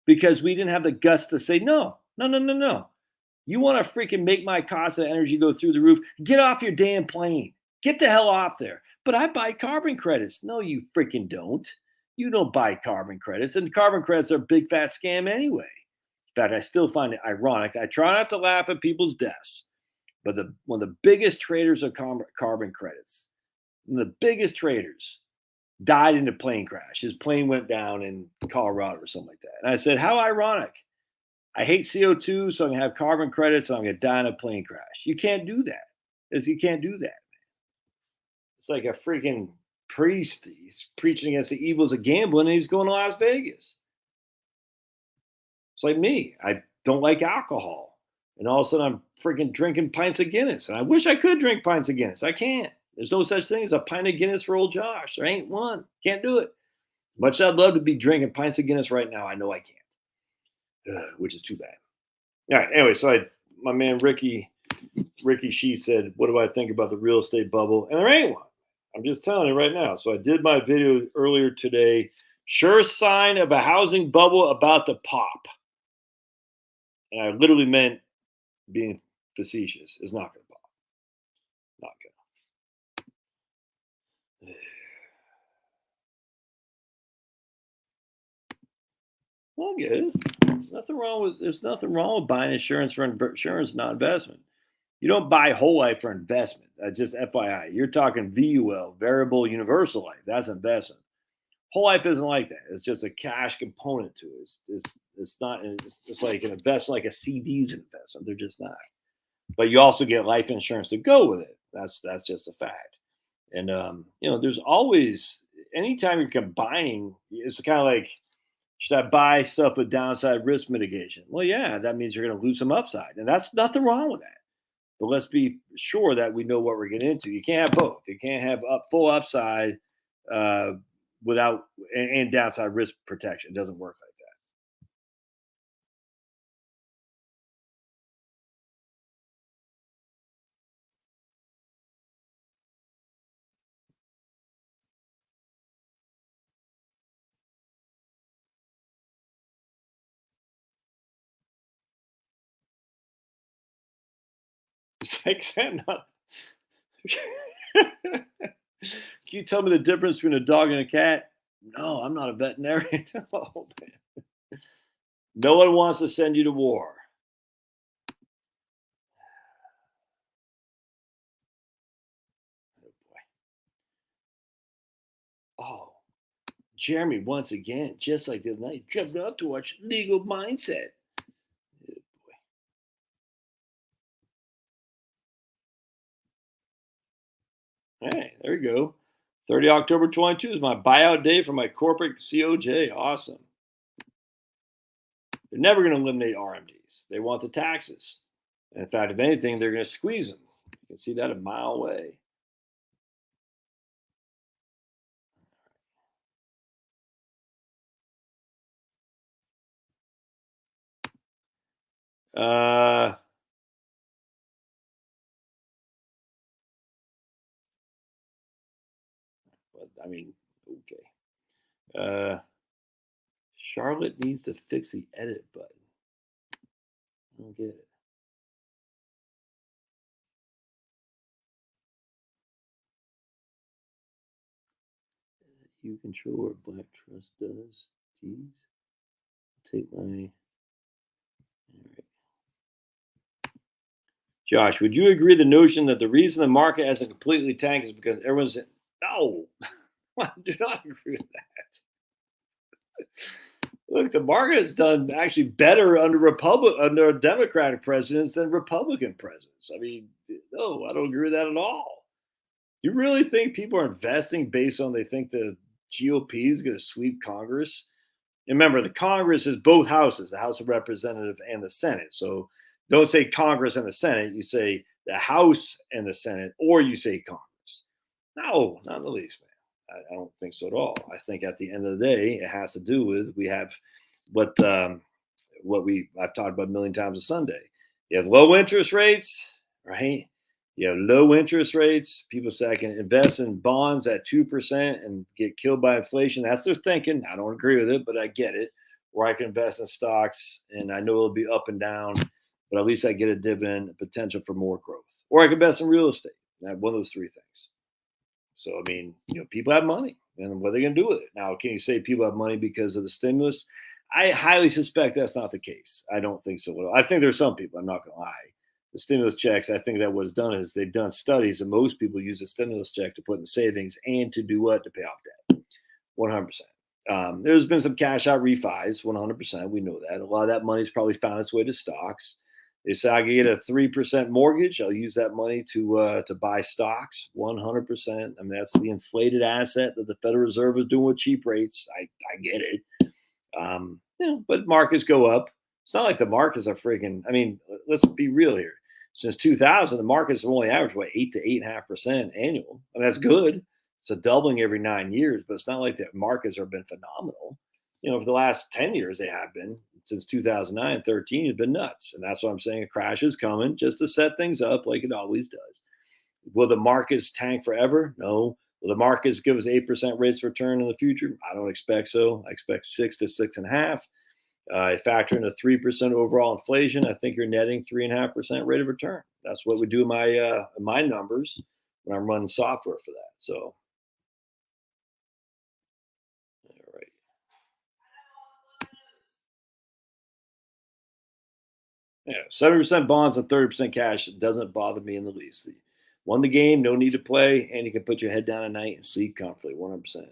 because we didn't have the guts to say, no. You want to freaking make my cost of energy go through the roof? Get off your damn plane. Get the hell off there. But I buy carbon credits. No, you freaking don't. You don't buy carbon credits. And carbon credits are a big fat scam anyway. In fact, I still find it ironic. I try not to laugh at people's deaths. But one of the biggest traders of carbon credits, one of the biggest traders, died in a plane crash. His plane went down in Colorado or something like that. And I said, how ironic. I hate CO2, so I'm going to have carbon credits, and I'm going to die in a plane crash. You can't do that. You can't do that, man. It's like a freaking priest. He's preaching against the evils of gambling, and he's going to Las Vegas. It's like me. I don't like alcohol. And all of a sudden, I'm freaking drinking pints of Guinness. And I wish I could drink pints of Guinness. I can't. There's no such thing as a pint of Guinness for old Josh. There ain't one. Can't do it. Much I'd love to be drinking pints of Guinness right now, I know I can't. Which is too bad. All right. Anyway, so my man Ricky Shee said, what do I think about the real estate bubble? And there ain't one. I'm just telling you right now. So I did my video earlier today. Sure sign of a housing bubble about to pop. And I literally meant being facetious. It's not going to pop. Not going to. Well, good. There's nothing wrong with buying insurance for insurance, not investment. You don't buy whole life for investment. Just FYI. You're talking VUL, variable universal life. That's investment. Whole life isn't like that. It's just a cash component to it. It's not. It's like an investment, like a CD's investment. They're just not. But you also get life insurance to go with it. That's just a fact. And there's always, anytime you're combining, it's kind of like, should I buy stuff with downside risk mitigation? Well, yeah, that means you're going to lose some upside. And that's nothing wrong with that. But let's be sure that we know what we're getting into. You can't have both. You can't have full upside without and downside risk protection. It doesn't work like that. It's like, Sam, can you tell me the difference between a dog and a cat? No, I'm not a veterinarian. Oh, man. No one wants to send you to war. Oh, Jeremy, once again, just like the other night, jumped up to watch Legal Mindset. Oh, boy. Hey, there you go. 30 October 22 is my buyout day for my corporate COJ. Awesome. They're never going to eliminate RMDs. They want the taxes. And in fact, if anything, they're going to squeeze them. You can see that a mile away. But I mean, okay. Charlotte needs to fix the edit button. I don't get it. You control what Black Trust does. Geez. Take my. All right. Josh, would you agree the notion that the reason the market hasn't completely tanked is because everyone's no. I do not agree with that. Look, the market has done actually better under Democratic presidents than Republican presidents. I mean, no, I don't agree with that at all. You really think people are investing based on they think the GOP is going to sweep Congress? And remember, the Congress is both houses, the House of Representatives and the Senate. So don't say Congress and the Senate. You say the House and the Senate, or you say Congress. No, not in the least, man. I don't think so at all. I think at the end of the day, it has to do with we have what I've talked about a million times a Sunday. You have low interest rates, right? You have low interest rates. People say I can invest in bonds at 2% and get killed by inflation. That's their thinking. I don't agree with it, but I get it. Or I can invest in stocks and I know it'll be up and down, but at least I get a dividend, potential for more growth. Or I can invest in real estate. One of those three things. So, I mean, people have money and what are they going to do with it? Now, can you say people have money because of the stimulus? I highly suspect that's not the case. I don't think so. I think there's some people, I'm not going to lie. The stimulus checks, I think that what's done is they've done studies and most people use a stimulus check to put in savings and to do what? To pay off debt. 100%. There's been some cash out refis, 100%. We know that. A lot of that money's probably found its way to stocks. They say I can get a 3% mortgage. I'll use that money to buy stocks, 100%. I mean, that's the inflated asset that the Federal Reserve is doing with cheap rates. I get it. But markets go up. It's not like the markets are freaking. I mean, let's be real here. Since 2000, the markets have only averaged 8 to 8.5% annual. I mean, that's good. It's a doubling every 9 years, but it's not like the markets have been phenomenal. For the last 10 years, they have been. Since 2009, 13 has been nuts. And that's what I'm saying. A crash is coming just to set things up like it always does. Will the markets tank forever? No. Will the markets give us 8% rates of return in the future? I don't expect so. I expect 6 to 6.5. I factor in a 3% overall inflation. I think you're netting 3.5% rate of return. That's what we do in my numbers when I'm running software for that. So, all right. Yeah, 70% bonds and 30% cash doesn't bother me in the least. Won the game, no need to play, and you can put your head down at night and sleep comfortably, 100%.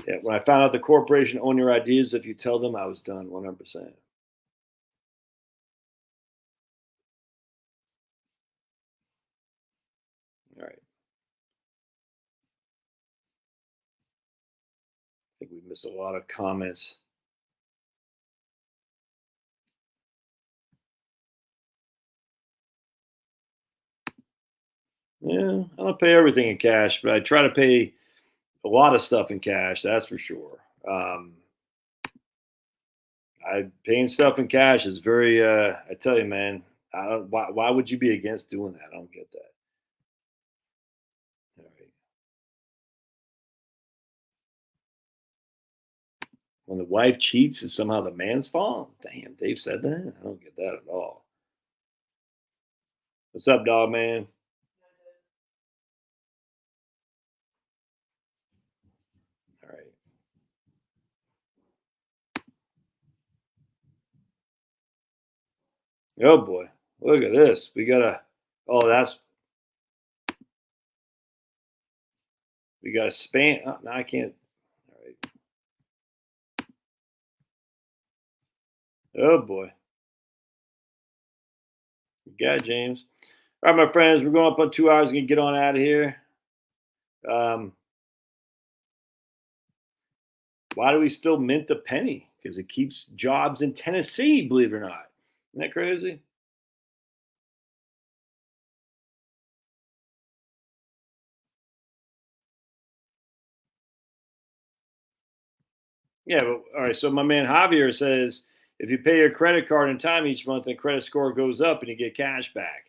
Yeah, when I found out the corporation owned your ideas, if you tell them, I was done, 100%. All right. I think we missed a lot of comments. Yeah, I don't pay everything in cash, but I try to pay a lot of stuff in cash. That's for sure. I paying stuff in cash is very. I tell you, man. I don't, why would you be against doing that? I don't get that. All right. When the wife cheats, is somehow the man's fault. Damn, Dave said that. I don't get that at all. What's up, dog man? All right. Oh boy, look at this. We got a. Oh, we got a span. Oh, no, I can't. All right. Oh boy. You got it, James. All right, my friends, we're going up on 2 hours. We can get on out of here. Um, why do we still mint the penny? Because it keeps jobs in Tennessee, believe it or not. Isn't that crazy? Yeah, but all right. So my man Javier says if you pay your credit card in time each month, the credit score goes up and you get cash back.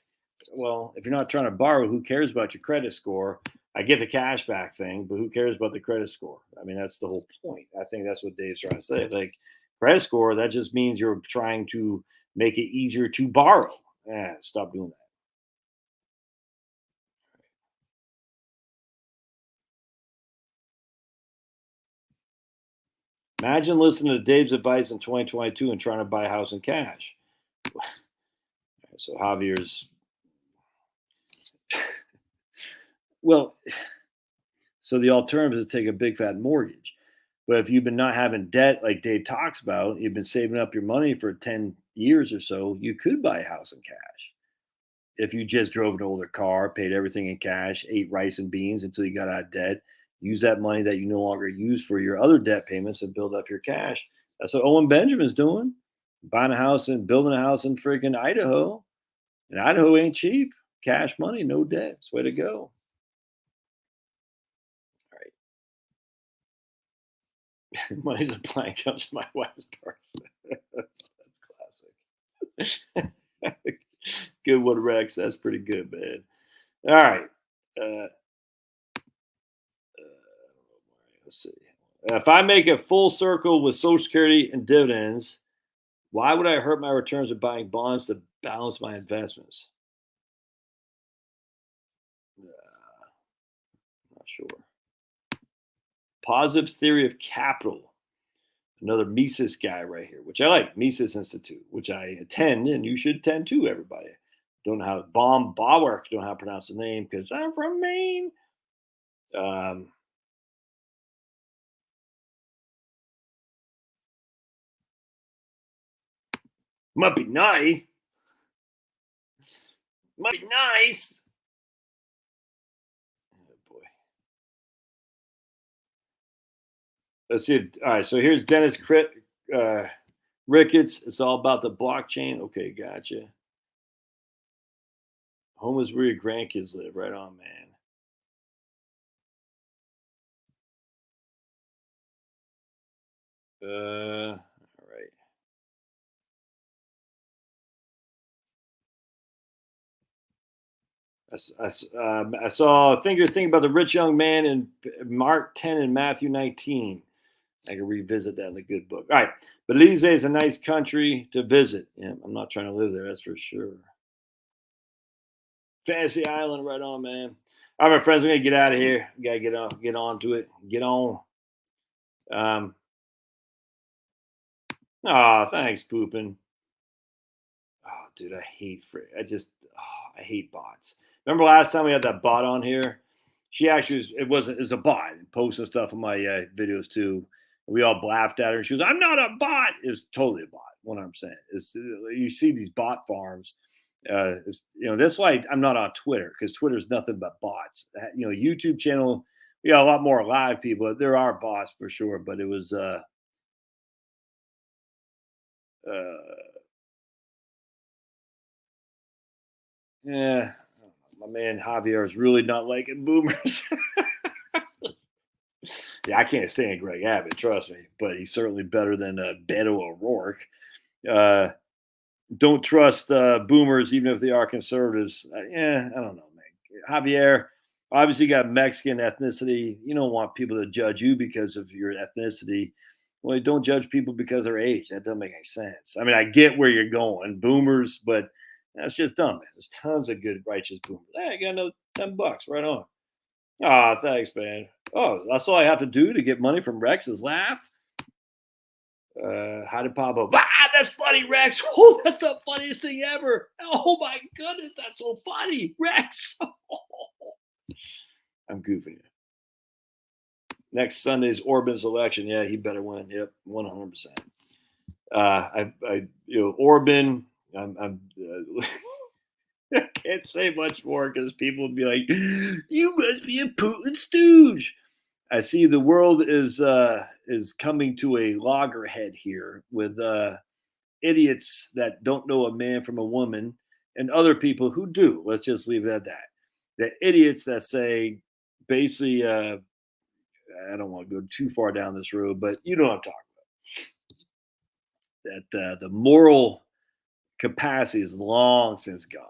Well, if you're not trying to borrow, who cares about your credit score? I get the cash back thing, but who cares about the credit score? I mean, that's the whole point. I think that's what Dave's trying to say. Like credit score, that just means you're trying to make it easier to borrow. Yeah, stop doing that. Imagine listening to Dave's advice in 2022 and trying to buy a house in cash. So Javier's Well, so the alternative is to take a big fat mortgage. But if you've been not having debt like Dave talks about, you've been saving up your money for 10 years or so, you could buy a house in cash. If you just drove an older car, paid everything in cash, ate rice and beans until you got out of debt, use that money that you no longer use for your other debt payments and build up your cash. That's what Owen Benjamin's doing. Buying a house and building a house in freaking Idaho. And Idaho ain't cheap. Cash money, no debt. It's the way to go. All right. Money's applying comes from my wife's purse. That's classic. Good one, Rex. That's pretty good, man. All right. Uh, let's see. If I make a full circle with Social Security and dividends, why would I hurt my returns with buying bonds to balance my investments? Not sure. Positive theory of capital. Another Mises guy right here, which I like. Mises Institute, which I attend, and you should attend too, everybody. Don't know how Baum Bauer, don't know how to pronounce the name because I'm from Maine. Might be nice. Might be nice. Oh boy. Let's see. All right. So here's Dennis Ricketts. It's all about the blockchain. Okay, gotcha. Home is where your grandkids live. Right on, man. All right. I saw a thing about the rich young man in Mark 10 and Matthew 19. I can revisit that in the good book. All right. Belize is a nice country to visit. Yeah, I'm not trying to live there, that's for sure. Fantasy Island, right on, man. All right, my friends, I'm gonna get out of here. We gotta get on to it. Get on. Um, thanks, pooping. Oh, dude, I hate bots. Remember last time we had that bot on here? She actually it was a bot posting stuff on my videos too. We all laughed at her. And she was, "I'm not a bot." It was totally a bot. 100%. It's you see these bot farms. That's why I'm not on Twitter because Twitter's nothing but bots. YouTube channel. We got a lot more live people. There are bots for sure, but it was uh yeah. My man Javier is really not liking boomers. Yeah, I can't stand Greg Abbott, trust me, but he's certainly better than Beto O'Rourke. Uh, don't trust boomers, even if they are conservatives. I don't know, man. Javier, obviously, got Mexican ethnicity. You don't want people to judge you because of your ethnicity. Well, don't judge people because of their age. That doesn't make any sense. I mean, I get where you're going, boomers, but that's just dumb, man. There's tons of good, righteous boomers. Hey, I got another $10. Right on. Ah, thanks, man. Oh, that's all I have to do to get money from Rex's laugh. How did Pablo? That's funny, Rex. Oh, that's the funniest thing ever. Oh my goodness, that's so funny, Rex. I'm goofing you. Next Sunday's Orban's election. Yeah, he better win. Yep, 100%. Orban. I can't say much more because people would be like, "You must be a Putin stooge." I see the world is coming to a loggerhead here with idiots that don't know a man from a woman and other people who do. Let's just leave it at that. The idiots that say basically, I don't want to go too far down this road, but you know what I'm talking about. That the moral capacity is long since gone.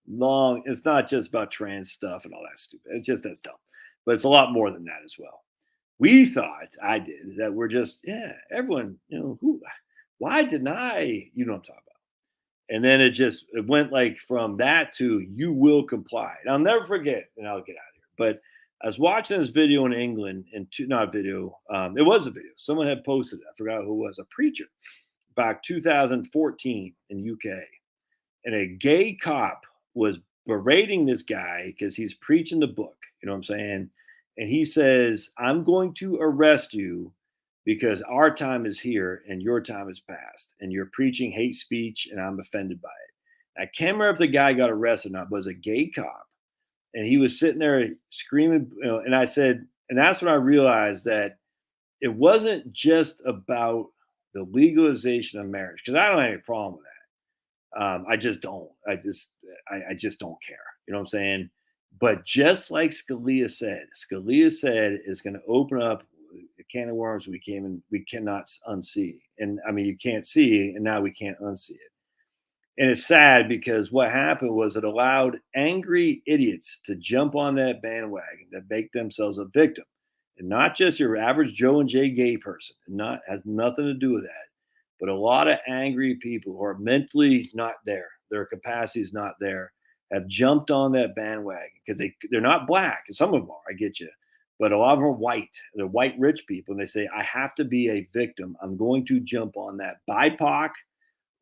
Long. It's not just about trans stuff and all that stupid. It's just that's dumb. But it's a lot more than that as well. We thought, I did, that we're just, everyone, why deny, you know what I'm talking about. And then it went like from that to you will comply. And I'll never forget, and I'll get out of here. But I was watching this video in England, not video, it was a video. Someone had posted it. I forgot who it was, a preacher, back 2014 in UK. And a gay cop was berating this guy because he's preaching the book. You know what I'm saying? And he says, I'm going to arrest you because our time is here and your time is past. And you're preaching hate speech and I'm offended by it. I can't remember if the guy got arrested or not, but it was a gay cop. And he was sitting there screaming. And I said, and that's when I realized that it wasn't just about the legalization of marriage, because I don't have any problem with that. I just don't. I just don't care. You know what I'm saying? But just like Scalia said is going to open up a can of worms we cannot unsee. And I mean, you can't see, and now we can't unsee it. And it's sad because what happened was it allowed angry idiots to jump on that bandwagon that make themselves a victim, and not just your average Joe and Jay gay person. And not has nothing to do with that, but a lot of angry people who are mentally not there, their capacity is not there, have jumped on that bandwagon because they're not black. And some of them are, I get you, but a lot of them are white. They're white rich people, and they say I have to be a victim. I'm going to jump on that BIPOC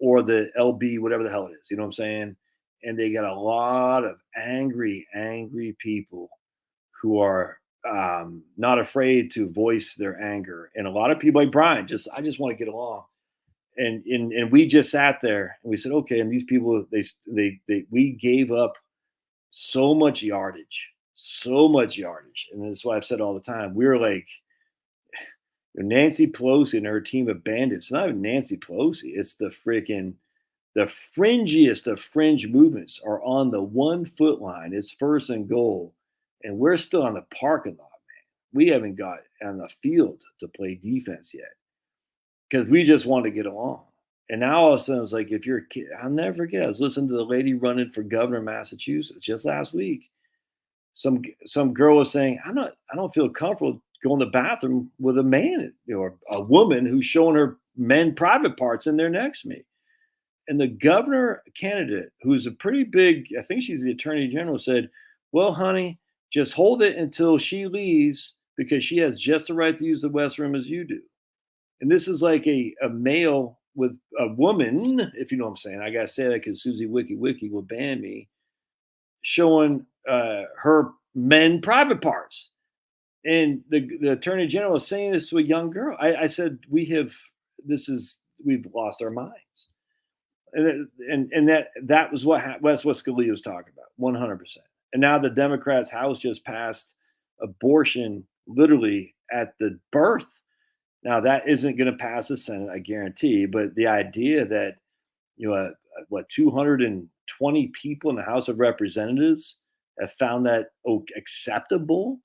or the LB, whatever the hell it is. You know what I'm saying? And they got a lot of angry people who are not afraid to voice their anger. And a lot of people like Brian, I just want to get along. And we just sat there and we said, okay. And these people, we gave up so much yardage. And that's why I've said all the time, we were like, Nancy Pelosi and her team of bandits. It's not even Nancy Pelosi. It's the fringiest of fringe movements are on the 1 foot line. It's first and goal. And we're still on the parking lot, man. We haven't got on the field to play defense yet because we just want to get along. And now all of a sudden it's like, if you're a kid, I'll never forget. I was listening to the lady running for governor of Massachusetts just last week. Some girl was saying, I don't feel comfortable going to the bathroom with a man or a woman who's showing her men private parts in there next to me. And the governor candidate, who's a pretty big, I think she's the attorney general, said, well, honey, just hold it until she leaves because she has just the right to use the restroom as you do. And this is like a male with a woman, if you know what I'm saying. I got to say that because Susie Wiki will ban me, showing her men private parts. And the attorney general was saying this to a young girl. I said, we've lost our minds. And that was that's what Scalia was talking about, 100%. And now the Democrats' House just passed abortion literally at the birth. Now that isn't going to pass the Senate, I guarantee. But the idea that 220 people in the House of Representatives have found that acceptable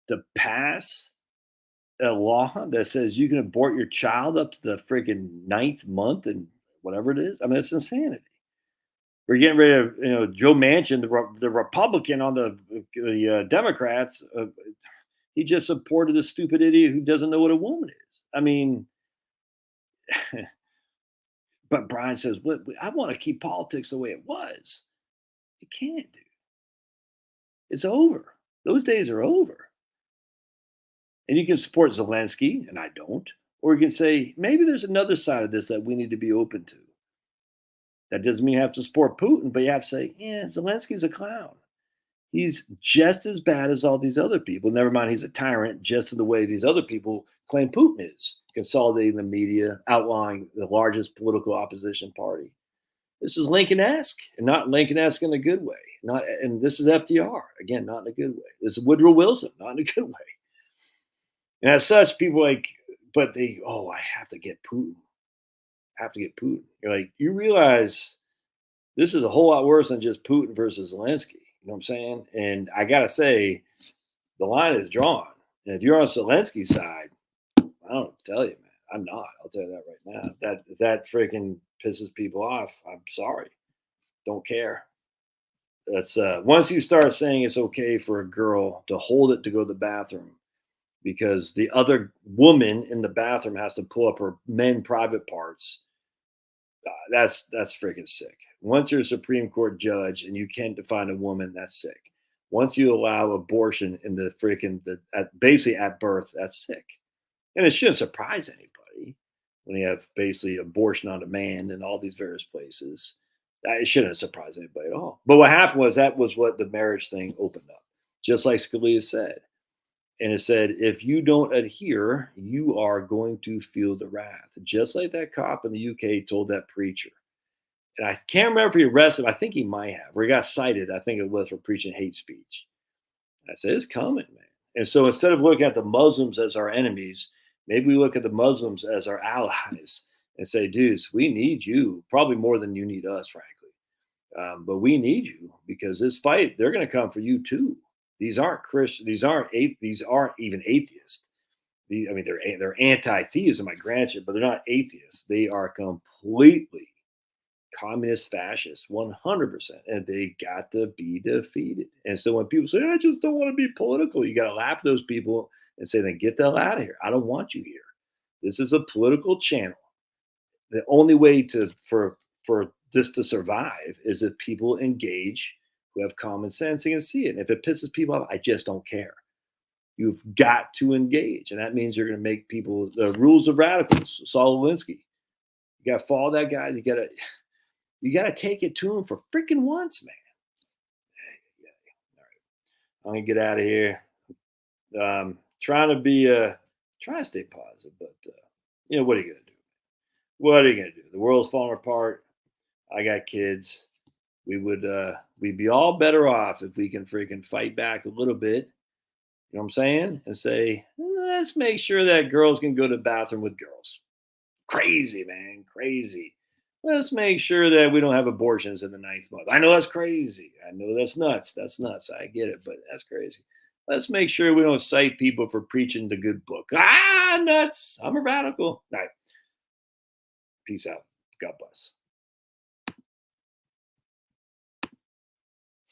to pass a law that says you can abort your child up to the freaking 9th month and whatever it is. I mean, it's insanity. We're getting rid of, Joe Manchin, the Republican on the Democrats. He just supported a stupid idiot who doesn't know what a woman is. I mean, but Brian says, I want to keep politics the way it was. You can't, dude. It's over. Those days are over. And you can support Zelensky, and I don't. Or you can say, maybe there's another side of this that we need to be open to. That doesn't mean you have to support Putin, but you have to say, yeah, Zelensky's a clown. He's just as bad as all these other people. Never mind, he's a tyrant, just in the way these other people claim Putin is, consolidating the media, outlawing the largest political opposition party. This is Lincoln-esque, and not Lincoln-esque in a good way. And this is FDR, again, not in a good way. This is Woodrow Wilson, not in a good way. And as such, people I have to get Putin. You're like, you realize this is a whole lot worse than just Putin versus Zelensky. You know what I'm saying? And I got to say, the line is drawn. And if you're on Zelensky's side, I don't tell you, man. I'm not. I'll tell you that right now. If that freaking pisses people off, I'm sorry. Don't care. That's once you start saying it's okay for a girl to hold it to go to the bathroom because the other woman in the bathroom has to pull up her men private parts, that's freaking sick. Once you're a Supreme Court judge and you can't define a woman, that's sick. Once you allow abortion in the basically at birth, that's sick. And it shouldn't surprise anybody when you have basically abortion on demand in all these various places. It shouldn't have surprised anybody at all. But what happened was that was what the marriage thing opened up, just like Scalia said. And it said, if you don't adhere, you are going to feel the wrath. Just like that cop in the UK told that preacher. And I can't remember if he arrested him. I think he might have, or he got cited. I think it was for preaching hate speech. I said, it's coming, man. And so instead of looking at the Muslims as our enemies, maybe we look at the Muslims as our allies and say, dudes, we need you probably more than you need us, frankly. But we need you because this fight, they're going to come for you too. These aren't Christian. These aren't even atheists. I mean, they're anti-theism, I grant you, but they're not atheists. They are completely communist fascists, 100%, and they got to be defeated. And so when people say, I just don't want to be political, you got to laugh at those people and say, then get the hell out of here. I don't want you here. This is a political channel. The only way for this to survive is if people engage who have common sense and can see it. And if it pisses people off, I just don't care. You've got to engage, and that means you're going to make people the rules of radicals. Saul Alinsky, you got to follow that guy. You got to take it to him for freaking once, man. All right, I'm gonna get out of here. Trying to stay positive, but what are you gonna do? What are you gonna do? The world's falling apart. I got kids. We'd be all better off if we can freaking fight back a little bit. You know what I'm saying? And say, let's make sure that girls can go to the bathroom with girls. Crazy, man, crazy. Let's make sure that we don't have abortions in the 9th month. I know that's crazy. I know that's nuts. That's nuts. I get it, but that's crazy. Let's make sure we don't cite people for preaching the good book. Nuts. I'm a radical. All right. Peace out. God bless.